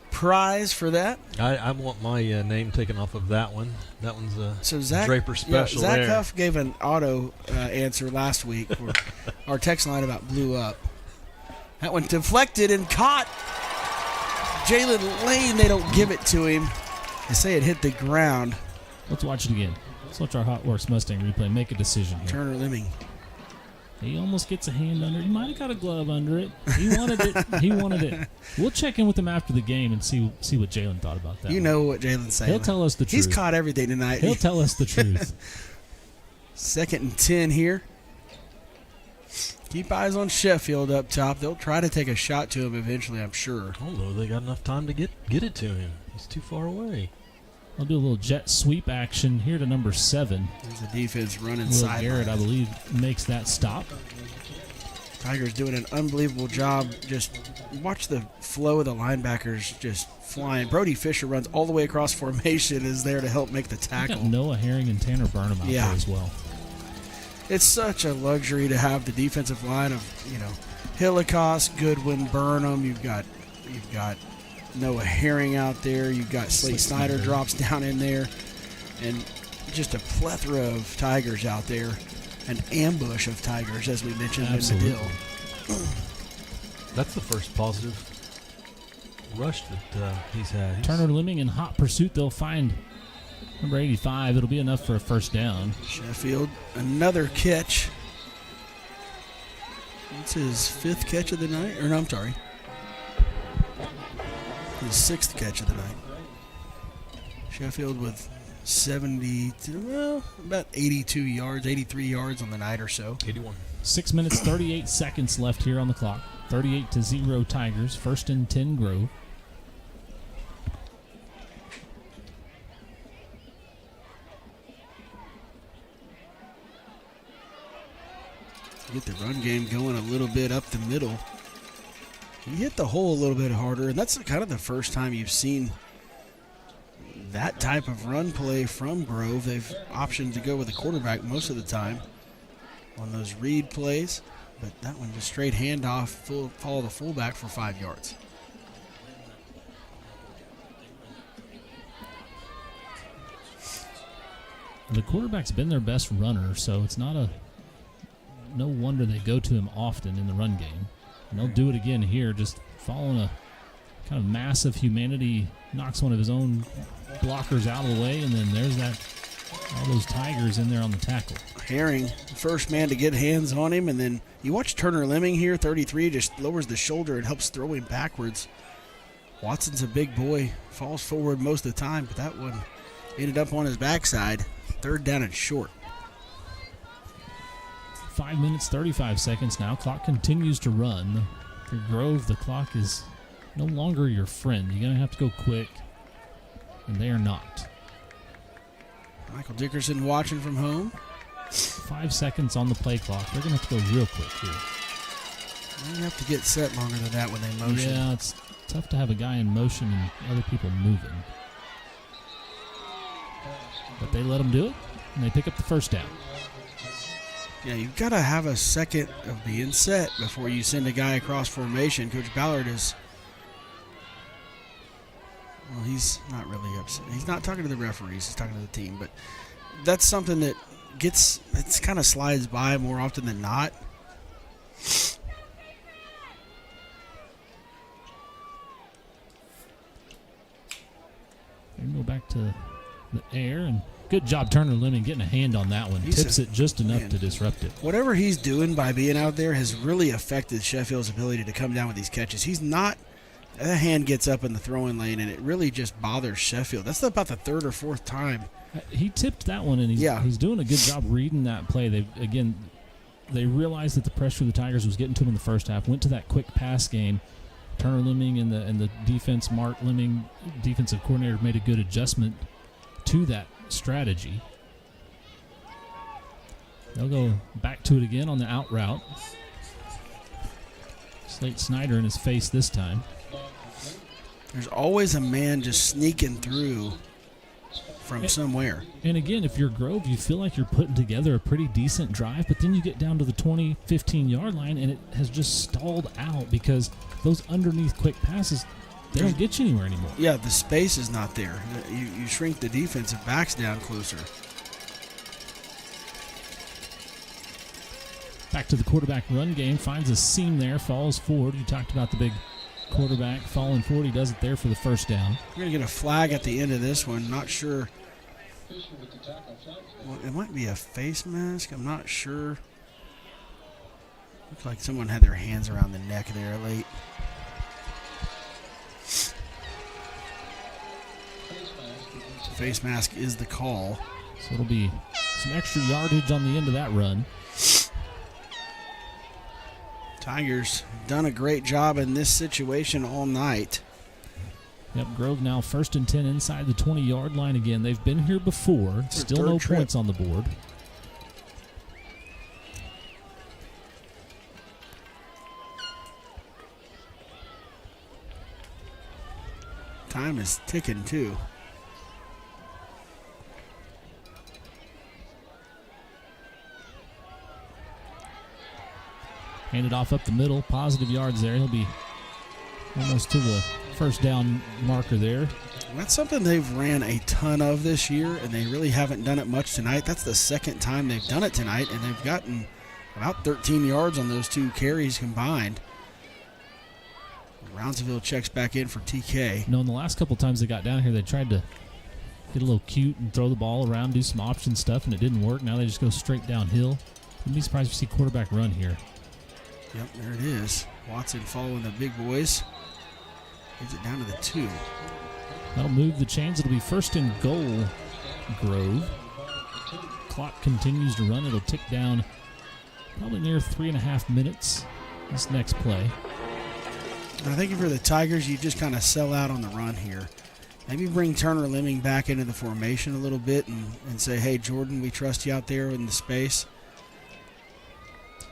prize for that. I want my name taken off of that one. That one's a Draper special. Zach there. Huff gave an auto answer last week where our text line about blew up. That one deflected and caught. Jalen Lane, they don't give it to him. They say it hit the ground. Let's watch it again. Let's watch our Hot Horse Mustang replay. Make a decision here. Turner Lemming. He almost gets a hand under it. He might have got a glove under it. He wanted it. He wanted it. We'll check in with him after the game and see what Jalen thought about that. You know what Jalen's saying. He'll tell us the truth. He's caught everything tonight. He'll tell us the truth. 2nd and 10 here. Keep eyes on Sheffield up top. They'll try to take a shot to him eventually, I'm sure. Although they got enough time to get it to him. He's too far away. I'll do a little jet sweep action here to number 7. There's the defense running Will side. Garrett, I believe, makes that stop. Tigers doing an unbelievable job. Just watch the flow of the linebackers just flying. Brody Fisher runs all the way across formation, is there to help make the tackle. Got Noah Herring and Tanner Burnham out there as well. It's such a luxury to have the defensive line of, Hillicost, Goodwin, Burnham. You've got Noah Herring out there. You've got Slate Snyder drops down in there. And just a plethora of Tigers out there. An ambush of Tigers, as we mentioned in the deal. That's the first positive rush that he's had. Turner Lemming in hot pursuit. They'll find number 85. It'll be enough for a first down. Sheffield, another catch. It's his 5th catch of the night. Or no, I'm sorry. His 6th catch of the night. Sheffield with about 82 yards, 83 yards on the night or so. 81. 6 minutes, 38 seconds left here on the clock. 38-0 Tigers. 1st and 10 Grove. Get the run game going a little bit up the middle. You hit the hole a little bit harder, and that's kind of the first time you've seen that type of run play from Grove. They've optioned to go with the quarterback most of the time on those read plays, but that one just straight handoff, follow the fullback for 5 yards. The quarterback's been their best runner, so it's no wonder they go to him often in the run game. And they'll do it again here, just following a kind of massive humanity, knocks one of his own blockers out of the way, and then there's that All those Tigers in there on the tackle. Herring, the first man to get hands on him, and then you watch Turner Lemming here, 33, just lowers the shoulder and helps throw him backwards. Watson's a big boy, falls forward most of the time, but that one ended up on his backside. 3rd down and short. 5 minutes, 35 seconds now. Clock continues to run. For Grove, the clock is no longer your friend. You're going to have to go quick, and they are not. Michael Dickerson watching from home. 5 seconds on the play clock. They're going to have to go real quick here. You have to get set longer than that when they motion. Yeah, it's tough to have a guy in motion and other people moving. But they let them do it, and they pick up the first down. Yeah, you've got to have a second of being set before you send a guy across formation. Coach Ballard is, well, he's not really upset. He's not talking to the referees. He's talking to the team. But that's something that it's kind of slides by more often than not. We go back to the air, and good job Turner Lemming getting a hand on that one. Tips it just enough to disrupt it. Whatever he's doing by being out there has really affected Sheffield's ability to come down with these catches. He's not – that hand gets up in the throwing lane, and it really just bothers Sheffield. That's about the 3rd or 4th time. He tipped that one, and he's doing a good job reading that play. They realized that the pressure of the Tigers was getting to him in the first half, went to that quick pass game. Turner Lemming and the defense, Mark Lemming, defensive coordinator, made a good adjustment to that strategy. They'll go back to it again on the out route. Slate Snyder in his face this time. There's always a man just sneaking through from somewhere. And again, if you're Grove, you feel like you're putting together a pretty decent drive, but then you get down to the 20, 15-yard line, and it has just stalled out because those underneath quick passes, they don't get you anywhere anymore. Yeah, the space is not there. You shrink the defensive backs down closer. Back to the quarterback run game. Finds a seam there, falls forward. You talked about the big quarterback falling forward. He does it there for the first down. We're going to get a flag at the end of this one. Not sure. Well, it might be a face mask. I'm not sure. Looks like someone had their hands around the neck there late. Face mask is the call. So it'll be some extra yardage on the end of that run. Tigers done a great job in this situation all night. Yep, Grove now 1st and 10 inside the 20-yard line again. They've been here before. Still no points on the board. Time is ticking, too. Handed off up the middle. Positive yards there. He'll be almost to the first down marker there. That's something they've ran a ton of this year, and they really haven't done it much tonight. That's the second time they've done it tonight, and they've gotten about 13 yards on those 2 carries combined. Roundsville checks back in for TK. No, in the last couple times they got down here, they tried to get a little cute and throw the ball around, do some option stuff, and it didn't work. Now they just go straight downhill. Wouldn't be surprised if you see quarterback run here. Yep, there it is. Watson following the big boys. Gets it down to the 2. That'll move the chains. It'll be 1st and goal, Grove. Clock continues to run. It'll tick down probably near 3.5 minutes this next play. I think for the Tigers, you just kind of sell out on the run here. Maybe bring Turner Lemming back into the formation a little bit and say, hey, Jordan, we trust you out there in the space.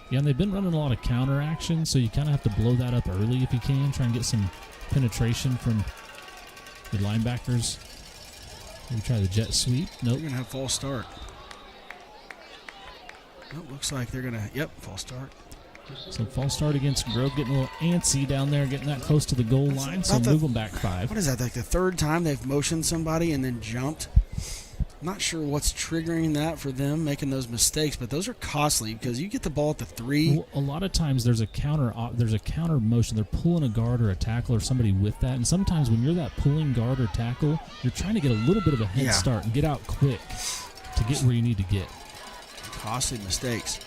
Yeah, and they've been running a lot of counter action, so you kind of have to blow that up early if you can. Try and get some penetration from the linebackers. Maybe try the jet sweep. Nope. They're going to have false start. Nope, looks like they're going to, false start. So false start against Grove, getting a little antsy down there, getting that close to the goal line, so move them back 5. What is that, like the 3rd time they've motioned somebody and then jumped? Not sure what's triggering that for them, making those mistakes, but those are costly because you get the ball at the 3. Well, a lot of times there's a counter motion. They're pulling a guard or a tackle or somebody with that, and sometimes when you're that pulling guard or tackle, you're trying to get a little bit of a head start and get out quick to get where you need to get. Costly mistakes.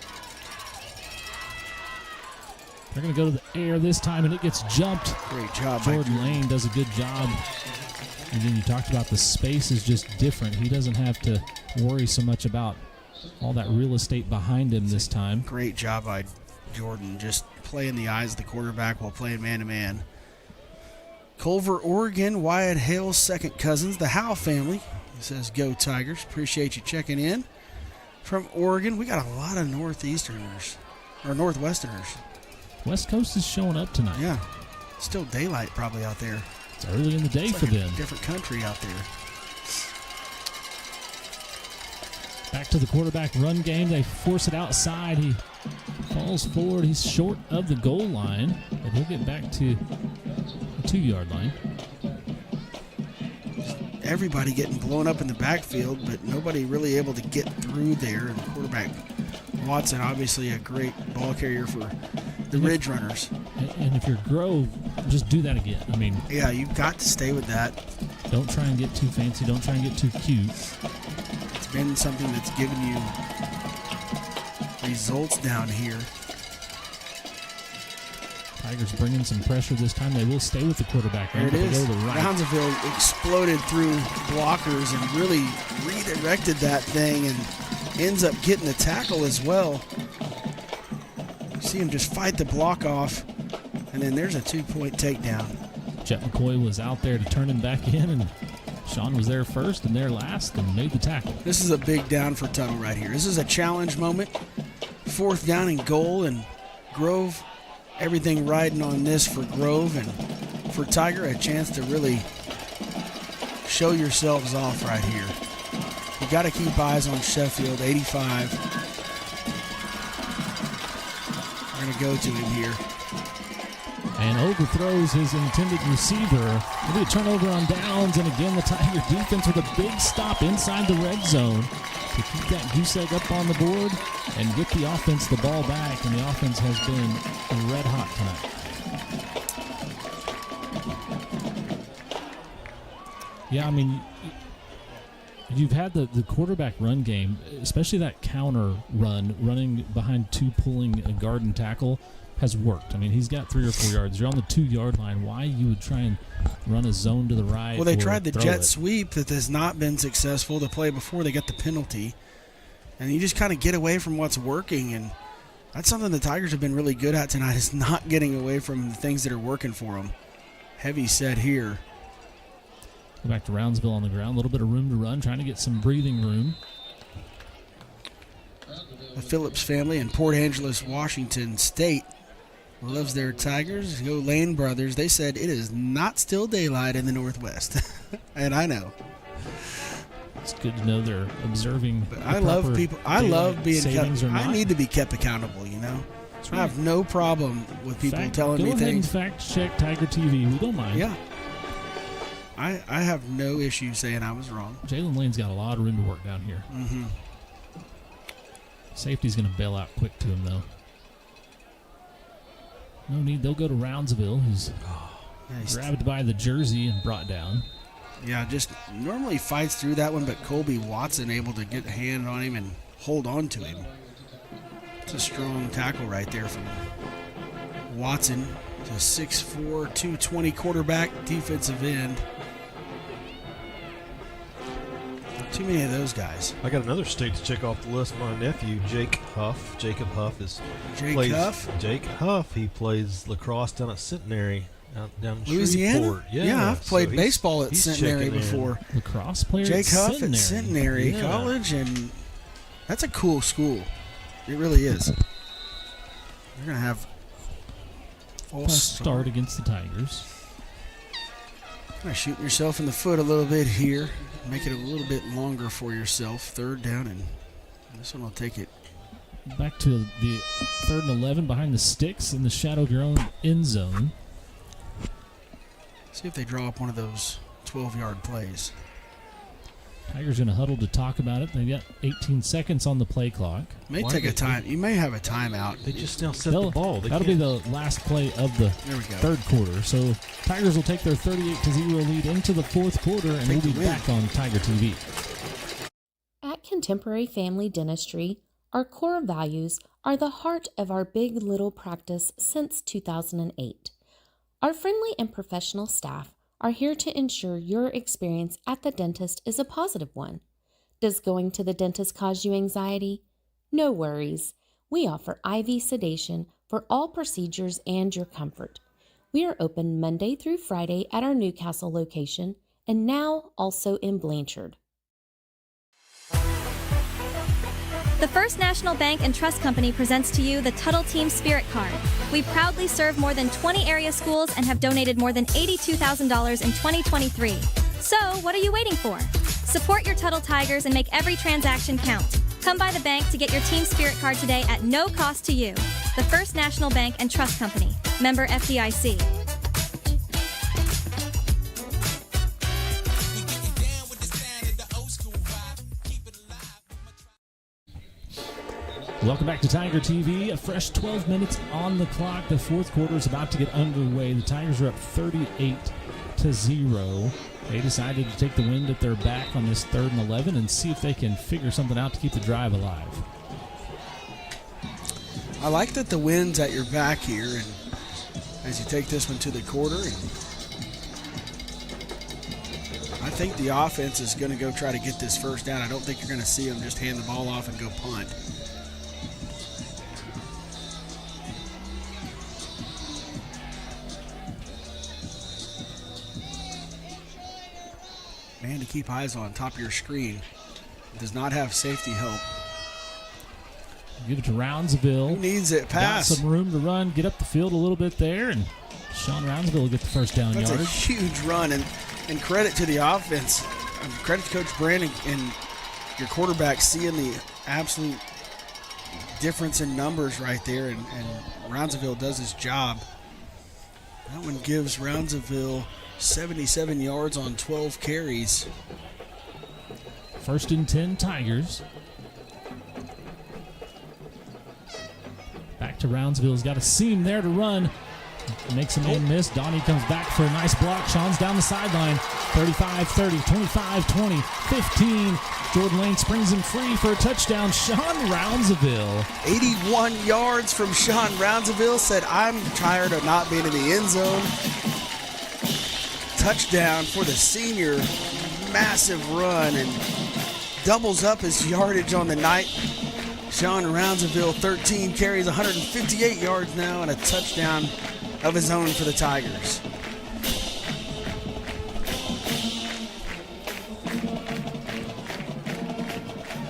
They're going to go to the air this time, and it gets jumped. Great job. Jordan Lane does a good job. And then you talked about the space is just different. He doesn't have to worry so much about all that real estate behind him this time. Great job by Jordan, just playing the eyes of the quarterback while playing man-to-man. Culver, Oregon, Wyatt Hale's second cousins, the Howe family. He says, go Tigers. Appreciate you checking in. From Oregon, we got a lot of Northwesterners. West Coast is showing up tonight. Yeah. Still daylight probably out there. It's early in the day for them. Different country out there. Back to the quarterback run game. They force it outside. He falls forward. He's short of the goal line, but he'll get back to the 2-yard line. Everybody getting blown up in the backfield, but nobody really able to get through there. And the quarterback, Watson, obviously a great ball carrier for the Ridge Runners. And if you're Grove, just do that again. I mean, yeah, you've got to stay with that. Don't try and get too fancy. Don't try and get too cute. It's been something that's given you results down here. Tigers bringing some pressure this time. They will stay with the quarterback. There it is. They go to the right. Brownsville exploded through blockers and really redirected that thing and ends up getting the tackle as well. You see him just fight the block off, and then there's a 2-point takedown. Jet McCoy was out there to turn him back in, and Sean was there first and there last and made the tackle. This is a big down for Tuttle right here. This is a challenge moment. 4th down and goal, and Grove, everything riding on this for Grove, and for Tiger, a chance to really show yourselves off right here. You got to keep eyes on Sheffield, 85. We're going to go to him here. And overthrows his intended receiver. Maybe a turnover on downs, and again the Tiger defense with a big stop inside the red zone to keep that goose egg up on the board and get the offense the ball back, and the offense has been red hot tonight. Yeah, I mean, you've had the quarterback run game, especially that counter run, running behind 2, pulling a guard and tackle, has worked. I mean, he's got 3 or 4 yards. You're on the 2-yard line. Why you would try and run a zone to the right? Well, they tried the jet sweep that has not been successful to play before they got the penalty. And you just kind of get away from what's working, and that's something the Tigers have been really good at tonight, is not getting away from the things that are working for them. Heavy set here. Go back to Roundsville on the ground. A little bit of room to run, trying to get some breathing room. The Phillips family in Port Angeles, Washington State loves their Tigers. Go Lane brothers. They said it is not still daylight in the Northwest. And I know. It's good to know they're observing. But I love people. I love being kept. I need to be kept accountable, you know. I have no problem with people telling me things. Go ahead and fact check Tiger TV. We don't mind. Yeah. I have no issue saying I was wrong. Jalen Lane's got a lot of room to work down here. Mm-hmm. Safety's going to bail out quick to him, though. No need. They'll go to Roundsville, who's grabbed by the jersey and brought down. Yeah, just normally fights through that one, but Colby Watson able to get a hand on him and hold on to him. It's a strong tackle right there from Watson. It's a 6'4", 220 quarterback, defensive end. Not too many of those guys. I got another state to check off the list. My nephew, Jacob Huff. Jake Huff. He plays lacrosse down at Centenary. Down Louisiana? Shreveport. Yeah, I've played baseball at Centenary before. Lacrosse player Jake Huff at Centenary College, and that's a cool school. It really is. You're going to have false start against the Tigers. Kind of shooting yourself in the foot a little bit here. Make it a little bit longer for yourself. 3rd down, and this one will take it. Back to the 3rd and 11 behind the sticks in the shadow of your own end zone. See if they draw up one of those 12-yard plays. Tigers going to huddle to talk about it. They've got 18 seconds on the play clock. May take a time. You may have a timeout. They just now set the ball. That'll be the last play of the 3rd quarter. So Tigers will take their 38-0 lead into the 4th quarter, and we'll be back on Tiger TV. At Contemporary Family Dentistry, our core values are the heart of our big little practice since 2008. Our friendly and professional staff are here to ensure your experience at the dentist is a positive one. Does going to the dentist cause you anxiety? No worries. We offer IV sedation for all procedures and your comfort. We are open Monday through Friday at our Newcastle location and now also in Blanchard. The First National Bank and Trust Company presents to you the Tuttle Team Spirit Card. We proudly serve more than 20 area schools and have donated more than $82,000 in 2023. So, what are you waiting for? Support your Tuttle Tigers and make every transaction count. Come by the bank to get your Team Spirit Card today at no cost to you. The First National Bank and Trust Company. Member FDIC. Welcome back to Tiger TV. A fresh 12 minutes on the clock. The fourth quarter is about to get underway. The Tigers are up 38-0. They decided to take the wind at their back on this 3rd and 11 and see if they can figure something out to keep the drive alive. I like that the wind's at your back here, and as you take this one to the quarter, and I think the offense is going to go try to get this first down. I don't think you're going to see them just hand the ball off and go punt. Man to keep eyes on top of your screen. It does not have safety help. Give it to Roundsville. Who needs it? Pass. Got some room to run, get up the field a little bit there, and Sean Roundsville will get the first down That's yardage. a huge run, and credit to the offense. Credit to Coach Brandon and your quarterback seeing the absolute difference in numbers right there, and Roundsville does his job. That one gives Roundsville 77 yards on 12 carries. 1st and 10 Tigers. Back to Roundsville. He's got a seam there to run. Makes a man miss. Donnie comes back for a nice block. Sean's down the sideline. 35-30, 25-20, 15. Jordan Lane springs him free for a touchdown. Sean Roundsville. 81 yards from Sean Roundsville. Said, I'm tired of not being in the end zone. Touchdown for the senior. Massive run and doubles up his yardage on the night. Sean Roundsville, 13 carries, 158 yards now, and a touchdown of his own for the Tigers.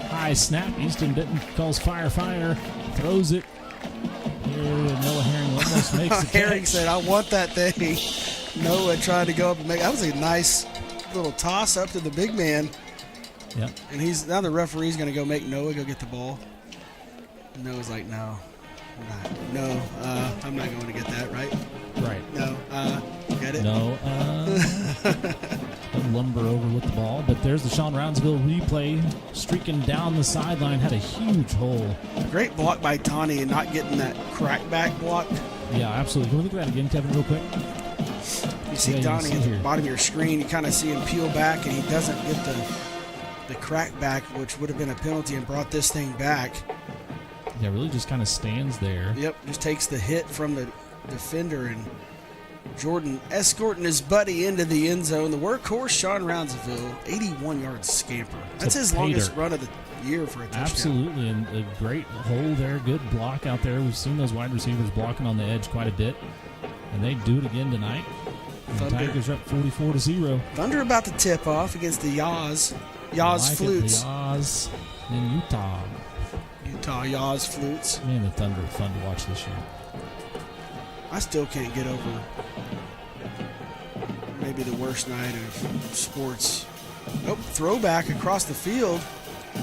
High snap. Easton Benton calls fire. Throws it. Here, Noah Herring almost makes the catch. Herring said, I want that thing. Noah tried to go up and make. That was a nice little toss up to the big man. Yep. And now the referee's going to go make Noah go get the ball. And Noah's like, no, I'm not going to get that, right? Right. No, get it? No, lumber over with the ball. But there's the Sean Roundsville replay, streaking down the sideline, had a huge hole. Great block by Donnie and not getting that crackback block. Yeah, absolutely. Can we look at that again, Kevin, real quick? You see Donnie at the bottom of your screen. You kind of see him peel back, and he doesn't get the crackback, which would have been a penalty and brought this thing back. Yeah, really just kind of stands there. Yep, just takes the hit from the defender, and Jordan escorting his buddy into the end zone. The workhorse, Sean Roundsville, 81-yard scamper. That's his longest run of the year for a touchdown. Absolutely, and a great hole there, good block out there. We've seen those wide receivers blocking on the edge quite a bit, and they do it again tonight. The Tigers are up 44-0. Thunder about to tip off against the Yaws. Yaws Flutes. The Yaws in Utah. Yaws Flutes. Man, the Thunder are fun to watch this year. I still can't get over maybe the worst night of sports. Oh, throwback across the field. A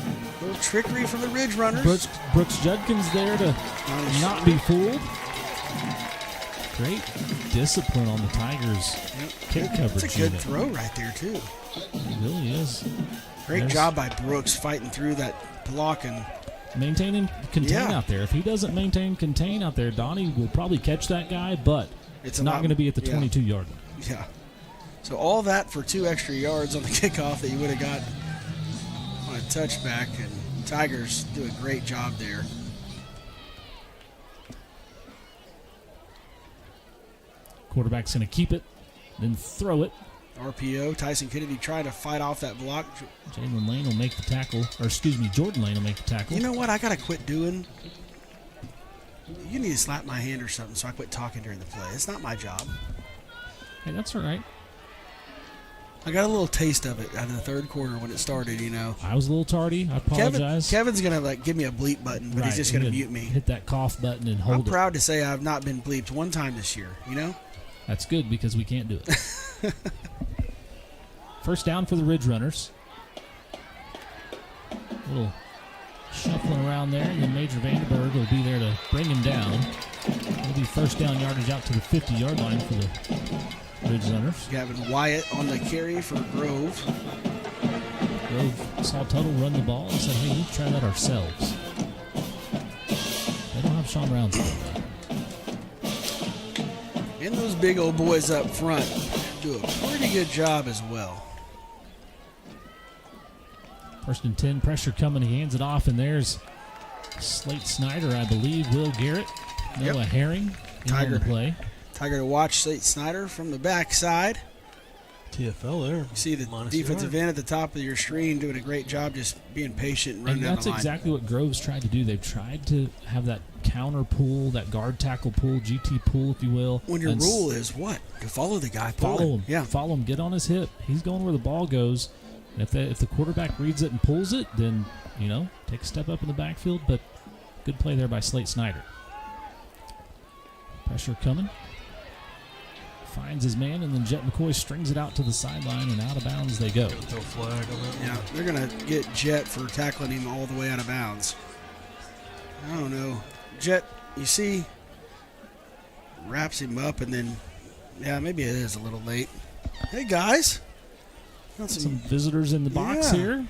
little trickery from the Ridge Runners. Brooks Judkins there to not be fooled. Great discipline on the Tigers' kick coverage. It's a good throw right there, too. It really is. Great job by Brooks fighting through that block and maintain and contain out there. If he doesn't maintain contain out there, Donnie will probably catch that guy, but it's not going to be at the 22-yard line. Yeah. So all that for 2 extra yards on the kickoff that you would have got on a touchback, and Tigers do a great job there. Quarterback's going to keep it, then throw it. RPO, Tyson Kennedy trying to fight off that block. Jalen Lane will make the tackle, or excuse me, Jordan Lane will make the tackle. You know what I got to quit doing? You need to slap my hand or something so I quit talking during the play. It's not my job. Hey, that's all right. I got a little taste of it out of the third quarter when it started, you know. I was a little tardy. I apologize. Kevin's going to give me a bleep button, but he's just going to mute me. Hit that cough button and hold it. I'm proud to say I've not been bleeped one time this year, you know? That's good because we can't do it. First down for the Ridge Runners. A little shuffling around there, and then Major Vandenberg will be there to bring him down. It'll be first down yardage out to the 50-yard line for the Ridge Runners. Gavin Wyatt on the carry for Grove. Grove saw Tuttle run the ball and said, hey, let's try that ourselves. They don't have Sean Brown's ball. And those big old boys up front do a pretty good job as well. First and 10, pressure coming. He hands it off, and there's Slate Snyder, I believe, Will Garrett, Noah Herring on the play. Tiger to watch Slate Snyder from the backside. TFL there. You see the defensive end at the top of your screen doing a great job just being patient and running down the line. That's exactly what Grove's tried to do. They've tried to have that counter pull, that guard tackle pull, GT pull, if you will. When your rule is what? To follow the guy pulling. Follow him. Yeah. Follow him. Get on his hip. He's going where the ball goes. And if the quarterback reads it and pulls it, then, take a step up in the backfield. But good play there by Slate Snyder. Pressure coming. Finds his man, and then Jet McCoy strings it out to the sideline, and out of bounds they go. Throw a flag on that. Yeah, they're going to get Jet for tackling him all the way out of bounds. I don't know. Jet, you see, wraps him up, and then, maybe it is a little late. Hey, guys. Got some visitors in the box here.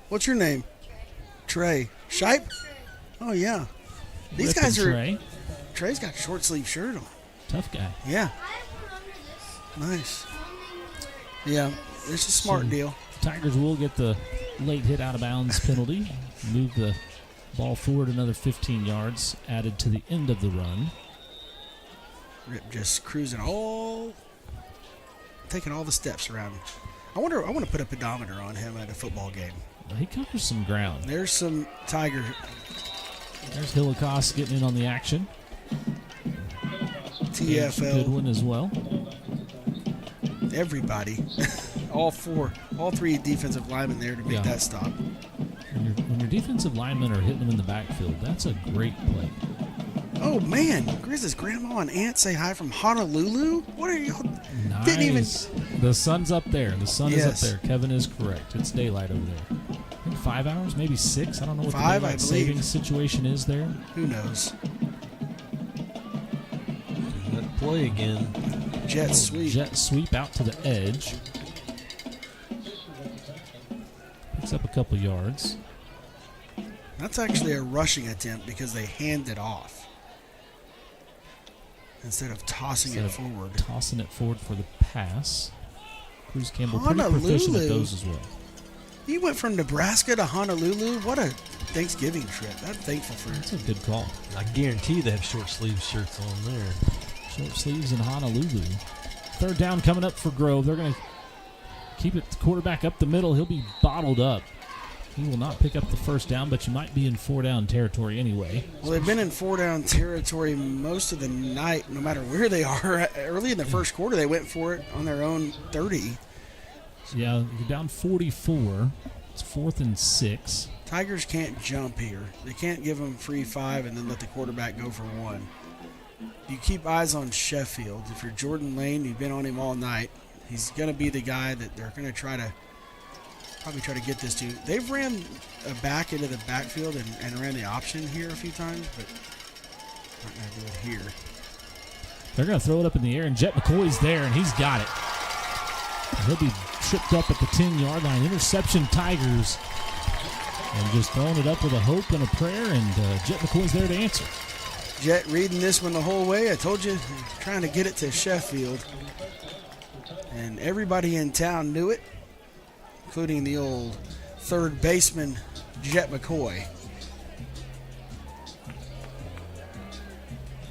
What's your name? Trey. Shipe? Oh, yeah. These guys are... Trey. Trey's got a short sleeve shirt on. Tough guy. Yeah. Nice. Yeah, it's a smart deal. Tigers will get the late hit out of bounds penalty. Move the ball forward another 15 yards, added to the end of the run. Rip just cruising taking all the steps around. I want to put a pedometer on him at a football game. He covers some ground. There's some Tiger. There's Hillicost getting in on the action. TFL. Good one as well. Everybody. all three defensive linemen there to make that stop. When your defensive linemen are hitting them in the backfield, that's a great play. Oh, man. Grizz's grandma and aunt say hi from Honolulu? What are y'all? Nice. Didn't even. The sun's up there. The sun is up there. Kevin is correct. It's daylight over there. I think 5 hours, maybe 6. I don't know what 5, the daylight savings situation is there. Who knows? That play again. Jet sweep. Jet sweep out to the edge. Picks up a couple yards. That's actually a rushing attempt because they hand it off instead of tossing it forward. Tossing it forward for the pass. Cruz Campbell pretty proficient at those as well. He went from Nebraska to Honolulu. What a Thanksgiving trip. I'm thankful for it. That's a good call. I guarantee they have short sleeve shirts on there. Short sleeves in Honolulu. Third down coming up for Grove. They're going to keep it quarterback up the middle. He'll be bottled up. He will not pick up the first down, but you might be in 4-down territory anyway. Well, they've been in 4-down territory most of the night, no matter where they are. Early in the first quarter, they went for it on their own 30. Yeah, you're down 44. It's 4th and 6. Tigers can't jump here. They can't give them free 5 and then let the quarterback go for 1. You keep eyes on Sheffield. If you're Jordan Lane, you've been on him all night. He's going to be the guy that they're going to probably try to get this to. They've ran a back into the backfield and ran the option here a few times, but not going to do it here. They're going to throw it up in the air, and Jet McCoy's there, and he's got it. And he'll be tripped up at the 10-yard line. Interception, Tigers. And just throwing it up with a hope and a prayer, and Jet McCoy's there to answer. Jet reading this one the whole way. I told you, trying to get it to Sheffield. And everybody in town knew it, including the old third baseman, Jet McCoy.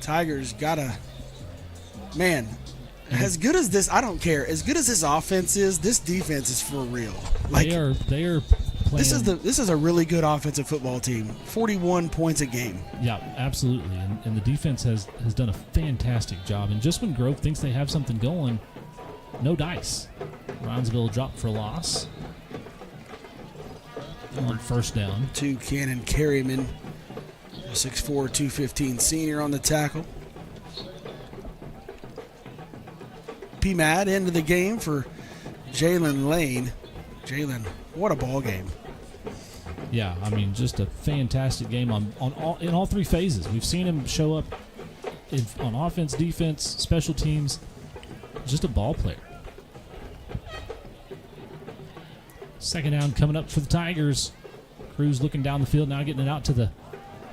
Tigers gotta, man, as good as this, I don't care. As good as this offense is, this defense is for real. Like, they are playing. This is a really good offensive football team. 41 points a game. Yeah, absolutely. And the defense has done a fantastic job. And just when Grove thinks they have something going, no dice. Brownsville dropped for a loss. On first down. 2 Cannon Carryman, 6'4", 215 senior on the tackle. P-Mad into the game for Jalen Lane. Jalen, what a ball game. Yeah, I mean, just a fantastic game in all three phases. We've seen him show up on offense, defense, special teams. Just a ball player. Second down coming up for the Tigers. Cruz looking down the field, now getting it out to the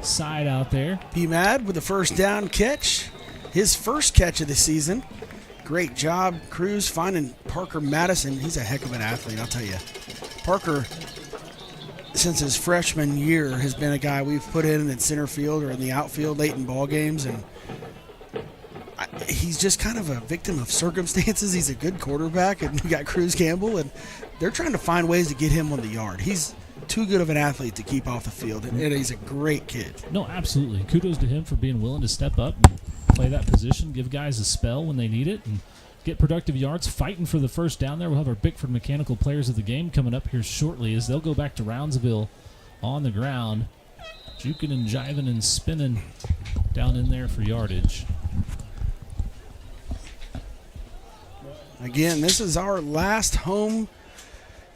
side out there. P-Mad with the first down catch. His first catch of the season. Great job, Cruz, finding Parker Madison. He's a heck of an athlete, I'll tell you. Parker, since his freshman year, has been a guy we've put in center field or in the outfield late in ball games, and he's just kind of a victim of circumstances. He's a good quarterback, and you got Cruz Campbell, and they're trying to find ways to get him on the yard. He's too good of an athlete to keep off the field, and he's a great kid. No, absolutely. Kudos to him for being willing to step up and play that position, give guys a spell when they need it, and get productive yards, fighting for the first down there. We'll have our Bickford Mechanical Players of the Game coming up here shortly as they'll go back to Roundsville on the ground, juking and jiving and spinning down in there for yardage. Again, this is our last home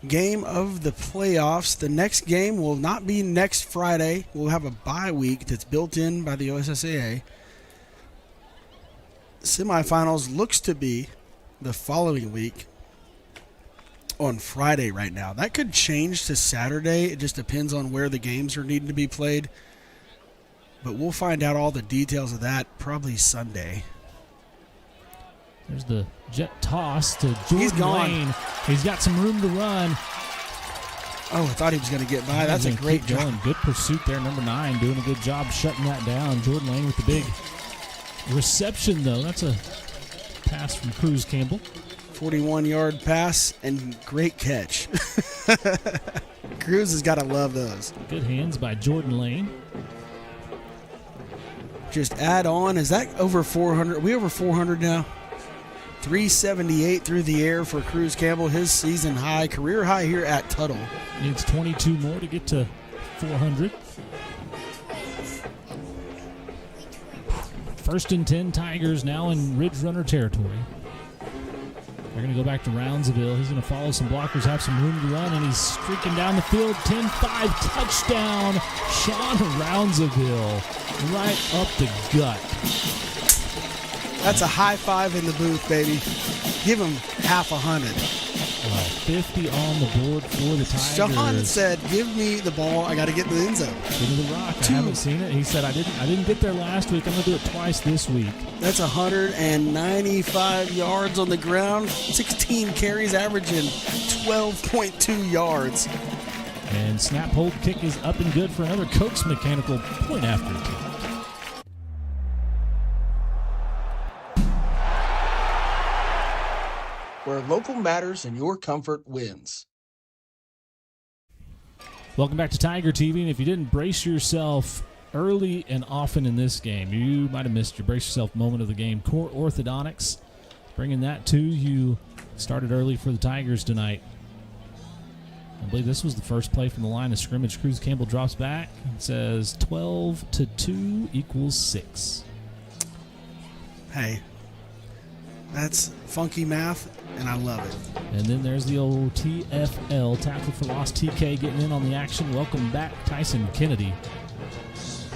game of the playoffs. The next game will not be next Friday. We'll have a bye week that's built in by the OSSAA. Semifinals looks to be the following week on Friday right now. That could change to Saturday. It just depends on where the games are needing to be played. But we'll find out all the details of that probably Sunday. There's the jet toss to Jordan Lane. He's got some room to run. Oh, I thought he was going to get by. That's a great job. Good pursuit there. Number 9 doing a good job shutting that down. Jordan Lane with the big reception, though. That's a pass from Cruz Campbell. 41-yard pass and great catch. Cruz has got to love those. Good hands by Jordan Lane. Just add on. Is that over 400? Are we over 400 now? 378 through the air for Cruz Campbell. His season high, career high here at Tuttle. Needs 22 more to get to 400. First and 10 Tigers now in Ridge Runner territory. They're going to go back to Roundsville. He's going to follow some blockers, have some room to run, and he's streaking down the field. 10-5 touchdown. Sean Roundsville right up the gut. That's a high five in the booth, baby. Give him half 100. 50 on the board for the Tigers. Sean said, give me the ball. I got to get in the end zone. Give me the rock. I haven't seen it. He said, I didn't get there last week. I'm going to do it twice this week. That's 195 yards on the ground. 16 carries, averaging 12.2 yards. And snap, hold, kick is up and good for another Coates Mechanical point after attempt. Where local matters and your comfort wins. Welcome back to Tiger TV, and if you didn't brace yourself early and often in this game, you might have missed your brace yourself moment of the game. Core Orthodontics, bringing that to you. Started early for the Tigers tonight. I believe this was the first play from the line of scrimmage. Cruz Campbell drops back and says 12-2 equals 6. Hey, that's funky math, and I love it. And then there's the old TFL, tackle for loss. TK getting in on the action. Welcome back, Tyson Kennedy.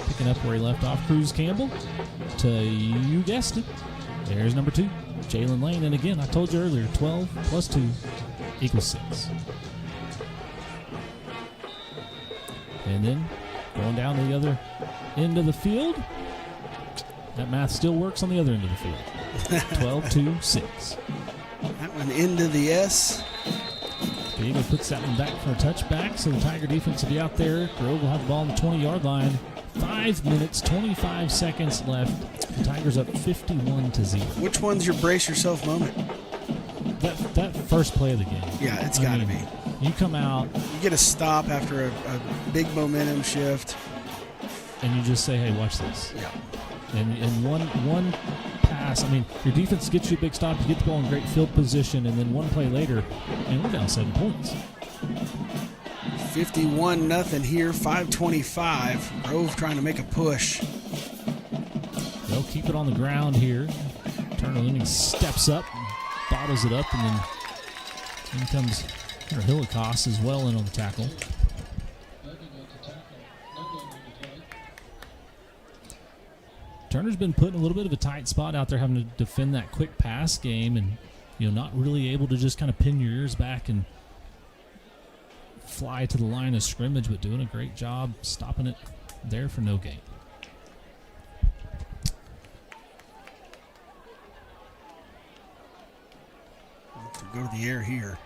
Picking up where he left off. Cruz Campbell to, you guessed it, there's number 2, Jalen Lane. And again, I told you earlier, 12 plus 2 equals 6. And then going down to the other end of the field. That math still works on the other end of the field. 12-2-6. That one into the S. Diego puts that one back for a touchback, so the Tiger defense will be out there. Grove will have the ball on the 20-yard line. 5 minutes, 25 seconds left. The Tigers up 51-0. Which one's your brace yourself moment? That first play of the game. Yeah, it's got to be. You come out. You get a stop after a big momentum shift. And you just say, hey, watch this. Yeah. And one pass, your defense gets you a big stop, you get the ball in great field position, and then one play later, and we're down 7 points. 51-0 here, 5:25. Grove trying to make a push. They'll keep it on the ground here. Turner Looney steps up, bottles it up, and then in comes Hillicoss as well in on the tackle. Turner's been put in a little bit of a tight spot out there, having to defend that quick pass game, and not really able to just kind of pin your ears back and fly to the line of scrimmage, but doing a great job stopping it there for no gain. Go to the air here.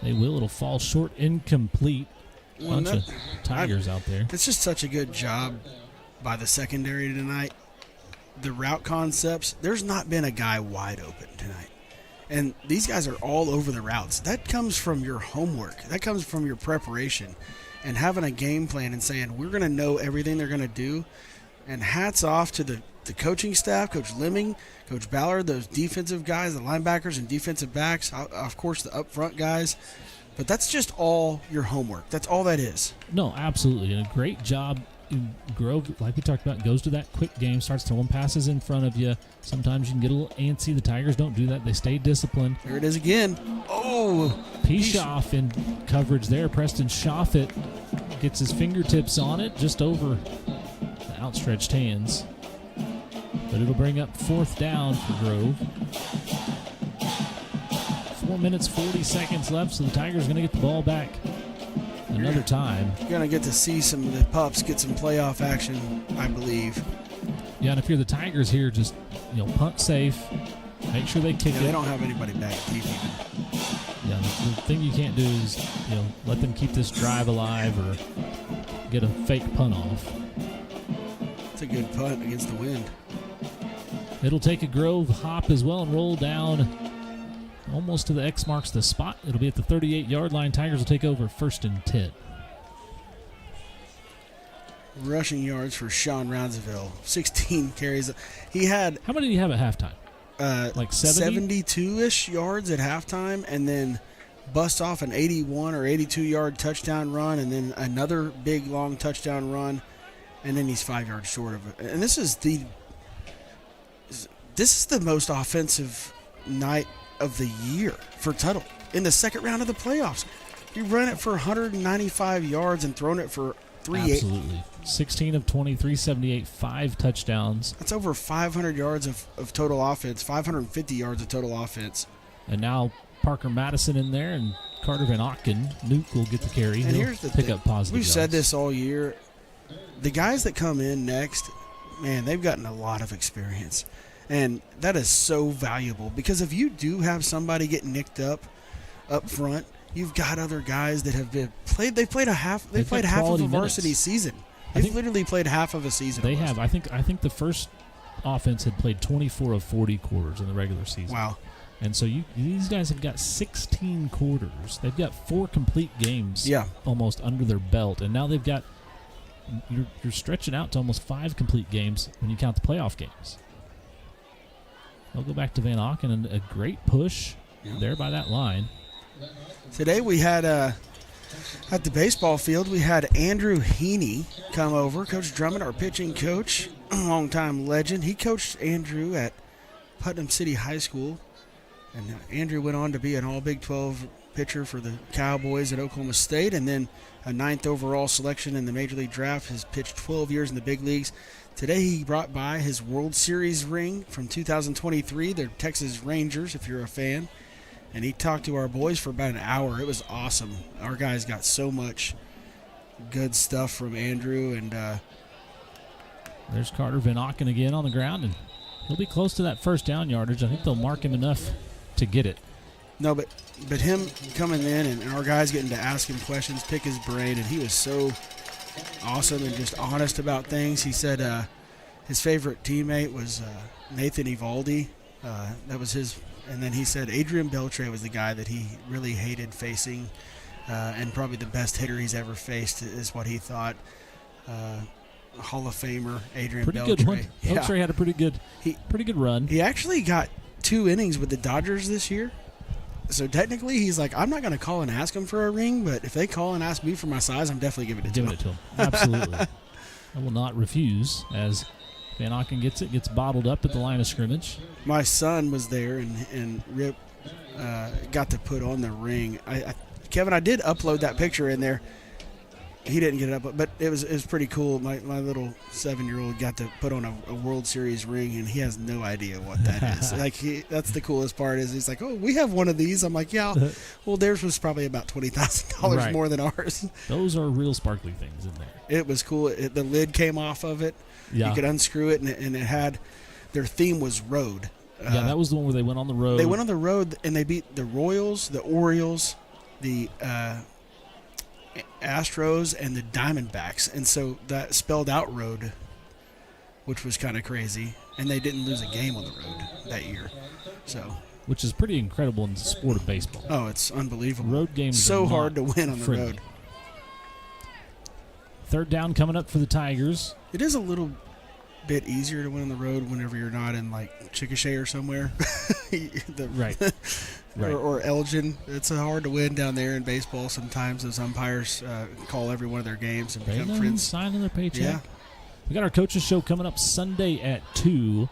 They will. It'll fall short, incomplete. Bunch of Tigers out there. It's just such a good job by the secondary tonight. The route concepts, there's not been a guy wide open tonight. And these guys are all over the routes. That comes from your homework. That comes from your preparation and having a game plan and saying, we're going to know everything they're going to do. And hats off to the coaching staff, Coach Lemming, Coach Ballard, those defensive guys, the linebackers and defensive backs, of course the up front guys. But that's just all your homework. That's all that is. No, absolutely. And a great job. Grove, like we talked about, goes to that quick game, starts throwing passes in front of you. Sometimes you can get a little antsy. The Tigers don't do that. They stay disciplined. There it is again. Oh! Pishoff in coverage there. Preston Shoffett gets his fingertips on it just over the outstretched hands. But it'll bring up 4th down for Grove. 4 minutes, 40 seconds left, so the Tigers are going to get the ball back another time. You're going to get to see some of the pups get some playoff action, I believe. Yeah, and if you're the Tigers here, just punt safe, make sure they kick it. They don't have anybody back deep even. Yeah, the thing you can't do is let them keep this drive alive or get a fake punt off. It's a good punt against the wind. It'll take a Grove hop as well and roll down almost to the X marks the spot. It'll be at the 38-yard line. Tigers will take over 1st and 10. Rushing yards for Sean Rounsaville. 16 carries. He had... How many did he have at halftime? Like 70? 72-ish yards at halftime, and then bust off an 81 or 82-yard touchdown run, and then another big, long touchdown run, and then he's 5 yards short of it. And this is the most offensive night of the year for Tuttle in the second round of the playoffs. You run it for 195 yards and thrown it for 380. Absolutely. 16 of 20, 378, 5 touchdowns. That's over 500 yards of total offense, 550 yards of total offense. And now Parker Madison in there and Carter Van Auken. Nuke will get the carry. And He'll here's the pick thing. up positive We've yards. said this all year. The guys that come in next, man, they've gotten a lot of experience. And that is so valuable because if you do have somebody get nicked up front, you've got other guys that have played half of a varsity season. They've literally played half of a season. They have. I think the first offense had played 24 of 40 quarters in the regular season. Wow. And so these guys have got 16 quarters. They've got 4 complete games almost under their belt. And now they've got you're stretching out to almost 5 complete games when you count the playoff games. They'll go back to Van Auken and a great push there by that line. Today we had at the baseball field, we had Andrew Heaney come over. Coach Drummond, our pitching coach, longtime legend. He coached Andrew at Putnam City High School. And Andrew went on to be an all-Big 12 pitcher for the Cowboys at Oklahoma State, and then a 9th overall selection in the Major League Draft. Has pitched 12 years in the big leagues. Today he brought by his World Series ring from 2023. They're Texas Rangers, if you're a fan. And he talked to our boys for about an hour. It was awesome. Our guys got so much good stuff from Andrew. And there's Carter Van Auken again on the ground, and he'll be close to that 1st down yardage. I think they'll mark him enough to get it. No, but him coming in and our guys getting to ask him questions, pick his brain, and he was so awesome and just honest about things. He said his favorite teammate was Nathan Evaldi. That was his. And then he said Adrian Beltre was the guy that he really hated facing, and probably the best hitter he's ever faced is what he thought. Hall of Famer Adrian Pretty Beltre. good one. Beltre had a pretty good run. He actually got 2 innings with the Dodgers this year. So technically, he's like, I'm not going to call and ask him for a ring, but if they call and ask me for my size, I'm definitely giving it to him. Absolutely. I will not refuse, as Van Auken gets bottled up at the line of scrimmage. My son was there, and Rip got to put on the ring. Kevin, I did upload that picture in there. He didn't get it up, but it was pretty cool. My little 7-year-old got to put on a World Series ring, and he has no idea what that is. That's the coolest part is he's like, oh, we have one of these. I'm like, yeah. Well, theirs was probably about $20,000 more than ours. Those are real sparkly things in there. It was cool. The lid came off of it. Yeah. You could unscrew it, and it had their theme was road. Yeah, that was the one where they went on the road. They went on the road, and they beat the Royals, the Orioles, the Astros, and the Diamondbacks, and so that spelled out road, which was kind of crazy. And they didn't lose a game on the road that year, which is pretty incredible in the sport of baseball. Oh, it's unbelievable. Road games so are hard to win on the friendly. road. Third down coming up for the Tigers. It is a little bit easier to win on the road whenever you're not in like Chickasha or somewhere. Right. Or Elgin. It's hard to win down there in baseball sometimes. Those umpires call every one of their games and become friends. Signing their paycheck. Yeah. We got our coaches show coming up Sunday at 2.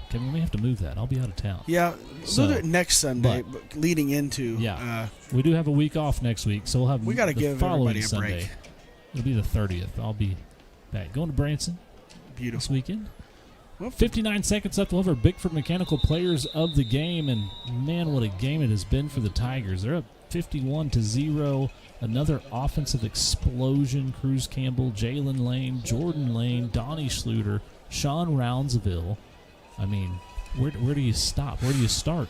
Kevin, we may have to move that. I'll be out of town. Yeah, we'll do it next Sunday, but leading into. Yeah. We do have a week off next week, so we'll have we got to give following everybody a Sunday. break. It'll be the 30th. I'll be back. Going to Branson. Beautiful. This weekend. Well, 59 seconds left. We'll have our Bickford Mechanical players of the game, and man, what a game it has been for the Tigers. They're up 51-0. Another offensive explosion. Cruz Campbell, Jalen Lane, Jordan Lane, Donnie Schluter, Sean Rounsaville. I mean, where do you stop? Where do you start?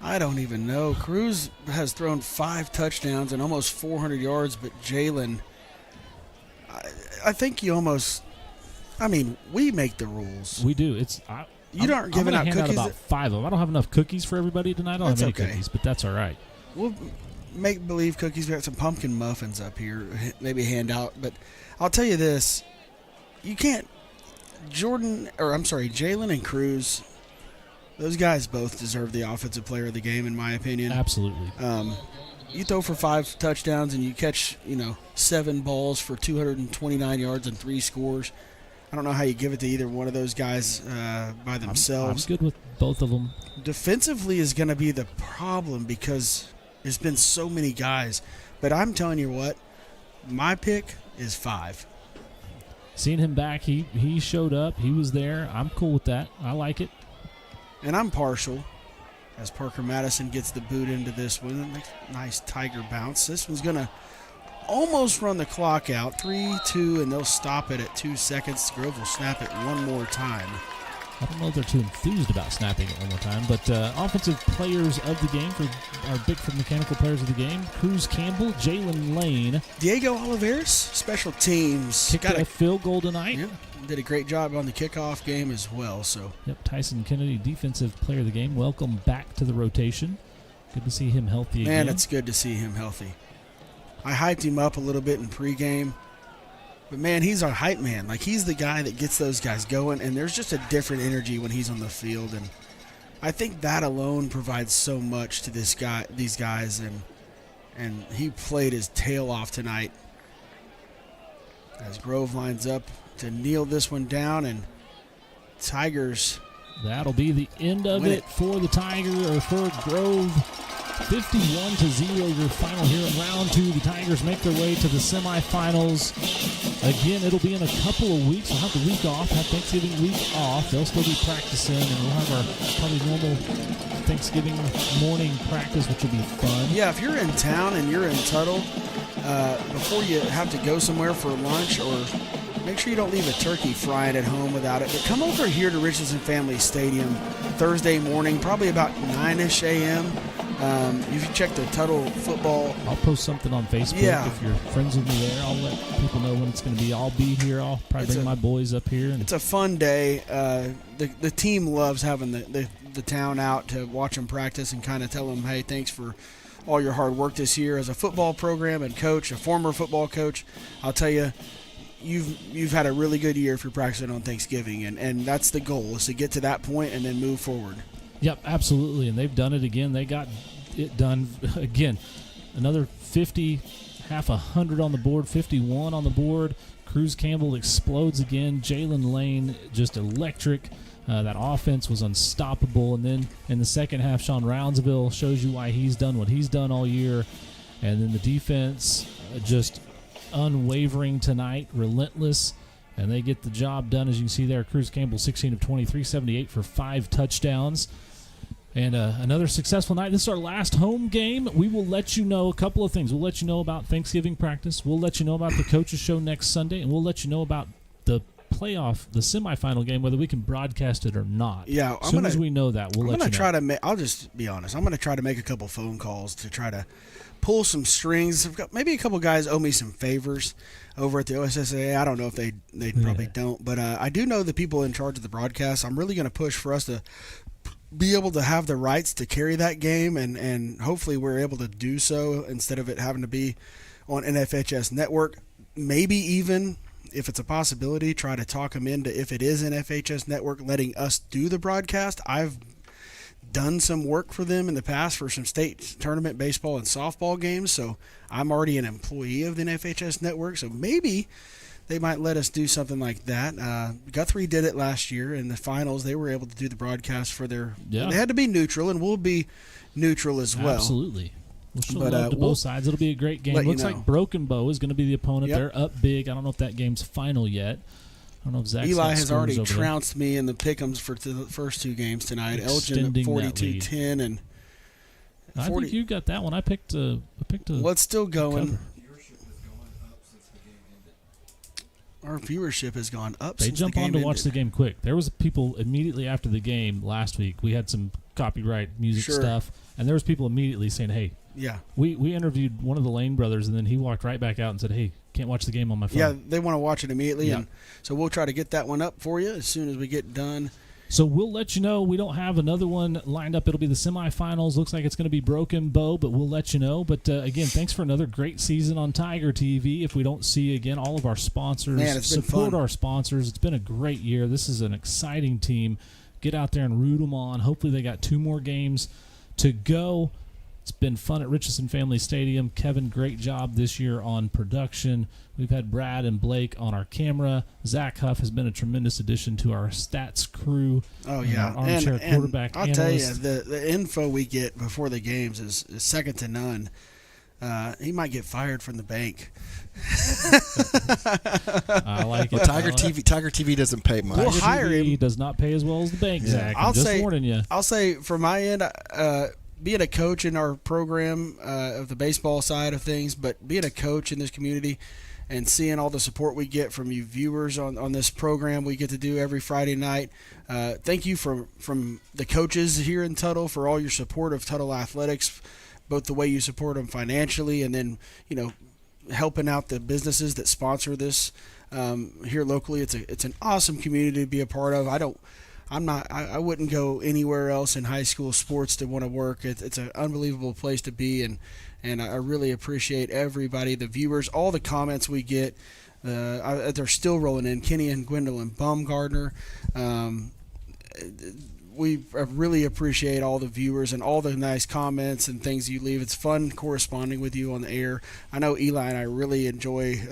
I don't even know. Cruz has thrown 5 touchdowns and almost 400 yards, but Jalen, I think you almost. I mean, we make the rules. We do. You aren't giving out hand cookies. Out about 5 of them. I don't have enough cookies for everybody tonight. I don't have any cookies, but that's all right. We'll make believe cookies. We got some pumpkin muffins up here, maybe hand out. But I'll tell you this: you can't. Jalen and Cruz. Those guys both deserve the offensive player of the game, in my opinion. Absolutely. You throw for 5 touchdowns and you catch, 7 balls for 229 yards and 3 scores. I don't know how you give it to either one of those guys by themselves. I'm good with both of them. Defensively is going to be the problem because there's been so many guys. But I'm telling you what, my pick is 5. Seeing him back, he showed up. He was there. I'm cool with that. I like it. And I'm partial as Parker Madison gets the boot into this one. Nice Tiger bounce. This one's going to almost run the clock out. 3-2, and they'll stop it at 2 seconds. Grove will snap it one more time. I don't know if they're too enthused about snapping it one more time, but offensive players of the game for our Bickford Mechanical players of the game: Cruz Campbell, Jalen Lane, Diego Oliveras, special teams. Kicked a field goal tonight. Yeah, did a great job on the kickoff game as well. So Tyson Kennedy, defensive player of the game. Welcome back to the rotation. Good to see him healthy again. Man, it's good to see him healthy. I hyped him up a little bit in pregame. But, man, he's our hype man. Like, he's the guy that gets those guys going, and there's just a different energy when he's on the field. And I think that alone provides so much to these guys, and he played his tail off tonight. As Grove lines up to kneel this one down, and Tigers. That'll be the end of it for the Tiger, or for Grove. 51-0, your final here in round 2. The Tigers make their way to the semifinals. Again, it'll be in a couple of weeks. We'll have the week off, have Thanksgiving week off. They'll still be practicing, and we'll have our probably normal Thanksgiving morning practice, which will be fun. Yeah, if you're in town and you're in Tuttle, before you have to go somewhere for lunch, or make sure you don't leave a turkey frying at home without it. But come over here to Richardson Family Stadium Thursday morning, probably about 9-ish a.m. You can check the Tuttle football. I'll post something on Facebook if you're friends with me there. I'll let people know when it's going to be. I'll be here. I'll probably bring my boys up here. It's a fun day. The team loves having the town out to watch them practice and kind of tell them, hey, thanks for all your hard work this year as a football program and coach, a former football coach. I'll tell you, you've had a really good year if you're practicing on Thanksgiving, and that's the goal, is to get to that point and then move forward. Yep, absolutely, and they've done it again. They got it done again. Another 50, half 100 on the board, 51 on the board. Cruz Campbell explodes again. Jalen Lane just electric. That offense was unstoppable. And then in the second half, Sean Roundsville shows you why he's done what he's done all year. And then the defense just unwavering tonight, relentless. And they get the job done, as you can see there. Cruz Campbell, 16 of 23, 78 for 5 touchdowns. And another successful night. This is our last home game. We will let you know a couple of things. We'll let you know about Thanksgiving practice. We'll let you know about the coaches show next Sunday. And we'll let you know about the semifinal game, whether we can broadcast it or not. Yeah, as soon as we know that, we'll let you know. I'll just be honest. I'm going to try to make a couple phone calls to try to pull some strings. I've got maybe a couple guys owe me some favors over at the OSSAA. I don't know if they probably don't, but I do know the people in charge of the broadcast. I'm really going to push for us to be able to have the rights to carry that game, and hopefully we're able to do so instead of it having to be on NFHS Network. Maybe even, if it's a possibility, try to talk them into, if it is NFHS Network, letting us do the broadcast. I've done some work for them in the past for some state tournament baseball and softball games, so I'm already an employee of the NFHS Network, so maybe they might let us do something like that. Guthrie did it last year in the finals. They were able to do the broadcast for their – They had to be neutral, and we'll be neutral as well. Absolutely. We'll show love to both sides. It'll be a great game. Looks like Broken Bow is going to be the opponent. Yep. They're up big. I don't know if that game's final yet. I don't know if Zach's Eli has already trounced me in the pick'ems for the first 2 games tonight. Elgin at 42-10, and I think you got that one. I picked a. What's still going? Our viewership has gone up. They jump on to watch the game quick. There was people immediately after the game last week. We had some copyright music stuff, and there was people immediately saying, "Hey, yeah." We interviewed one of the Lane brothers, and then he walked right back out and said, "Hey, can't watch the game on my phone." Yeah, they want to watch it immediately, and so we'll try to get that one up for you as soon as we get done. So we'll let you know. We don't have another one lined up. It'll be the semifinals. Looks like it's going to be Broken Bow, but we'll let you know. But again, thanks for another great season on Tiger TV. If we don't see you again, all of our sponsors, support our sponsors. It's been a great year. This is an exciting team. Get out there and root them on. Hopefully they got 2 more games to go. It's been fun at Richardson Family Stadium. Kevin, great job this year on production. We've had Brad and Blake on our camera. Zach Huff has been a tremendous addition to our stats crew. Oh, yeah. Our armchair quarterback I'll analyst. tell you, the info we get before the games is second to none. He might get fired from the bank. I like it. Well, Tiger TV doesn't pay much. We'll hire him. He does not pay as well as the bank, Zach. I'm just warning you. I'll say from my end, being a coach in our program of the baseball side of things, but being a coach in this community and seeing all the support we get from you viewers on this program we get to do every Friday night. Thank you from the coaches here in Tuttle for all your support of Tuttle Athletics, both the way you support them financially and then, helping out the businesses that sponsor this here locally. It's an awesome community to be a part of. I wouldn't go anywhere else in high school sports to want to work. It's an unbelievable place to be, and I really appreciate everybody, the viewers, all the comments we get. They're still rolling in. Kenny and Gwendolyn Baumgardner. We really appreciate all the viewers and all the nice comments and things you leave. It's fun corresponding with you on the air. I know Eli and I really enjoy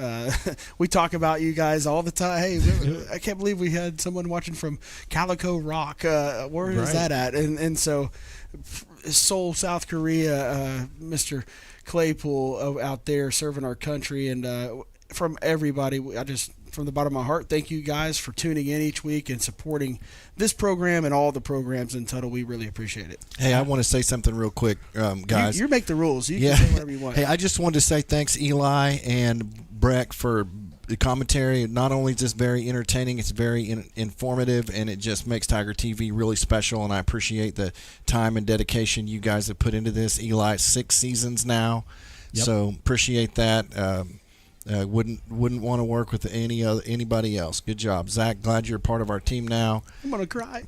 we talk about you guys all the time. Hey, I can't believe we had someone watching from Calico Rock. Where is that at? And so Seoul, South Korea, Mr. Claypool out there serving our country, and from everybody, from the bottom of my heart, thank you guys for tuning in each week and supporting this program and all the programs in Tuttle. We really appreciate it. Hey, I want to say something real quick, guys. You make the rules. You can say whatever you want. Hey, I just wanted to say thanks, Eli and Breck, for the commentary not only just very entertaining, it's very informative, and it just makes Tiger TV really special. And I appreciate the time and dedication you guys have put into this. Eli, 6 seasons now, so appreciate that. Wouldn't want to work with anybody else. Good job, Zach. Glad you're a part of our team now. I'm gonna cry.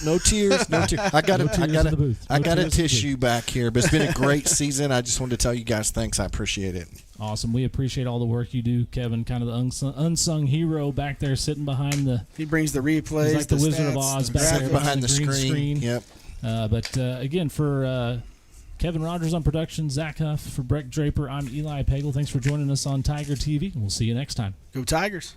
No tears. No tears. I got a tissue back here, but it's been a great season. I just wanted to tell you guys thanks. I appreciate it. Awesome. We appreciate all the work you do, Kevin. Kind of the unsung hero back there, sitting behind the. He brings the replays. He's like the Wizard of Oz back there behind the green screen. Yep. But again, for Kevin Rogers on production, Zach Huff for Breck Draper, I'm Eli Pagel. Thanks for joining us on Tiger TV. We'll see you next time. Go Tigers.